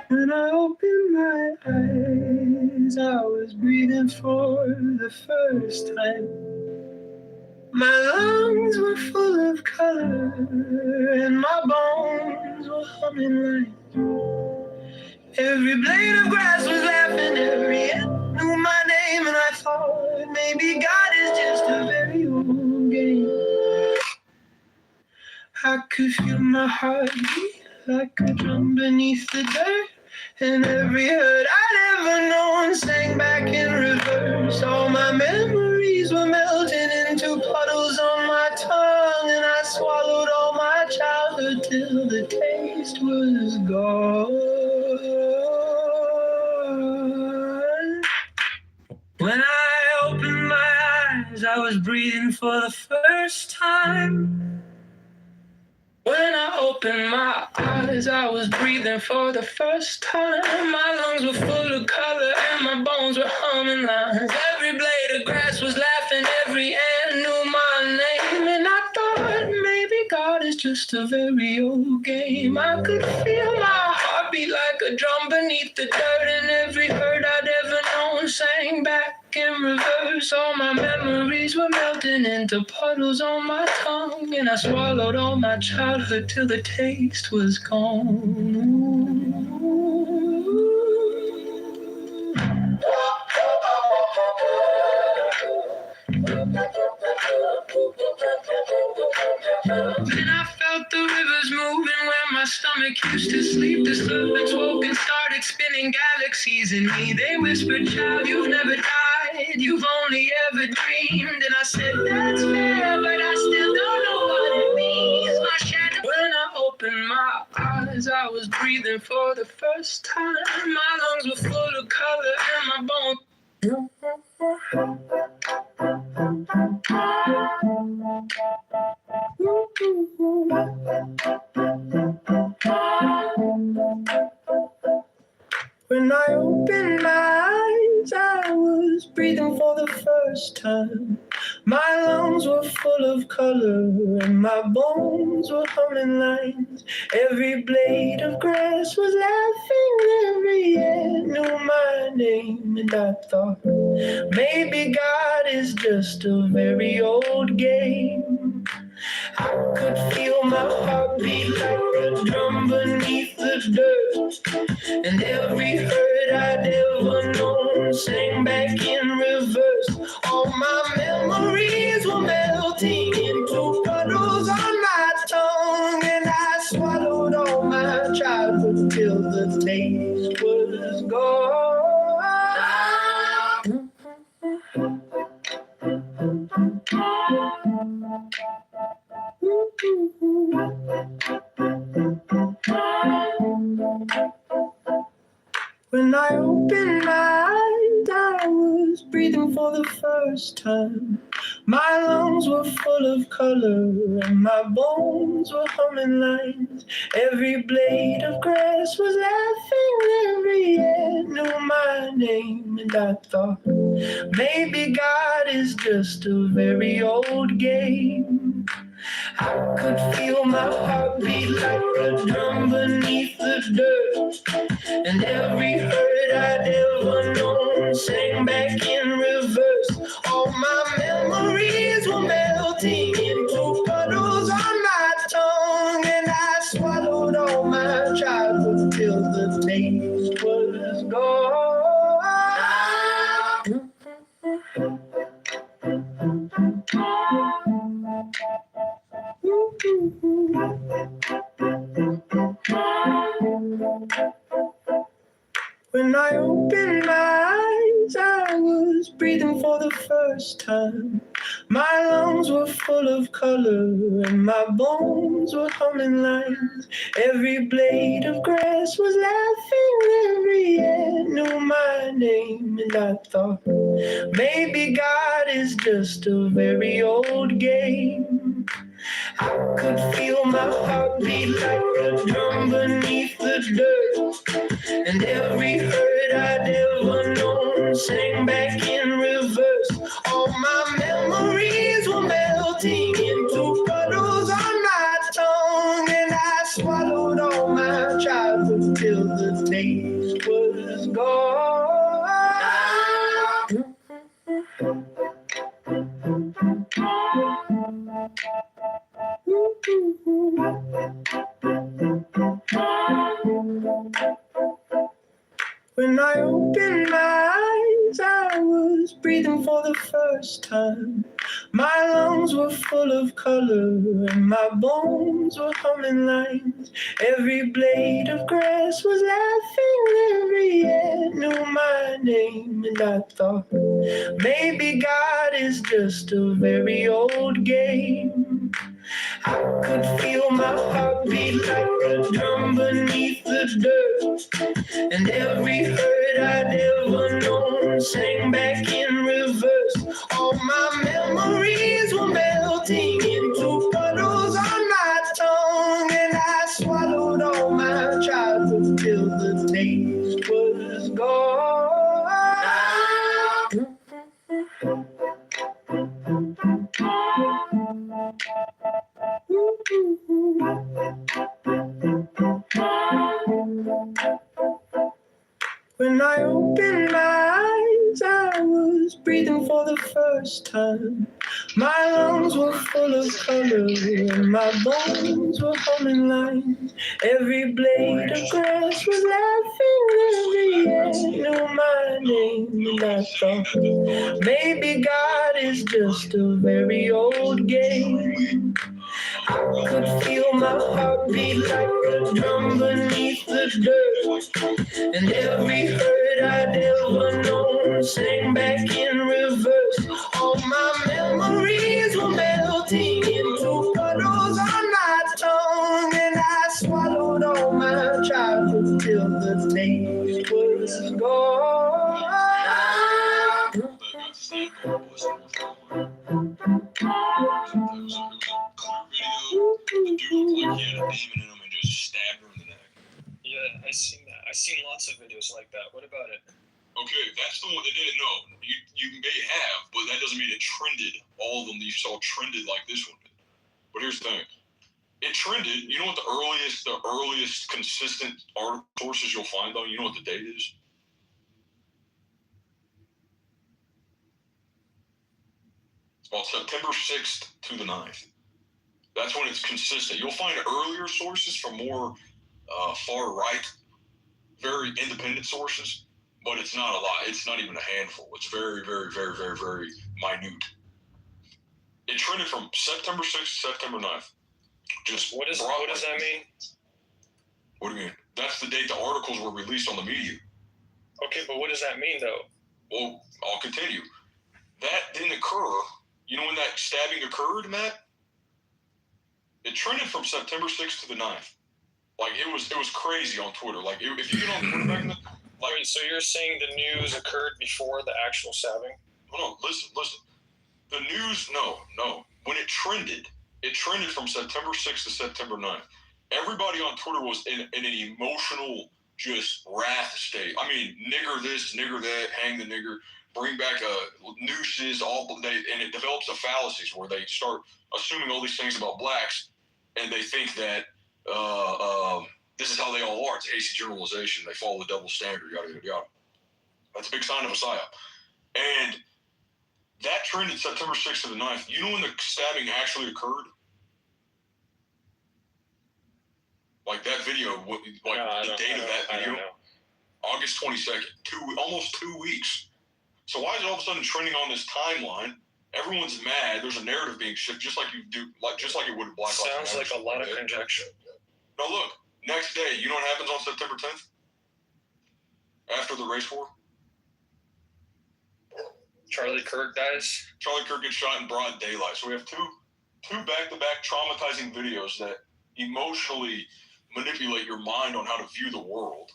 Speaker 1: When I opened my eyes, I was breathing for the first time. My lungs were full of color, and my bones were humming lines. Every blade of grass was laughing, every ant knew my name, and I thought maybe God is just a very old game. I could feel my heart beat like a drum beneath the dirt, and every hurt I'd ever known sang back in reverse. All my memories were melting into puddles on my tongue, and I swallowed all my childhood till the taste was gone. When I opened my eyes, I was breathing for the first time. When I opened my eyes, I was breathing for the first time. My lungs were full of color and my bones were humming lines. Every blade of grass was laughing, every ant knew my name. And I thought maybe God is just a very old game. I could feel my heart beat like a drum beneath the dirt, and every hurt I'd ever known sang back. in reverse. All my memories were melting into puddles on my tongue, and I swallowed all my childhood till the taste was gone. Then I felt the rivers moving where my stomach used to sleep. The serpents woke and started spinning galaxies in me. They whispered, child, you've never died, you've only ever dreamed. And I said, that's fair, but I still don't know what it means. My shadow. When I opened my eyes, I was breathing for the first time. My lungs were full of color and my bones. When I opened my eyes, I was breathing for the first time. My lungs were full of color and my bones were humming lines. Every blade of grass was laughing, every air knew my name. And I thought, maybe God is just a very old game. I could feel my heart beat like a drum beneath the dirt. And every hurt I'd ever known sang back in reverse. All my memories were melting into puddles on my tongue. And I swallowed all my childhood till the taste was gone. When I opened my eyes, I was breathing for the first time. My lungs were full of color and my bones were humming lines. Every blade of grass was laughing, every air knew my name. And I thought, maybe God is just a very old game. I could feel my heart beat like a drum beneath the dirt. And every hurt I'd ever known sang back in reverse. All my memories were melting into puddles on my tongue. And I swallowed all my childhood till the taste was gone. When I opened my eyes, I was breathing for the first time. My lungs were full of color and my bones were humming lines. Every blade of grass was laughing, every air knew my name. And I thought, maybe God is just a very old game. I could feel my heart beat like a drum beneath the dirt. And every hurt I'd ever known sang back in reverse. All my memories were melting into puddles on my tongue. And I swallowed all my childhood till the taste was gone. When I opened my eyes, I was breathing for the first time. My lungs were full of color and my bones were humming lines. Every blade of grass was laughing, every air knew my name. And I thought, maybe God is just a very old game. I could feel my heart beat like a drum beneath the dirt. And every hurt I'd ever known sang back in reverse. All my memories were melting into puddles on my tongue. And I swallowed all my childhood till the taste was gone. When I opened my eyes, I was my bones were humming line. Every blade of grass was laughing, every air knew my name. And I thought, maybe God is just a very old game. I could feel my heartbeat like a drum beneath the dirt. And every hurt I'd ever known sang back in reverse. All my memories were melting into puddles on my tongue. And I swallowed all my childhood till the day was gone.
Speaker 9: Yeah, I seen that. I seen lots of videos like that. What about it?
Speaker 2: Okay, that's the one that didn't know. You may have, but that doesn't mean it trended. All of them that you saw trended like this one did. But here's the thing. It trended. You know what the earliest consistent article sources you'll find though? You know what the date is? It's about September 6th to the 9th. That's when it's consistent. You'll find earlier sources from more far right, very independent sources, but it's not a lot. It's not even a handful. It's very, very, very, very, very minute. It trended from September 6th to September 9th. Just
Speaker 9: what does that mean?
Speaker 2: What do you mean? That's the date the articles were released on the media.
Speaker 9: Okay, but what does that mean though?
Speaker 2: Well, I'll continue. That didn't occur. You know when that stabbing occurred, Matt? It trended from September 6th to the 9th. Like it was crazy on Twitter. Like if you get on Twitter back then, like
Speaker 9: wait, so you're saying the news occurred before the actual stabbing?
Speaker 2: No, listen. The news, no. When it trended from September 6th to September 9th. Everybody on Twitter was in an emotional, just wrath state. I mean, nigger this, nigger that, hang the nigger, bring back nooses, and it develops a fallacies where they start assuming all these things about blacks, and they think that this is how they all are. It's hasty generalization. They follow the double standard, yada, yada, yada. That's a big sign of a psyop. And that trended September 6th to the 9th. You know when the stabbing actually occurred? Like that video, the date of that video? August 22nd, almost 2 weeks. So why is it all of a sudden trending on this timeline? Everyone's mad. There's a narrative being shifted, just like you do, just like it would Black Lives Matter.
Speaker 9: Sounds like a lot of conjecture.
Speaker 2: Now look, next day, you know what happens on September 10th? After the race war?
Speaker 9: Charlie Kirk dies.
Speaker 2: Charlie Kirk gets shot in broad daylight. So we have two back-to-back traumatizing videos that emotionally manipulate your mind on how to view the world.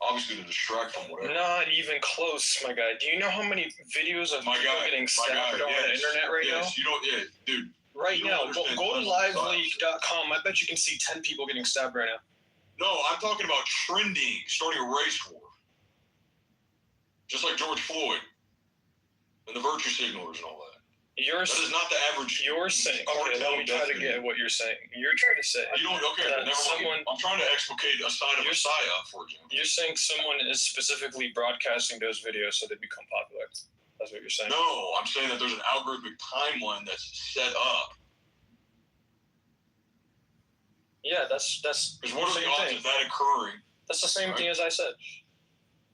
Speaker 2: Obviously to distract from whatever.
Speaker 9: Not even close, my guy. Do you know how many videos of people getting stabbed on the internet right now?
Speaker 2: You don't, dude.
Speaker 9: Right now, go to liveleak.com. I bet you can see 10 people getting stabbed right now.
Speaker 2: No, I'm talking about trending, starting a race war. Just like George Floyd and the virtue signalers and all that. That is not the average.
Speaker 9: You're saying, okay, let me try to get what you're saying. You're trying to say.
Speaker 2: You don't, okay, never mind. I'm trying to explicate a side of a psyop, for example.
Speaker 9: You're saying someone is specifically broadcasting those videos so they become popular. That's what you're saying.
Speaker 2: No, I'm saying that there's an algorithmic timeline that's set up.
Speaker 9: Yeah, that's
Speaker 2: because what are the odds of that occurring?
Speaker 9: That's the same thing as I said.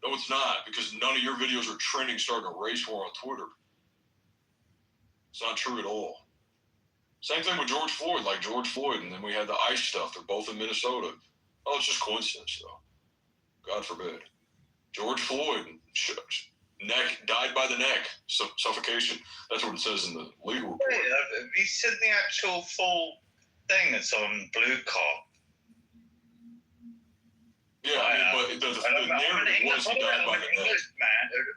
Speaker 2: No, it's not, because none of your videos are trending starting a race war on Twitter. It's not true at all. Same thing with George Floyd, and then we had the ICE stuff. They're both in Minnesota. Oh, it's just coincidence, though. God forbid. George Floyd, died by the neck, suffocation. That's what it says in the legal report.
Speaker 10: Wait, have you seen the actual full thing that's on Blue Cop?
Speaker 2: Yeah, but the narrative was he died by the neck.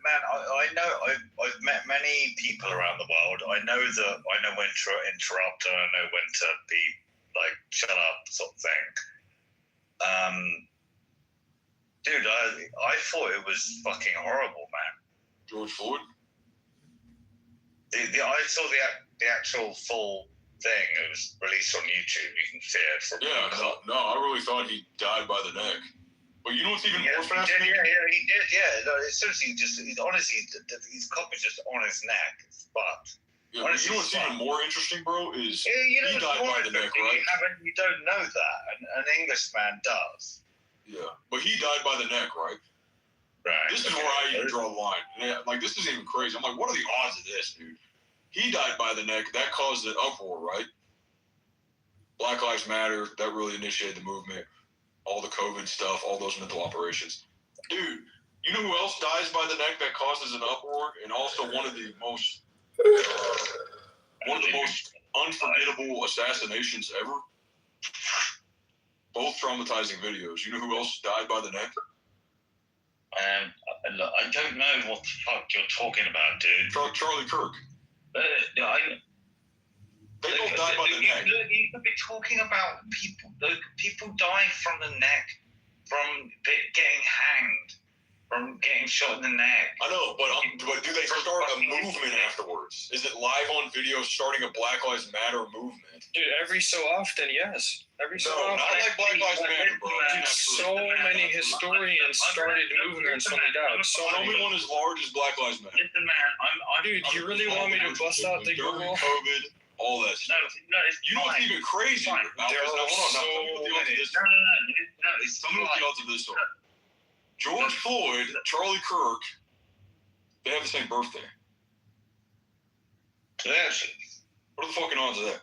Speaker 10: Man, I know. I've met many people around the world. I know when to interrupt and I know when to be like, shut up, sort of thing. Dude, I thought it was fucking horrible, man.
Speaker 2: George Floyd?
Speaker 10: I saw the actual full thing. It was released on YouTube. You can see it.
Speaker 2: No, I really thought he died by the neck. But you know what's even more fascinating?
Speaker 10: He did. Yeah, no, as soon as his cock is just on his neck. It's fucked.
Speaker 2: Yeah, but you know what's even more interesting, bro, is
Speaker 10: You know,
Speaker 2: he died by the neck, right?
Speaker 10: You don't know that. An Englishman does.
Speaker 2: Yeah, but he died by the neck, right?
Speaker 10: Right.
Speaker 2: This is where I even draw the line. Yeah, like, this is even crazy. I'm like, what are the odds of this, dude? He died by the neck. That caused an uproar, right? Black Lives Matter, that really initiated the movement. All the COVID stuff, all those mental operations. Dude, you know who else dies by the neck that causes an uproar? And also one of the most unforgettable assassinations ever? Both traumatizing videos. You know who else died by the neck?
Speaker 10: Look, I don't know what the fuck you're talking about, dude.
Speaker 2: Charlie Kirk. They both died by the neck.
Speaker 10: You could be talking about people dying from the neck, from getting hanged, from getting shot in the neck.
Speaker 2: I know, but do they start a movement afterwards? Is it live on video starting a Black Lives Matter movement?
Speaker 11: Dude, every so often, yes. Every so often.
Speaker 2: Not like Black Lives Matter, bro.
Speaker 11: Dude, so many historians started movements when they died.
Speaker 2: Show me one as large as Black Lives Matter.
Speaker 10: Listen, man,
Speaker 11: Dude, you really want me to bust out the
Speaker 2: during
Speaker 11: Google?
Speaker 2: COVID, all that stuff.
Speaker 10: No, it's
Speaker 2: You know what's even crazier?
Speaker 11: There are so many.
Speaker 10: No, it's
Speaker 2: Tell me what the odds of this are. George Floyd, Charlie Kirk, they have the same birthday.
Speaker 10: Yes.
Speaker 2: What are the fucking odds of that?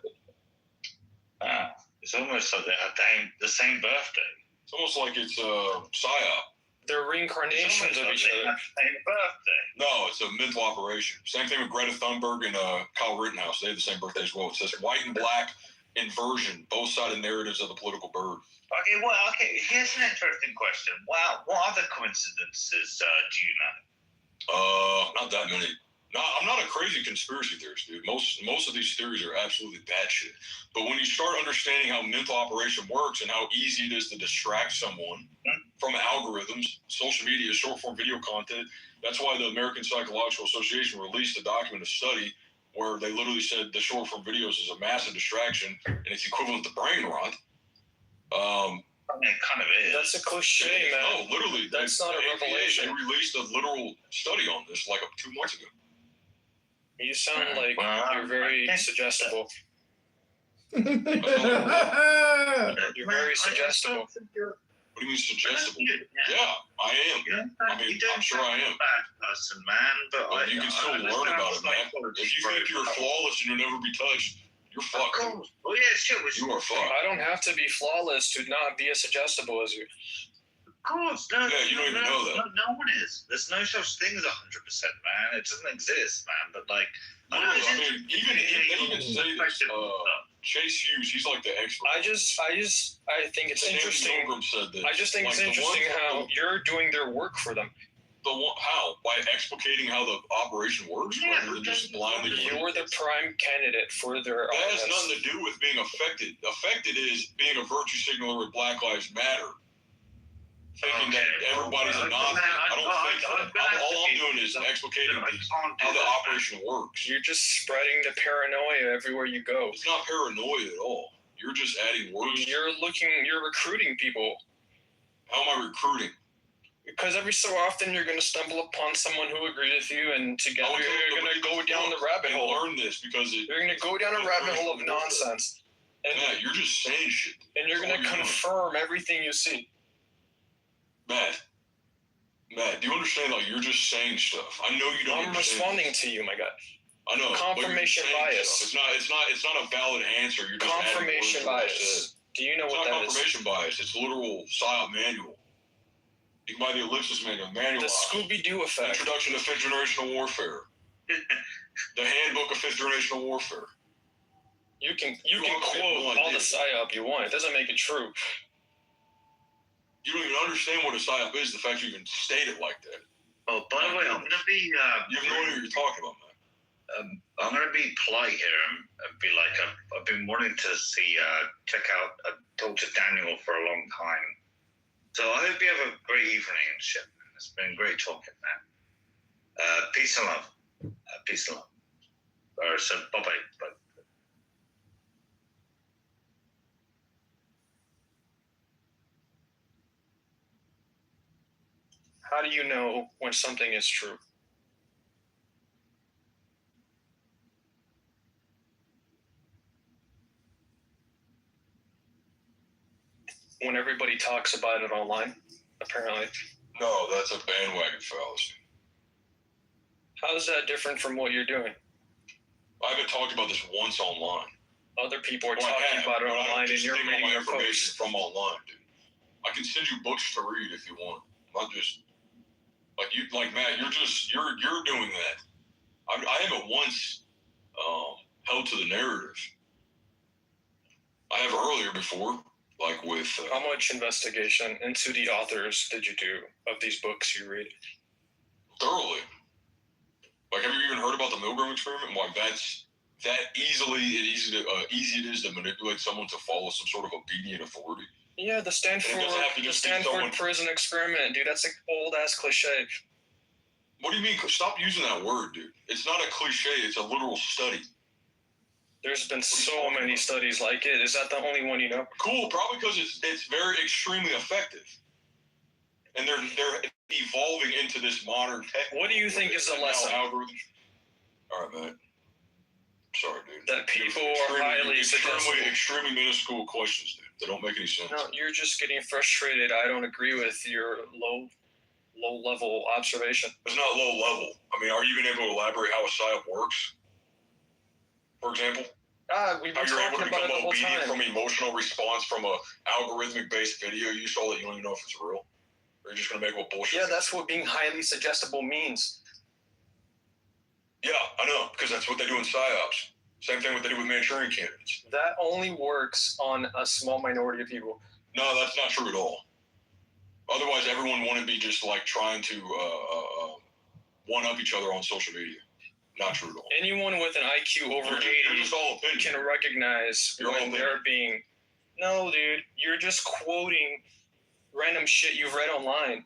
Speaker 10: It's almost like they have the same birthday.
Speaker 2: It's almost like it's psyop.
Speaker 11: They're reincarnations of each other.
Speaker 10: Same birthday.
Speaker 2: No, it's a mental operation. Same thing with Greta Thunberg and Kyle Rittenhouse. They have the same birthday as well. It says white and black inversion, both sided narratives of the political bird.
Speaker 10: Okay, here's an interesting question. Wow, what other coincidences do you know?
Speaker 2: Not that many. No, I'm not a crazy conspiracy theorist, dude. Most of these theories are absolutely bad shit. But when you start understanding how mental operation works and how easy it is to distract someone from algorithms, social media, short form video content, that's why the American Psychological Association released a document, a study, where they literally said the short form videos is a massive distraction and it's equivalent to brain rot.
Speaker 10: I mean, it kind of is.
Speaker 11: That's a cliche, man.
Speaker 2: No, literally.
Speaker 11: That's not a revelation.
Speaker 2: They released a literal study on this like 2 months ago.
Speaker 11: You sound like you're very suggestible. You're very suggestible.
Speaker 2: What do you mean suggestible? Yeah, I am. I mean, I'm sure I am.
Speaker 10: Bad person, man, but
Speaker 2: you can still learn about it, man. If you think you're flawless and you'll never be touched, you're fucked.
Speaker 10: Oh yeah, shit.
Speaker 2: You are fucked.
Speaker 11: I don't have to be flawless to not be as suggestible as you.
Speaker 10: Of course, no.
Speaker 2: Yeah, you don't even know that.
Speaker 10: No one is. There's no such thing as 100%, man. It doesn't exist, man. But like,
Speaker 2: I mean, even say this, Chase Hughes, he's like the expert.
Speaker 11: I think it's interesting.
Speaker 2: Said this.
Speaker 11: I just think it's interesting how you're doing their work for them.
Speaker 2: How? By explicating how the operation works, rather than just blindly.
Speaker 11: You're the prime candidate for their.
Speaker 2: That has nothing to do with being affected. Affected is being a virtue signaler with Black Lives Matter. Thinking that everybody's a Nazi. I don't think that. All I'm doing is explicating how the operation works.
Speaker 11: You're just spreading the paranoia everywhere you go.
Speaker 2: It's not paranoia at all. You're just adding words.
Speaker 11: You're recruiting people.
Speaker 2: How am I recruiting?
Speaker 11: Because every so often you're going to stumble upon someone who agrees with you, and together you're going to go down the rabbit hole.
Speaker 2: Learn this because
Speaker 11: you're going to go down a rabbit hole of nonsense.
Speaker 2: And you're just saying shit.
Speaker 11: And you're going to confirm everything you see.
Speaker 2: Matt, do you understand? Like, you're just saying stuff. I know you don't.
Speaker 11: I'm responding to you, my guy.
Speaker 2: I know.
Speaker 11: Confirmation bias.
Speaker 2: It's not a valid answer. You're just
Speaker 11: confirmation bias. Do you know what that is?
Speaker 2: It's not confirmation bias. It's literal psyop manual. You can buy the ellipsis manual.
Speaker 11: The Scooby-Doo effect.
Speaker 2: Introduction to Fifth Generational Warfare. The Handbook of Fifth Generational Warfare.
Speaker 11: You can quote all the psyop you want. It doesn't make it true.
Speaker 2: You don't even understand what a psyop is, the fact you even state it like that.
Speaker 10: Oh, by the way, I'm going to be...
Speaker 2: you have no idea what you're talking about, man.
Speaker 10: I'm going to be polite here and be like, I've been wanting to check out, talk to Daniel for a long time. So I hope you have a great evening and shit, man. It's been great talking, man. Peace and love. Peace and love. So, bye-bye. Bye.
Speaker 11: How do you know when something is true? when everybody talks about it online, apparently.
Speaker 2: No, that's a bandwagon fallacy.
Speaker 11: How is that different from what you're doing?
Speaker 2: I haven't talked about this once online.
Speaker 11: Other people are
Speaker 2: Well, I
Speaker 11: talking
Speaker 2: have,
Speaker 11: about it
Speaker 2: but I
Speaker 11: online,
Speaker 2: don't
Speaker 11: and
Speaker 2: just
Speaker 11: you're
Speaker 2: take all
Speaker 11: reading
Speaker 2: my
Speaker 11: your
Speaker 2: information
Speaker 11: posts.
Speaker 2: from online, dude. I can send you books to read if you want. Not just like Matt. You're doing that. I haven't once held to the narrative. I have earlier before, like with.
Speaker 11: How much investigation into the authors did you do of these books you read?
Speaker 2: Thoroughly. Like, have you even heard about the Milgram experiment? Like, that's that easy it is to manipulate someone to follow some sort of obedient authority.
Speaker 11: Yeah, the Stanford prison experiment, dude. That's an old ass cliche.
Speaker 2: What do you mean? Stop using that word, dude. It's not a cliche. It's a literal study.
Speaker 11: There's been so many studies like it. Is that the only one you know?
Speaker 2: Cool, probably because it's very extremely effective, and they're evolving into this modern tech.
Speaker 11: What do you think is the lesson?
Speaker 2: Algorithm. All right, man. Sorry, dude.
Speaker 11: That people are highly
Speaker 2: extremely minuscule questions, dude. They don't make any sense.
Speaker 11: No, you're just getting frustrated. I don't agree with your low level observation.
Speaker 2: It's not low level. I mean, are you even able to elaborate how a psyop works? For example,
Speaker 11: we've been talking about it the whole time.
Speaker 2: From emotional response from a algorithmic based video you saw that you don't even know if it's real, or you're just gonna make what bullshit.
Speaker 11: Yeah, that's what being highly suggestible means.
Speaker 2: Yeah, I know, because that's what they do in psyops. Same thing what they do with Manchurian candidates.
Speaker 11: That only works on a small minority of people.
Speaker 2: No, that's not true at all. Otherwise, everyone wouldn't be just like trying to one up each other on social media. Not true at all.
Speaker 11: Anyone with an IQ over 80 can recognize when they're being. No, dude, you're just quoting random shit you've read online.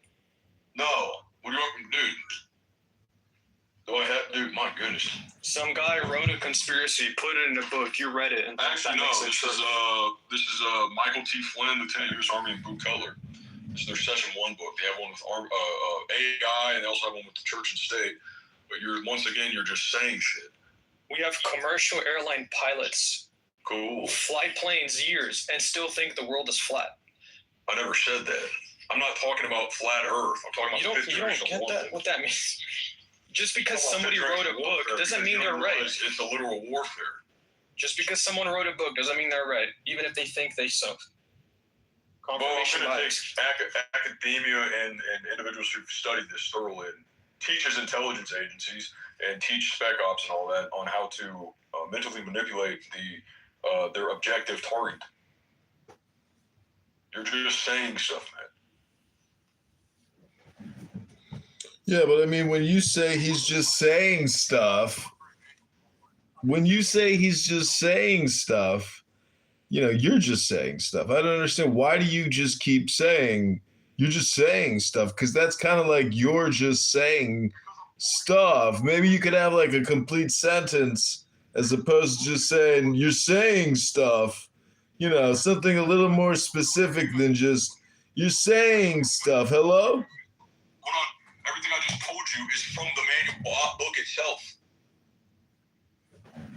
Speaker 2: No, what do you want, dude? Do I have, dude? My goodness.
Speaker 11: Some guy wrote a conspiracy, put it in a book. You read it, and
Speaker 2: actually, no. This is Michael T. Flynn, Lieutenant U.S. Army, and Boo Cutler. This is their Session 1 book. They have one with AI, and they also have one with the Church and State. But you're just saying shit.
Speaker 11: We have commercial airline pilots
Speaker 2: who
Speaker 11: fly planes years and still think the world is flat.
Speaker 2: I never said that. I'm not talking about flat Earth. I'm talking about
Speaker 11: you don't get what that means. Just because somebody wrote a book doesn't mean they're right.
Speaker 2: It's a literal warfare.
Speaker 11: Just because someone wrote a book doesn't mean they're right, even if they think they so.
Speaker 2: Confirmation bias. Academia and individuals who've studied this thoroughly, and teaches intelligence agencies and teach spec ops and all that on how to mentally manipulate their objective target. You're just saying stuff, man.
Speaker 3: Yeah, but I mean, when you say he's just saying stuff, you're just saying stuff. I don't understand. Why do you just keep saying you're just saying stuff? Because that's kind of like you're just saying stuff. Maybe you could have like a complete sentence as opposed to just saying you're saying stuff. You know, something a little more specific than just you're saying stuff. Hello?
Speaker 2: Hold on. Everything I just told you is from the manual book itself.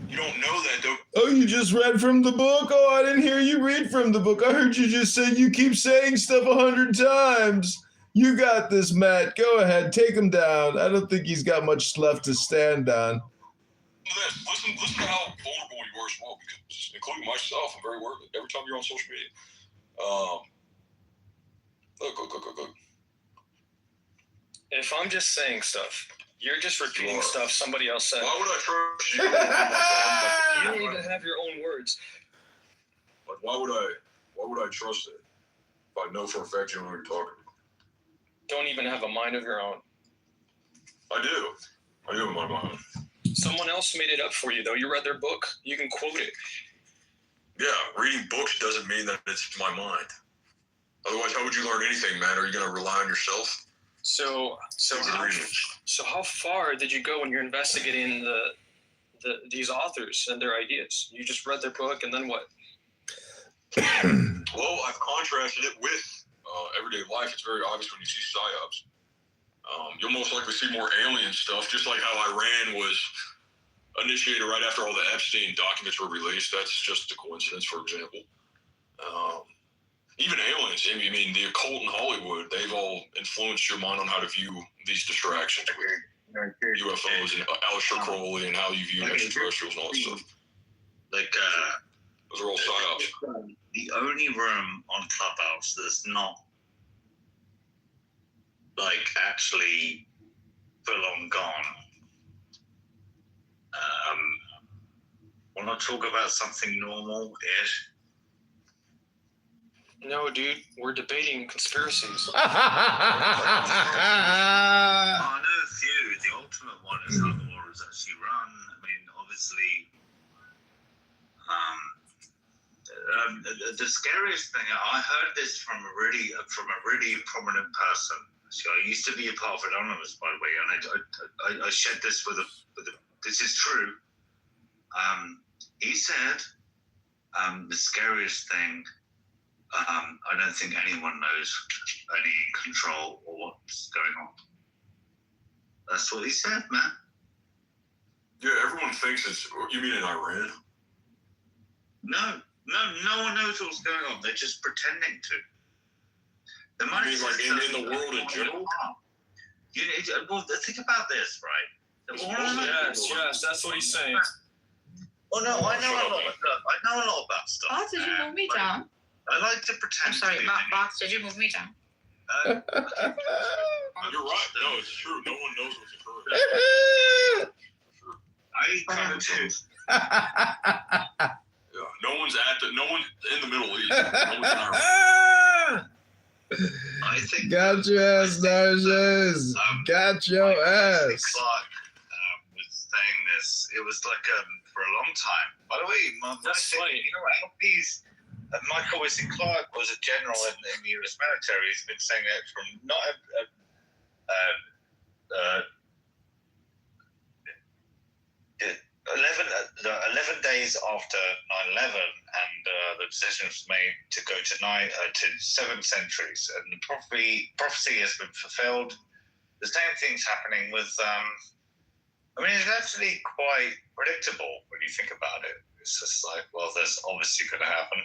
Speaker 2: You don't know that, though.
Speaker 3: Oh, you just read from the book? Oh, I didn't hear you read from the book. I heard you just say you keep saying stuff 100 times. You got this, Matt. Go ahead. Take him down. I don't think he's got much left to stand on.
Speaker 2: Listen to how vulnerable you are as well, because including myself, I'm very aware of it. Every time you're on social media. Look.
Speaker 11: If I'm just saying stuff, you're just repeating stuff somebody else said.
Speaker 2: Why would I trust you?
Speaker 11: You don't even have your own words.
Speaker 2: Like, why would I trust it if I know for a fact you don't know what you're talking about?
Speaker 11: Don't even have a mind of your own.
Speaker 2: I do have my mind.
Speaker 11: Someone else made it up for you, though. You read their book. You can quote it.
Speaker 2: Yeah, reading books doesn't mean that it's my mind. Otherwise, how would you learn anything, man? Are you going to rely on yourself?
Speaker 11: So how far did you go when you're investigating these authors and their ideas? You just read their book, and then what?
Speaker 2: Well, I've contrasted it with everyday life. It's very obvious when you see psyops. You'll most likely see more alien stuff, just like how Iran was initiated right after all the Epstein documents were released. That's just a coincidence, for example. Even aliens I mean, the occult in Hollywood, they've all influenced your mind on how to view these distractions with UFOs and Aleister Crowley and how you view extraterrestrials and all that stuff.
Speaker 10: Like,
Speaker 2: those are all psyops.
Speaker 10: the only room on Clubhouse that's not, like, actually full on gone. Want to talk about something normal-ish?
Speaker 11: No, dude, we're debating conspiracies.
Speaker 10: I know a few. The ultimate one is how the war is actually run. I mean, obviously, the scariest thing, I heard this from a really prominent person. So I used to be a part of Anonymous, by the way, and I shared this with a. This is true. He said, the scariest thing. I don't think anyone knows any control or what's going on. That's what he said, man.
Speaker 2: Yeah, everyone thinks it's. You mean in Iran?
Speaker 10: No one knows what's going on. They're just pretending to. The money.
Speaker 2: You mean like in the world in general?
Speaker 10: Well, think about this, right?
Speaker 11: Yes, that's what he's saying.
Speaker 10: Oh no, I know a lot. Look, I know a lot about stuff.
Speaker 4: Box, did you move me down?
Speaker 10: I like to pretend.
Speaker 4: I'm sorry, Box, did you move me down?
Speaker 2: You're right. No, it's true. No one knows what's occurring.
Speaker 10: I kind of do.
Speaker 2: Yeah, no one's in the Middle East. No one's in Iran.
Speaker 10: I think.
Speaker 3: Got your ass, Narges. Got your ass.
Speaker 10: Clark was saying this. It was like for a long time. By the way,
Speaker 11: That's funny.
Speaker 10: You know, LP's. Michael Wesley Clark was a general in the U.S. military. He's been saying that from not 11 days after 9/11, and the decision was made to go to 7 centuries, and the prophecy has been fulfilled. The same thing's happening with. I mean, it's actually quite predictable when you think about it. It's just like, well, that's obviously going to happen.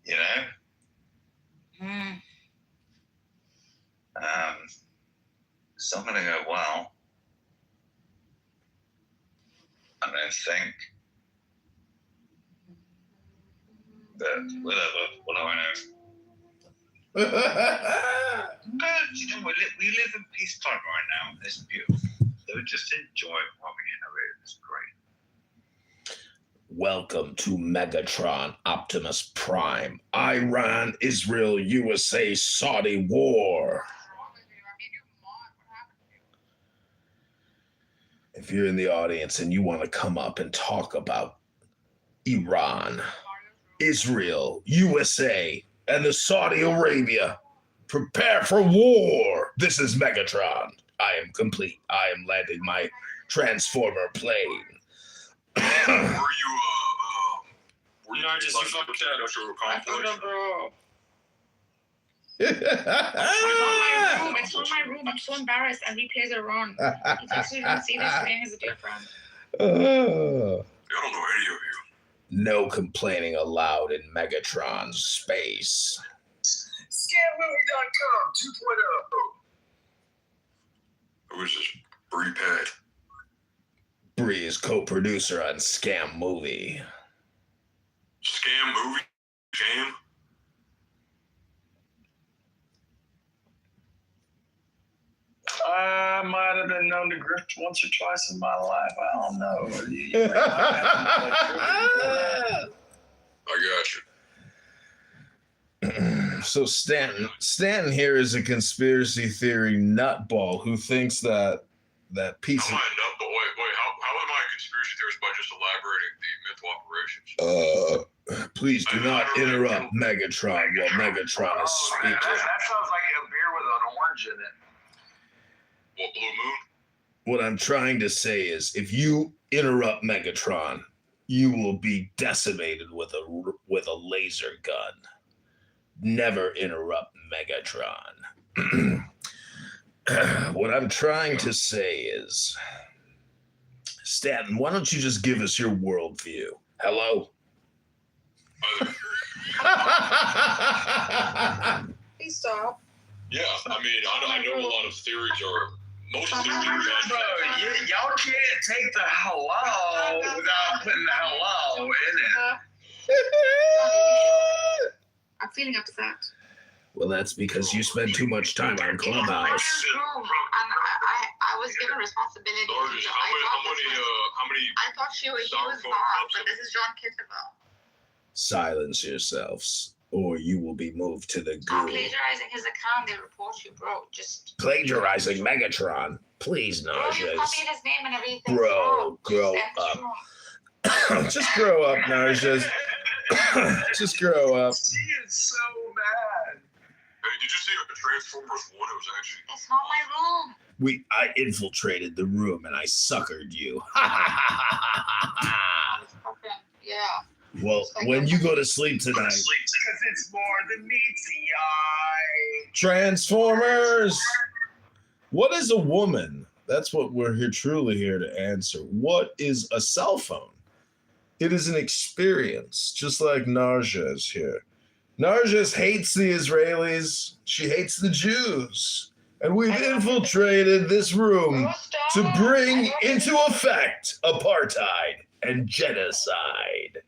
Speaker 10: You know? It's not going to go well. I don't think. But whatever, what do I know? You know, we live in peacetime right now. It's beautiful. So just enjoy while we have it. It's great.
Speaker 3: Welcome to Megatron Optimus Prime, Iran, Israel, USA, Saudi war. If you're in the audience and you want to come up and talk about Iran, Israel, USA, and the Saudi Arabia, prepare for war. This is Megatron. I am complete. I am landing my Transformer plane.
Speaker 2: Were you
Speaker 11: Narges, you fucked up.
Speaker 2: industrial complex?
Speaker 4: Bro. It's not my room. I'm so embarrassed. And replays are on. You actually didn't see this thing as a dear friend.
Speaker 3: Oh.
Speaker 2: I don't know any of you.
Speaker 3: No complaining allowed in Megatron's space.
Speaker 7: Scammovie.com 2.0.
Speaker 2: Who is this? Bree Pad.
Speaker 3: Bree is co-producer on Scam Movie.
Speaker 2: Scam movie? Jam?
Speaker 12: I might have been known to grift once or twice in my life. I don't know.
Speaker 2: I got you.
Speaker 3: So Stanton here is a conspiracy theory nutball who thinks that piece
Speaker 2: How am I a nut? But wait, how am I a conspiracy theorist by just elaborating the myth of operations?
Speaker 3: Please do not interrupt Megatron while Megatron is speaking.
Speaker 7: That sounds like a beer with an orange in it.
Speaker 2: What, Blue Moon?
Speaker 3: What I'm trying to say is, if you interrupt Megatron, you will be decimated with a laser gun. Never interrupt Megatron. What I'm trying to say is, Stanton, why don't you just give us your worldview? Hello?
Speaker 4: Please stop.
Speaker 2: Yeah, I mean, I know a lot of theories are most theories.
Speaker 12: Bro, y'all can't take the hello without putting the hello in it.
Speaker 4: I'm feeling upset.
Speaker 3: Well, that's because you spend too much time on Clubhouse.
Speaker 4: I was given responsibility.
Speaker 2: How many?
Speaker 4: I thought he was boss, but this is John Kitover.
Speaker 3: Silence yourselves, or you will be moved to the
Speaker 4: Stop
Speaker 3: goo.
Speaker 4: plagiarizing his account. They report you, bro. Just
Speaker 3: Plagiarizing Megatron. Please,
Speaker 4: bro, you
Speaker 3: Narjas.
Speaker 4: copied his name and everything.
Speaker 3: Bro, grow up. Just grow up, Narjas. Just grow up.
Speaker 12: She is so mad.
Speaker 2: Hey, did you see Transformers 1? It was actually.
Speaker 4: It's not my room.
Speaker 3: I infiltrated the room and I suckered you.
Speaker 4: Yeah.
Speaker 3: Well, when you go to sleep tonight.
Speaker 12: Because it's more than meets the eye.
Speaker 3: Transformers! What is a woman? That's what we're here truly here to answer. What is a cell phone? It is an experience, just like Narja is here. Narja hates the Israelis. She hates the Jews. And we've infiltrated this room to bring into effect apartheid and genocide.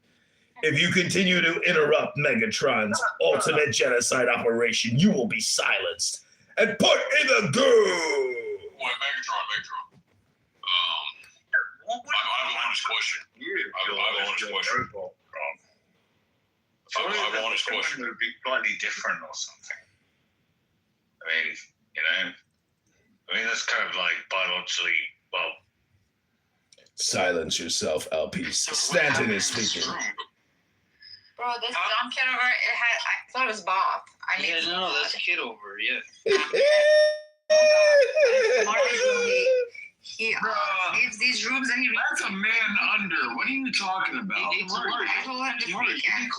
Speaker 3: If you continue to interrupt Megatron's ultimate genocide operation, you will be silenced and put in the goo.
Speaker 2: Wait, Megatron. I have an honest question. I have an honest question. I have an honest question.
Speaker 10: It would be slightly different or something. I mean, you know, that's kind of like biologically, well.
Speaker 3: Silence yourself, LP. Stanton is speaking.
Speaker 4: Bro, this John Kitover, I thought it was Bob.
Speaker 5: No, that's Kitover, yeah.
Speaker 4: He leaves these rooms and he
Speaker 12: That's a man under. What are you talking about?
Speaker 4: I told him this weekend.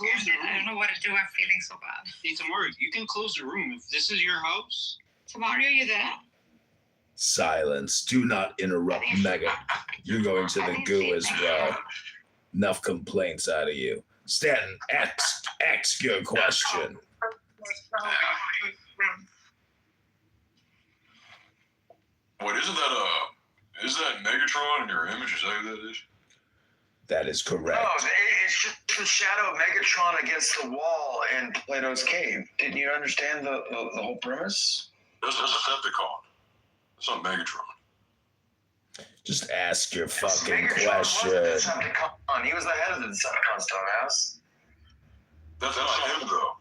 Speaker 4: I don't know what to do. I'm feeling so bad.
Speaker 5: Hey, tomorrow, you can close the room. If this is your house.
Speaker 4: Tomorrow, you there?
Speaker 3: Silence. Do not interrupt Mega. You're going to the goo as well. Enough complaints out of you. Stanton, ask your question.
Speaker 2: Wait, isn't that Megatron in your image? Is that who that is?
Speaker 3: That is correct.
Speaker 12: No, it's just the shadow of Megatron against the wall in Plato's cave. Didn't you understand the whole premise?
Speaker 2: That's a Decepticon. That's not Megatron.
Speaker 3: Just ask your fucking
Speaker 12: Megatron
Speaker 3: question.
Speaker 12: was a Decepticon. He was the head of the Decepticons, dumbass.
Speaker 2: That's not him, though.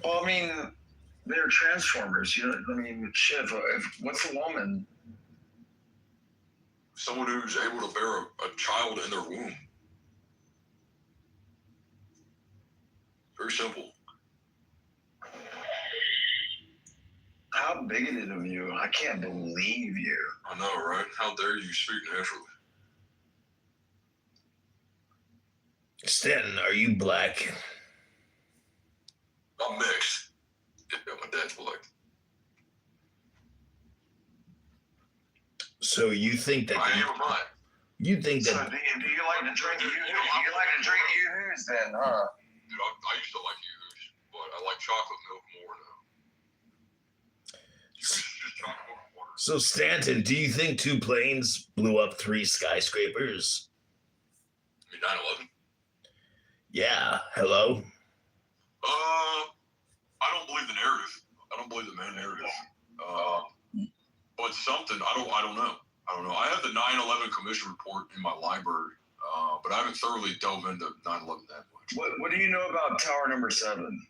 Speaker 12: Well, I mean, they're Transformers. You know, I mean, shit. What's a woman?
Speaker 2: Someone who's able to bear a child in their womb. Very simple.
Speaker 12: How bigoted of you. I can't believe you.
Speaker 2: I know, right? How dare you speak naturally?
Speaker 3: Stanton, are you black?
Speaker 2: I'm mixed. Yeah, my dad's black.
Speaker 3: So you think that
Speaker 2: I am not.
Speaker 3: you think
Speaker 12: So
Speaker 3: that
Speaker 12: do you like to drink Yoo-hoos then, huh?
Speaker 2: Dude, I used to like Yoo-hoos, but I like chocolate milk more now. Just chocolate milk and water.
Speaker 3: so Stanton, do you think two planes blew up 3 skyscrapers?
Speaker 2: I mean, 9/11?
Speaker 3: Yeah, hello?
Speaker 2: I don't believe the narrative. I don't believe the main narrative. But something, I don't know. I have the 9/11 commission report in my library, but I haven't thoroughly dove into 9/11 that much.
Speaker 12: What do you know about Tower Number 7?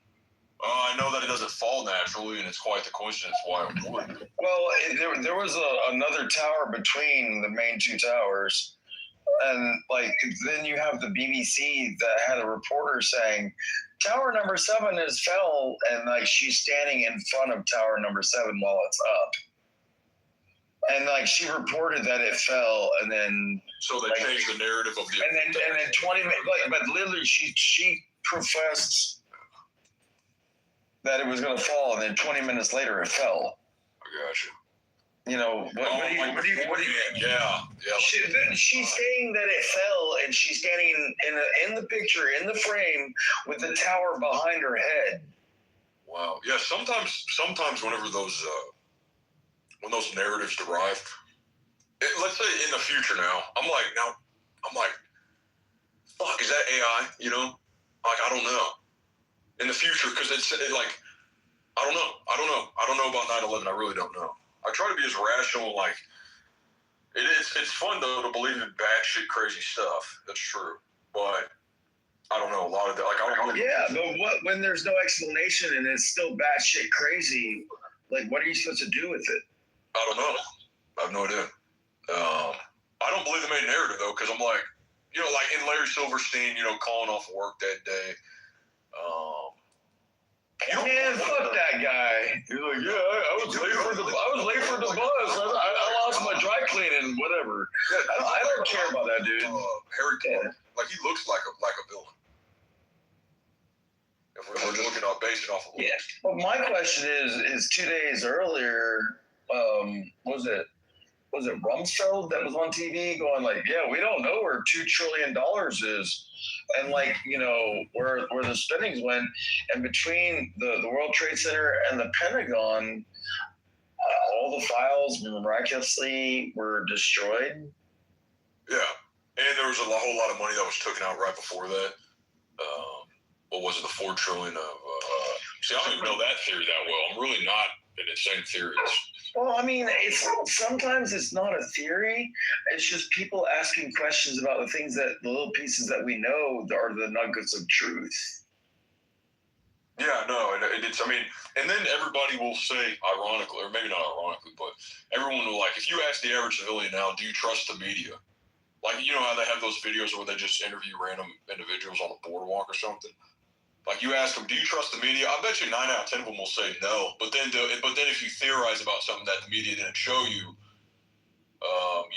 Speaker 2: I know that it doesn't fall naturally, and it's quite the coincidence why it would.
Speaker 12: Well, there was another tower between the main two towers. And then you have the BBC that had a reporter saying, Tower Number 7 is fell, and she's standing in front of Tower Number 7 while it's up. And she reported that it fell, and then
Speaker 2: So they changed the narrative of the.
Speaker 12: and then 20 minutes, but literally she professed that it was going to fall, and then 20 minutes later it fell.
Speaker 2: I gotcha.
Speaker 12: you know, what do you?
Speaker 13: Yeah.
Speaker 12: She's saying that it fell, and she's standing in the picture, in the frame, with the tower behind her head.
Speaker 13: Wow. Yeah. Sometimes whenever those when those narratives derive, let's say in the future now, I'm like, fuck, is that AI? You know, like I don't know. In the future, because it's like, I don't know about 9/11. I really don't know. I try to be as rational. Like, it's fun though to believe in batshit crazy stuff. That's true, but I don't know a lot of that. Like, I don't.
Speaker 12: Yeah, but when there's no explanation and it's still batshit crazy, like, what are you supposed to do with it?
Speaker 13: I don't know. I have no idea. I don't believe they made a narrative though, because I'm like, you know, like in Larry Silverstein, you know, calling off work that day.
Speaker 12: Man, fuck that guy.
Speaker 13: He's like, yeah, I was late for the bus.
Speaker 12: I lost my dry cleaning, whatever. I don't care about that dude.
Speaker 13: Harry Potter, like he looks like a villain. If we're looking at based it off of.
Speaker 12: Yeah. Well, my question is 2 days earlier, was it Rumsfeld that was on TV going like, yeah, we don't know where $2 trillion is. And like, you know, where the spendings went, and between the World Trade Center and the Pentagon, all the files miraculously were destroyed.
Speaker 13: Yeah, and there was a whole lot of money that was taken out right before that. What was it, the $4 trillion of? See, I don't even know that theory that well. I'm really not an insane theorist.
Speaker 12: Well, I mean, sometimes it's not a theory. It's just people asking questions about the things the little pieces that we know are the nuggets of truth.
Speaker 13: Yeah, no, it's, I mean, and then everybody will say, ironically, or maybe not ironically, but everyone will, like, if you ask the average civilian now, do you trust the media? Like, you know how they have those videos where they just interview random individuals on the boardwalk or something? Like, you ask them, do you trust the media? I bet you 9 out of 10 of them will say no. But then if you theorize about something that the media didn't show you,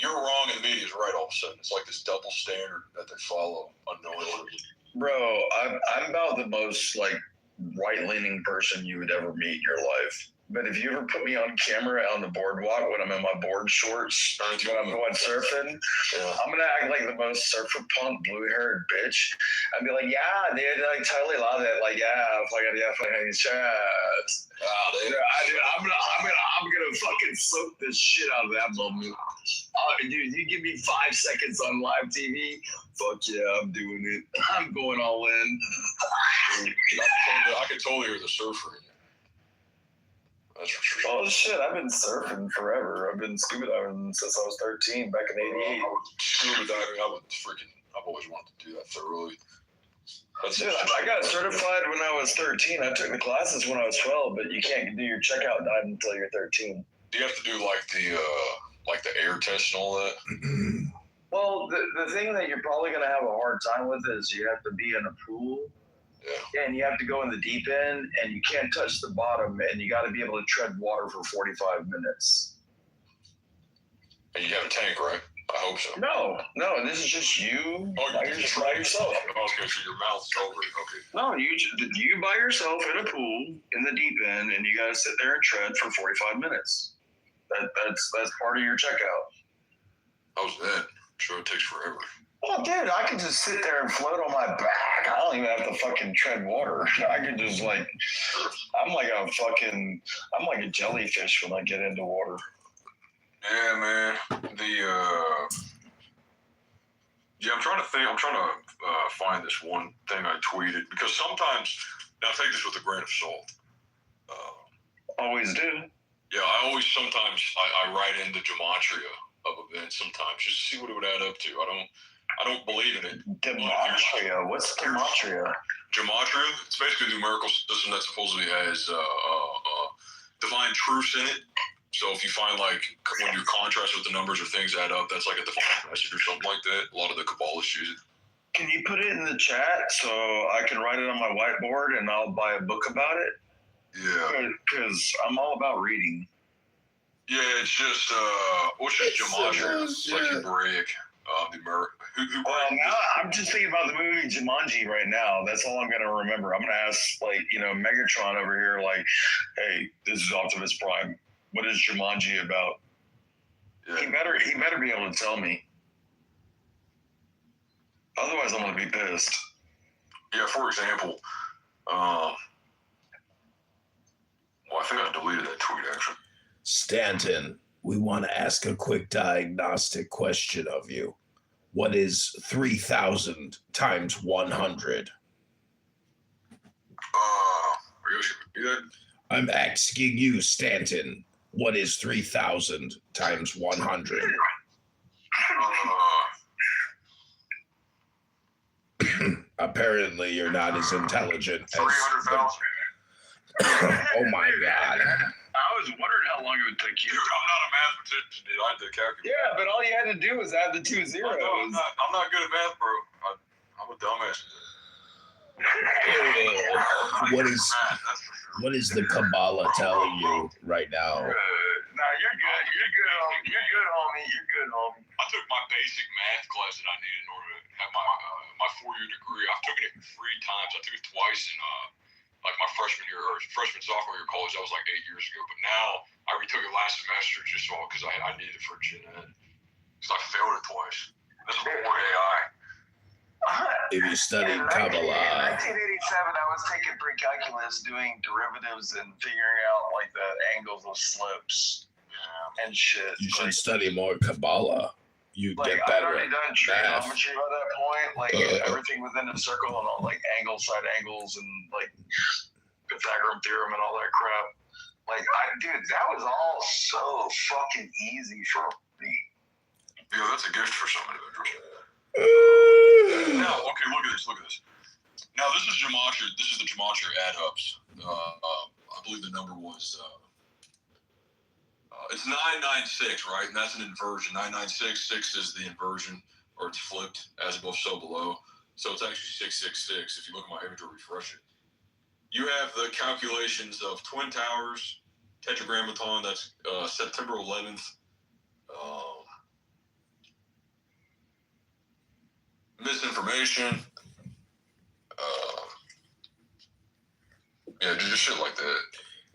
Speaker 13: you're wrong and the media is right all of a sudden. It's like this double standard that they follow unknowingly.
Speaker 12: Bro, I'm about the most, like, right-leaning person you would ever meet in your life. But if you ever put me on camera on the boardwalk when I'm in my board shorts, when I'm going surfing, I'm gonna act like the most surfer punk, blue-haired bitch. I'd be like, yeah, dude, like totally love it. Like, fucking shots. Wow, dude. I'm gonna fucking soak the shit out of that moment. Dude, you give me 5 seconds on live TV, fuck yeah, I'm doing it. I'm going all in.
Speaker 13: I can totally hear the surfer in you. That's for sure.
Speaker 12: Oh shit, I've been surfing forever. I've been scuba diving since I was 13, back in '88.
Speaker 13: Scuba diving, I've always wanted to do that thoroughly.
Speaker 12: Dude, I got certified when I was 13. I took the classes when I was 12, but you can't do your checkout dive until you're 13.
Speaker 13: Do you have to do like the air test and all that?
Speaker 12: Well, the thing that you're probably going to have a hard time with is you have to be in a pool. Yeah. And you have to go in the deep end, and you can't touch the bottom, and you got to be able to tread water for 45 minutes.
Speaker 13: And you have a tank, right? I hope so.
Speaker 12: No, this is just you.
Speaker 13: Oh,
Speaker 12: you're just by yourself.
Speaker 13: Okay, so your mouth's over it. Okay.
Speaker 12: No, you by yourself in a pool in the deep end, and you got to sit there and tread for 45 minutes. That's part of your checkout.
Speaker 13: How's that? I'm sure it takes forever.
Speaker 12: Oh, dude, I can just sit there and float on my back. I don't even have to fucking tread water. I can just I'm like a jellyfish when I get into water.
Speaker 13: Yeah, man. I'm trying to think. I'm trying to find this one thing I tweeted, because sometimes, now take this with a grain of salt.
Speaker 12: Always do.
Speaker 13: Yeah, sometimes I write in the gematria of events sometimes just to see what it would add up to. I don't believe in it.
Speaker 12: Gematria? What's gematria?
Speaker 13: Gematria? It's basically a numerical system that supposedly has divine truths in it. So if you find, like, when you contrast with the numbers or things add up, that's like a divine message or something like that. A lot of the Kabbalists use it.
Speaker 12: Can you put it in the chat so I can write it on my whiteboard and I'll buy a book about it?
Speaker 13: Yeah.
Speaker 12: Because I'm all about reading.
Speaker 13: Yeah, it's just, what's just gematria? It's like Hebraic.
Speaker 12: Now I'm just thinking about the movie Jumanji right now. That's all I'm going to remember. I'm going to ask, Megatron over here, like, hey, this is Optimus Prime. What is Jumanji about? He better be able to tell me. Otherwise, I'm gonna be pissed.
Speaker 13: Yeah, for example, well, I think I deleted that tweet actually.
Speaker 3: Stanton, we want to ask a quick diagnostic question of you. What is 3,000 times 100?
Speaker 13: Are you sure you that?
Speaker 3: I'm asking you, Stanton. What is 3,000 times 100? Apparently, you're not as intelligent as.
Speaker 13: 300,000.
Speaker 3: Oh my God.
Speaker 12: I was wondering how long it would take you.
Speaker 13: Dude, I'm not a mathematician, dude. I had to calculate.
Speaker 12: Yeah, but all you had to do was add the 2 zeros.
Speaker 13: I'm not good at math, bro. I'm a dumbass.
Speaker 3: What is the Kabbalah telling you right now?
Speaker 12: No, you're good. You're good, homie. You're good, homie.
Speaker 13: I took my basic math class that I needed in order to have my 4-year degree. I've taken it 3 times. I took it twice in like my freshman sophomore year of college. That was like 8 years ago. But now I retook it last semester just because I needed it for gen ed. Because I failed it twice. This is before AI.
Speaker 3: If you study Kabbalah.
Speaker 12: In 1987, I was taking pre-calculus, doing derivatives and figuring out like the angles of slips and shit.
Speaker 3: You should study more Kabbalah. You get
Speaker 12: I'd
Speaker 3: better
Speaker 12: already
Speaker 3: at
Speaker 12: done
Speaker 3: math.
Speaker 12: trigonometry by that point, like everything within a circle and all like angles, side angles, and like Pythagorean theorem and all that crap. Like, dude, that was all so fucking easy for me.
Speaker 13: Yeah, that's a gift for some individuals. Now, okay, look at this. Now, this is gematria. This is the gematria add-ups. I believe the number was it's 996, right? And that's an inversion. 996, 6 is the inversion, or it's flipped, as above, so below. So it's actually 666. If you look at my image or refresh it, you have the calculations of Twin Towers, Tetragrammaton. That's September 11th. Misinformation. Yeah, just shit like that.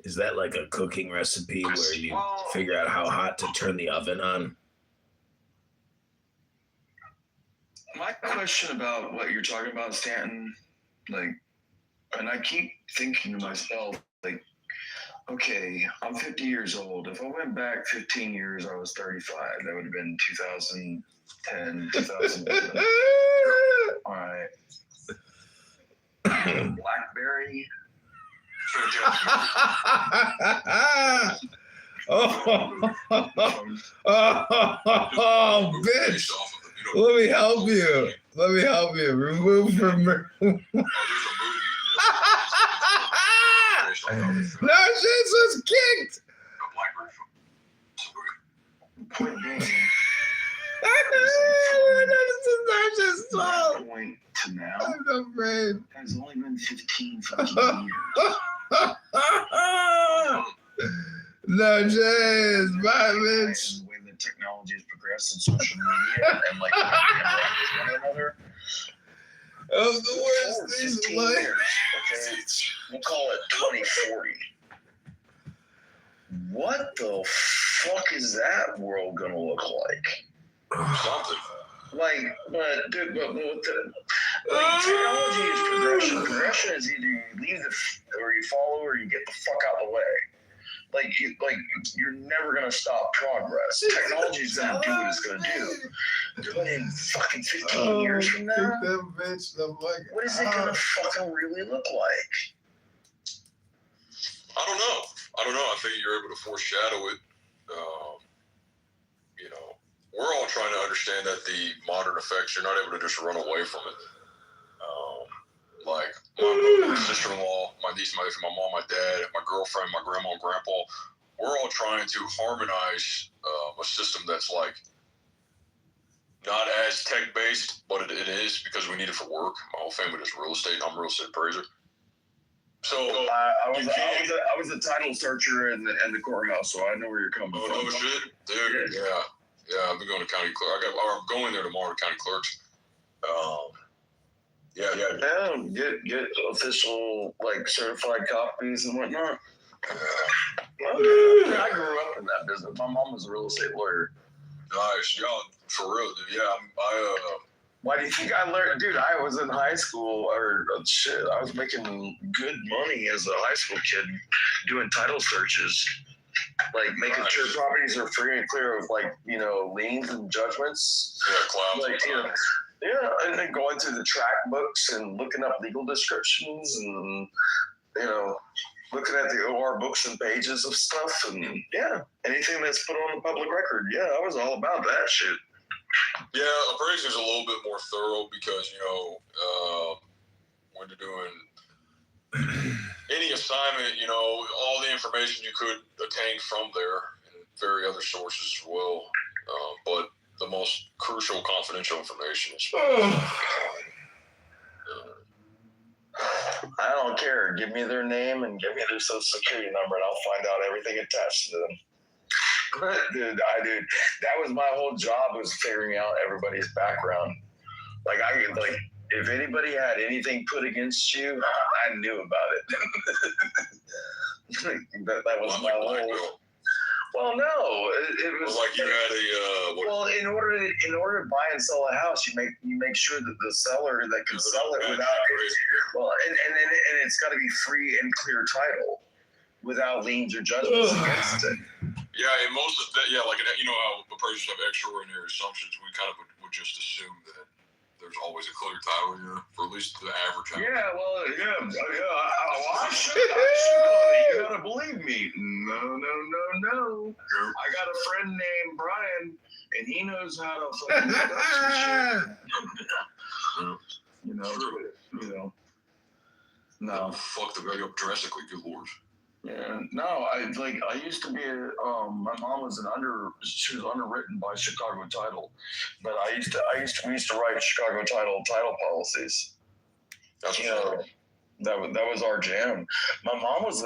Speaker 3: Is that like a cooking recipe where you figure out how hot to turn the oven on?
Speaker 12: My question about what you're talking about, Stanton, like, and I keep thinking to myself, like, okay, I'm 50 years old. If I went back 15 years, I was 35. That would have been 2010, 2011. All right. BlackBerry.
Speaker 3: Oh, bitch. Let me help you. Remove from. No, Jesus was kicked.
Speaker 12: Point being, point to now,
Speaker 3: I'm afraid.
Speaker 12: has only been 15 fucking years.
Speaker 3: No, James, bye, bitch.
Speaker 12: The way that technology has progressed in social media and like one another.
Speaker 3: Of the worst things in life.
Speaker 12: Okay, we'll call it 2040. What the fuck is that world gonna look like?
Speaker 13: Something.
Speaker 12: Like, but technology is progression. Progression is either you leave or you follow, or you get the fuck out of the way. You're never gonna stop progress. Technology's gonna do what it's gonna do. But in fucking 15 years from now, what is it gonna fucking really look like?
Speaker 13: I don't know. I think you're able to foreshadow it. We're all trying to understand that the modern effects, you're not able to just run away from it. Like my sister-in-law, my niece, my nephew, my mom, my dad, my girlfriend, my grandma and grandpa, we're all trying to harmonize a system that's like not as tech-based, but it is because we need it for work. My whole family does real estate. I'm a real estate appraiser. So
Speaker 12: I was a title searcher in the courthouse, so I know where you're coming from.
Speaker 13: Oh, no shit? Dude, yeah, I've been going to county clerk. I'm going there tomorrow to county clerks. Get
Speaker 12: official like certified copies and whatnot. I grew up in that business. My mom was a real estate lawyer.
Speaker 13: Nice, yeah, for real, dude. Yeah,
Speaker 12: Why do you think I learned? Dude, I was in high school, I was making good money as a high school kid doing title searches, like making sure properties are free and clear of liens and judgments.
Speaker 13: Yeah, clouds.
Speaker 12: And then going through the track books and looking up legal descriptions and looking at the OR books and pages of stuff and anything that's put on the public record. Yeah, I was all about that shit.
Speaker 13: Yeah, appraising is a little bit more thorough because when you're doing any assignment, all the information you could obtain from there and very other sources as well. But the most crucial confidential information is.
Speaker 12: I don't care. Give me their name and give me their social security number, and I'll find out everything attached to them. Dude, that was my whole job, was figuring out everybody's background. If anybody had anything put against you, I knew about it. that was my whole. Well, no, it was
Speaker 13: like you had a.
Speaker 12: Well, in order to buy and sell a house, you make sure that the seller that can sell it without and it's got to be free and clear title, without liens or judgments against it.
Speaker 13: Yeah, and most of that, how appraisers have extraordinary assumptions. We kind of would just assume that there's always a clear title, for at least the average house.
Speaker 12: Yeah, well, I should on it. You gotta believe me. No. I got a friend named Brian, and he knows how to fucking look up some shit. No.
Speaker 13: Fuck the guy up drastically, good lord.
Speaker 12: Yeah, no, I used to be my mom was she was underwritten by Chicago Title, but we used to write Chicago Title policies.
Speaker 13: That's
Speaker 12: that was our jam. My mom was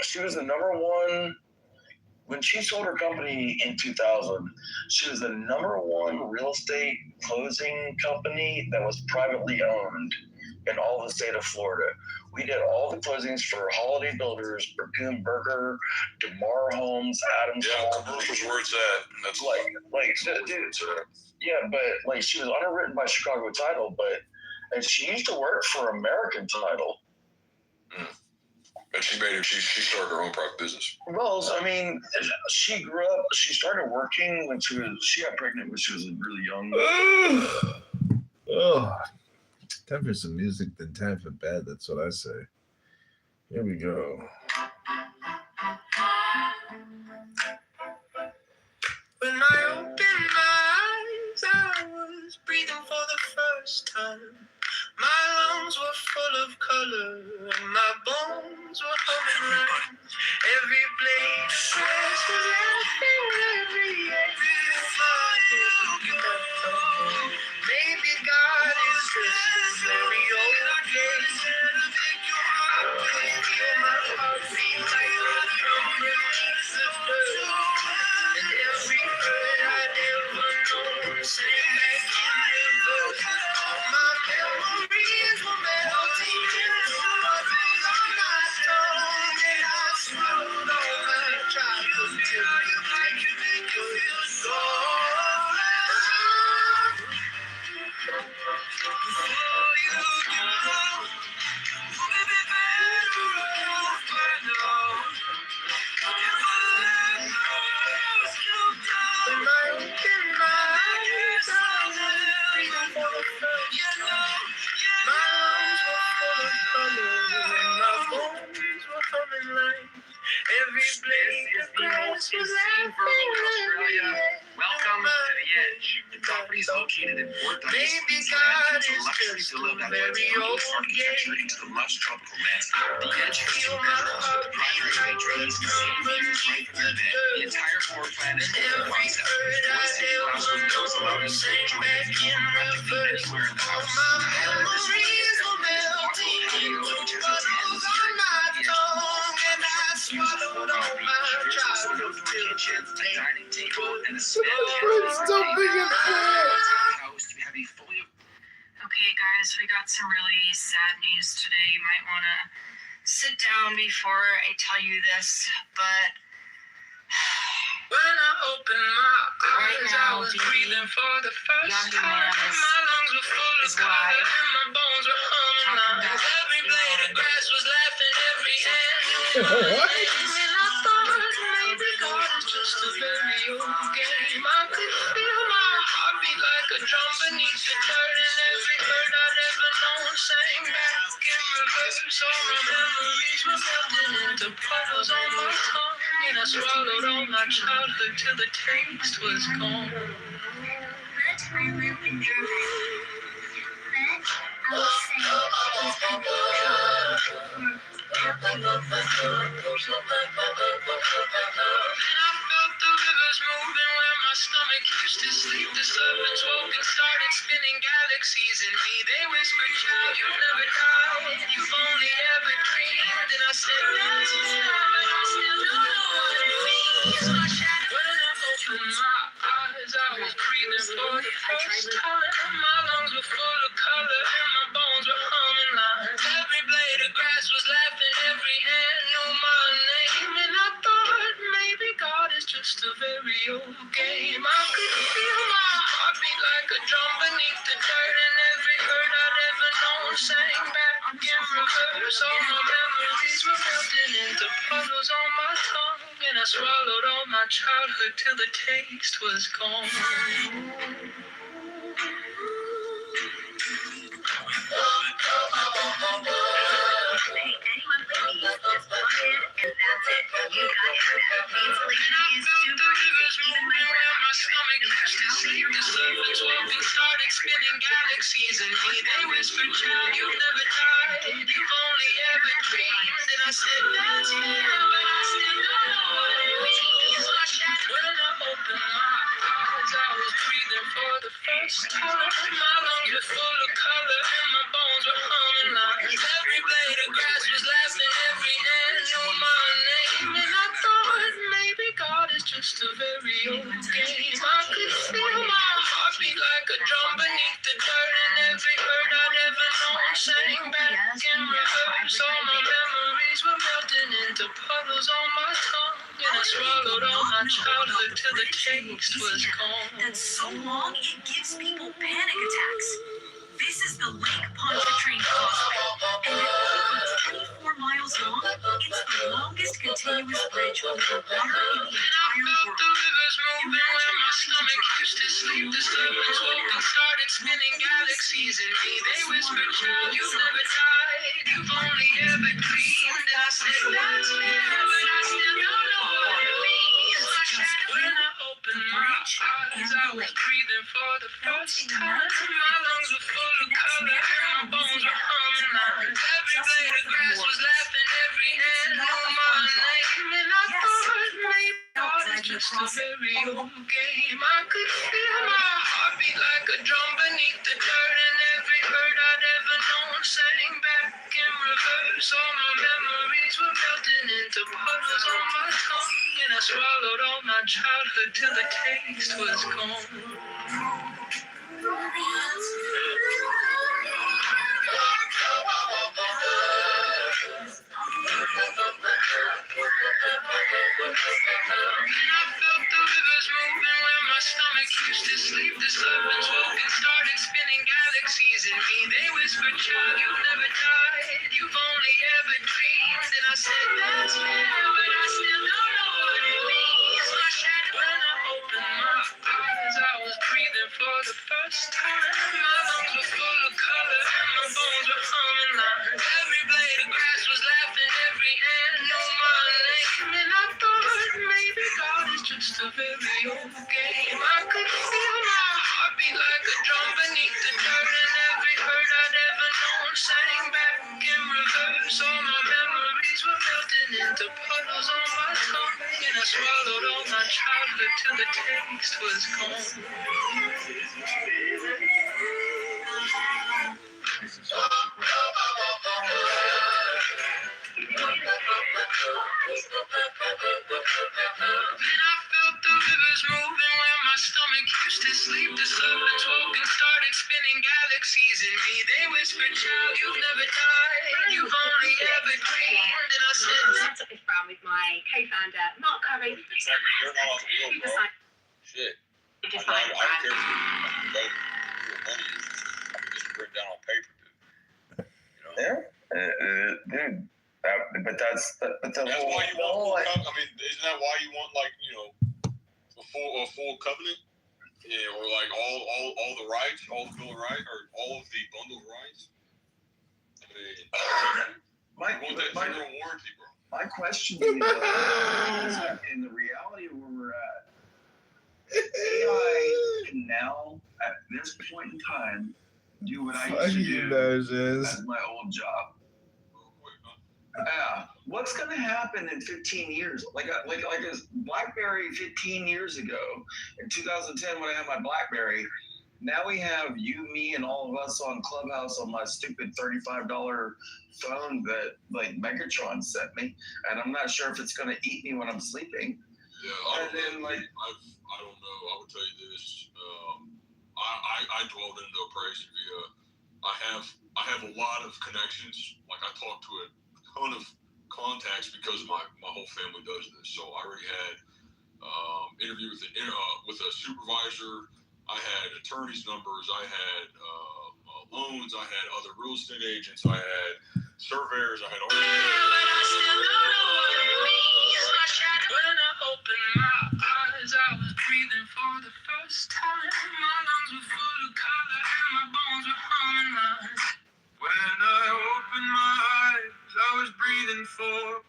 Speaker 12: she was the number one, when she sold her company in 2000, she was the number one real estate closing company that was privately owned in all the state of Florida. We did all the closings for Holiday Builders, Burgoon Burger, DeMar Homes, Adams.
Speaker 13: Yeah, commercials where it's at. That's
Speaker 12: but she was underwritten by Chicago Title, and she used to work for American Title.
Speaker 13: And she started her own private business.
Speaker 12: Well, she grew up. She started working when she got pregnant when she was really young.
Speaker 3: Time for some music, then time for bed. That's what I say. Here we go.
Speaker 1: When I opened my eyes, I was breathing for the first time. My lungs were full of color, and my bones were humming like every blade of grass was laughing, every maybe God is just a very old place. I could feel my heart beat like a drum beneath the dirt, and every hurt I'd ever known sang back in reverse. All my memories were melting into bubbles on my tongue, and I swallowed all my childhood tears to make you feel so. Every blade of grass was laughing. Welcome to the Edge. The property is located in Fort Dodge. Maybe God is just a very old game. Into the lush tropical landscape. The Edge feels the primary drains the the entire floor plan is full of concept. One single house with no allowed to back in reverse. Anywhere in the house. All my memories were melting into puddles on my tongue, and I swallowed all my childhood tears. Dining table and a smell.
Speaker 4: Okay, guys, we got some really sad news today. You might want to sit down before I tell you this, but
Speaker 1: When I opened my eyes, I was breathing for the first time. My lungs were full of color and my bones were humming lines. Every blade of grass was laughing, every animal. And I thought maybe God is just a very old game. I could feel my heartbeat like a drum beneath the dirt, and every hurt I'd ever known sang back in reverse. All my memories were melting into puddles on my tongue, and I swallowed all my childhood till the taste was gone. Then I felt the rivers moving where my stomach used to sleep. The serpents woke and started spinning galaxies in me. They whispered, child, you never died. You've only ever dreamed. And I said, that's yeah, but I still don't know what it means. When I opened my eyes, I was breathing for the first time. My lungs were full of color and my bones were humming lines. Every blade of grass was laughing, every ant knew my name. And I thought maybe God is just a very old game. I could feel my heartbeat like a drum beneath the dirt, and every hurt I'd ever known sang back in reverse. All my memories were melting into puddles on my tongue, and I swallowed all my childhood till the taste was gone. Spinning galaxies in me, they whispered, child, you've never died, you've only ever dreamed. And I said, that's yeah, but I still don't know what it means. When I opened my eyes, I was breathing for the first time. My lungs were full of color and my bones were humming lines. Every blade of grass was laughing, every ant knew my name. And I thought maybe God is just a very old game. I could feel my heartbeat like a drum beneath the dirt, and every hurt I'd ever known sang back in reverse. All my memories were melting into puddles on my tongue, and I swallowed all my childhood till the taste was gone.
Speaker 14: That's so long it gives people panic attacks. This is the Lake Pontchartrain Causeway, and at over 24 miles long, it's the longest continuous bridge over water in the entire world.
Speaker 1: The rivers moving where my stomach used to sleep. The serpents woke and started spinning galaxies in me. They whispered, child, you've never died, you've only ever dreamed. And I said, that's yeah, but I still don't know what it means. When I opened my eyes, I was breathing for the first time. My lungs were full of color and my bones were humming lines. Every blade of grass was laughing, every ant knew my name. And I thought maybe God is just a very old game. I could feel my heartbeat like a drum beneath the dirt, and every hurt I'd ever known sang back in reverse. All my memories were melting into puddles on my tongue, and I swallowed all my childhood till the taste was gone. I felt the rivers moving where my stomach used to sleep. The serpents woke and started spinning galaxies in me. They whispered, child, you've never died, you've only ever dreamed. And I said, that's yeah, but I still don't know what it means. When I opened my eyes, I was breathing for the first time. My lungs were full of color and my bones were humming lines. Every blade of grass was laughing, every ant knew my name. And I thought maybe God is just a very old game. I could feel my heartbeat like a drum beneath the dirt, and every hurt I'd ever known sang back in reverse. All my memories were melting into puddles on my tongue, and I swallowed all my childhood till the taste was gone. Then I felt the rivers moving where my stomach used to sleep. The serpents woke and started spinning galaxies in me. They whisper, child, you've never died. You've only ever dreamed. And I said,
Speaker 14: That's up with Brown with my co-founder, Mark Curry.
Speaker 13: You're not on the wheel, bro. Shit. I don't care if you're voting. Your money is just written down on paper, dude. You know?
Speaker 12: Yeah, dude. But that's the
Speaker 13: That's
Speaker 12: whole.
Speaker 13: why you want full covenant. I mean, isn't that why you want, like, you know, a full covenant? Yeah, or like all the rights, all the Bill of Rights, or all of the bundle of rights? I mean, you want that zero warranty, bro.
Speaker 12: My question to you is, in the reality of where we're at, AI can now, at this point in time, do what I used to do at my old job. What's going to happen in 15 years? Like a BlackBerry 15 years ago, in 2010 when I had my BlackBerry, now we have you, me, and all of us on Clubhouse on my stupid $35 phone that like Megatron sent me, and I'm not sure if it's going to eat me when I'm sleeping.
Speaker 13: Yeah, I don't know. I would tell you this. I dwelled into appraising via. I have a lot of connections. Like I talk to a ton of contacts because my whole family does this. So I already had interview with a supervisor. I had attorneys' numbers. I had loans. I had other real estate agents. I had surveyors. I had all.
Speaker 1: but I still don't know what it means. When I opened my eyes, I was breathing for the first time. My lungs were full of color and my bones were humming lines. When I opened my eyes, I was breathing for.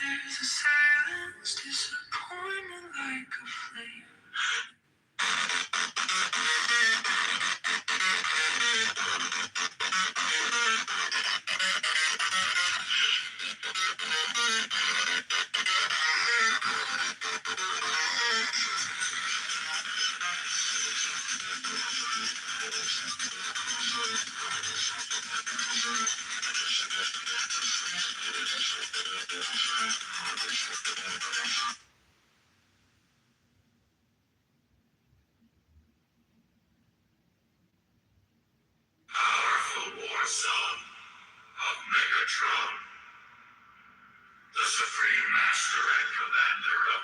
Speaker 1: There's a silence, disappointment like a flame. Powerful war zone of Megatron, the supreme master and commander of.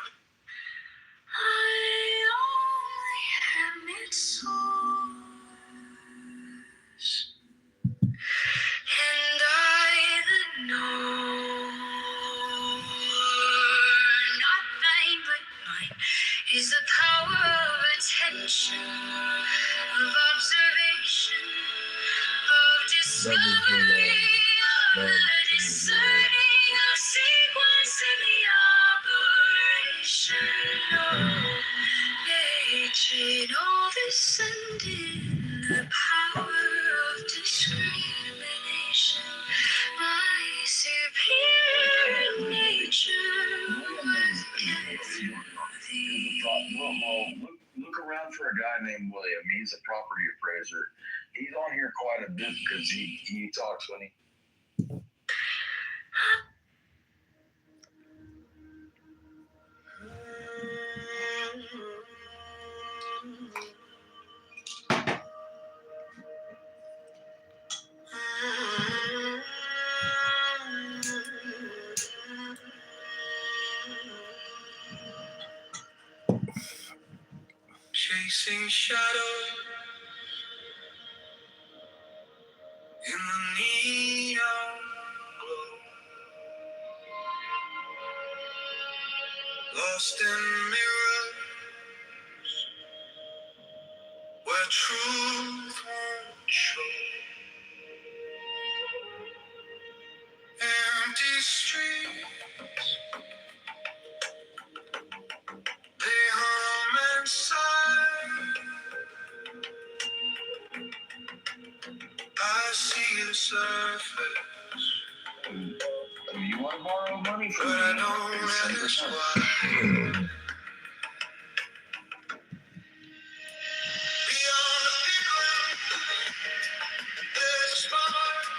Speaker 1: I only have its source, and I that know, not thine but mine, is the power of attention, of observation, of discovery, of discerning, of sequencing the operation of nature, all this and in the power of discrimination, my superior nature worketh through thee.
Speaker 12: Well, look around for a guy named William. He's a property appraiser. He's on here quite a bit because he talks when he.
Speaker 1: Dancing shadow in the neon glow, lost in mirrors where truth won't show. Empty streets, they hum and sigh. I see the surface,
Speaker 8: You want to borrow money from
Speaker 1: but
Speaker 8: me?
Speaker 1: I don't ask why. Beyond the people, there's a spark,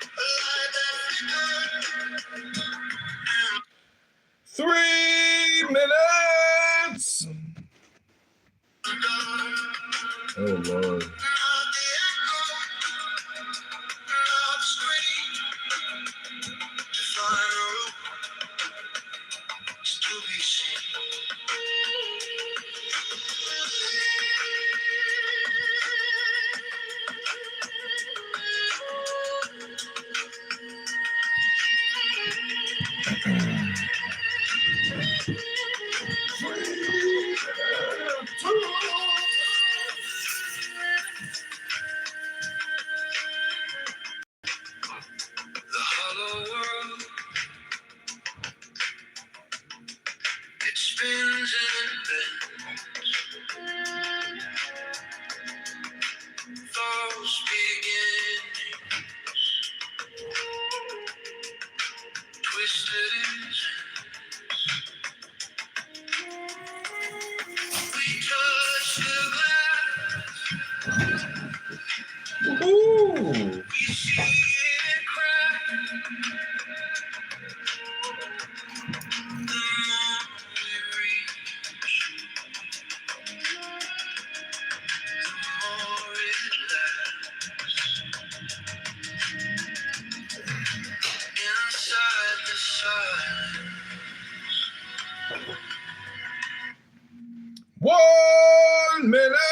Speaker 1: a light that flickers.
Speaker 3: 3 minutes. Oh Lord.
Speaker 1: Not the echo, not the scream, to find a root is to be seen. The hollow world, it spins and bends. Thoughts beginnings, twisted ends. We touch the glass,
Speaker 3: Ooh.
Speaker 1: we see it crack. The more we reach, the more it lasts. Inside the silence,
Speaker 3: 1 minute.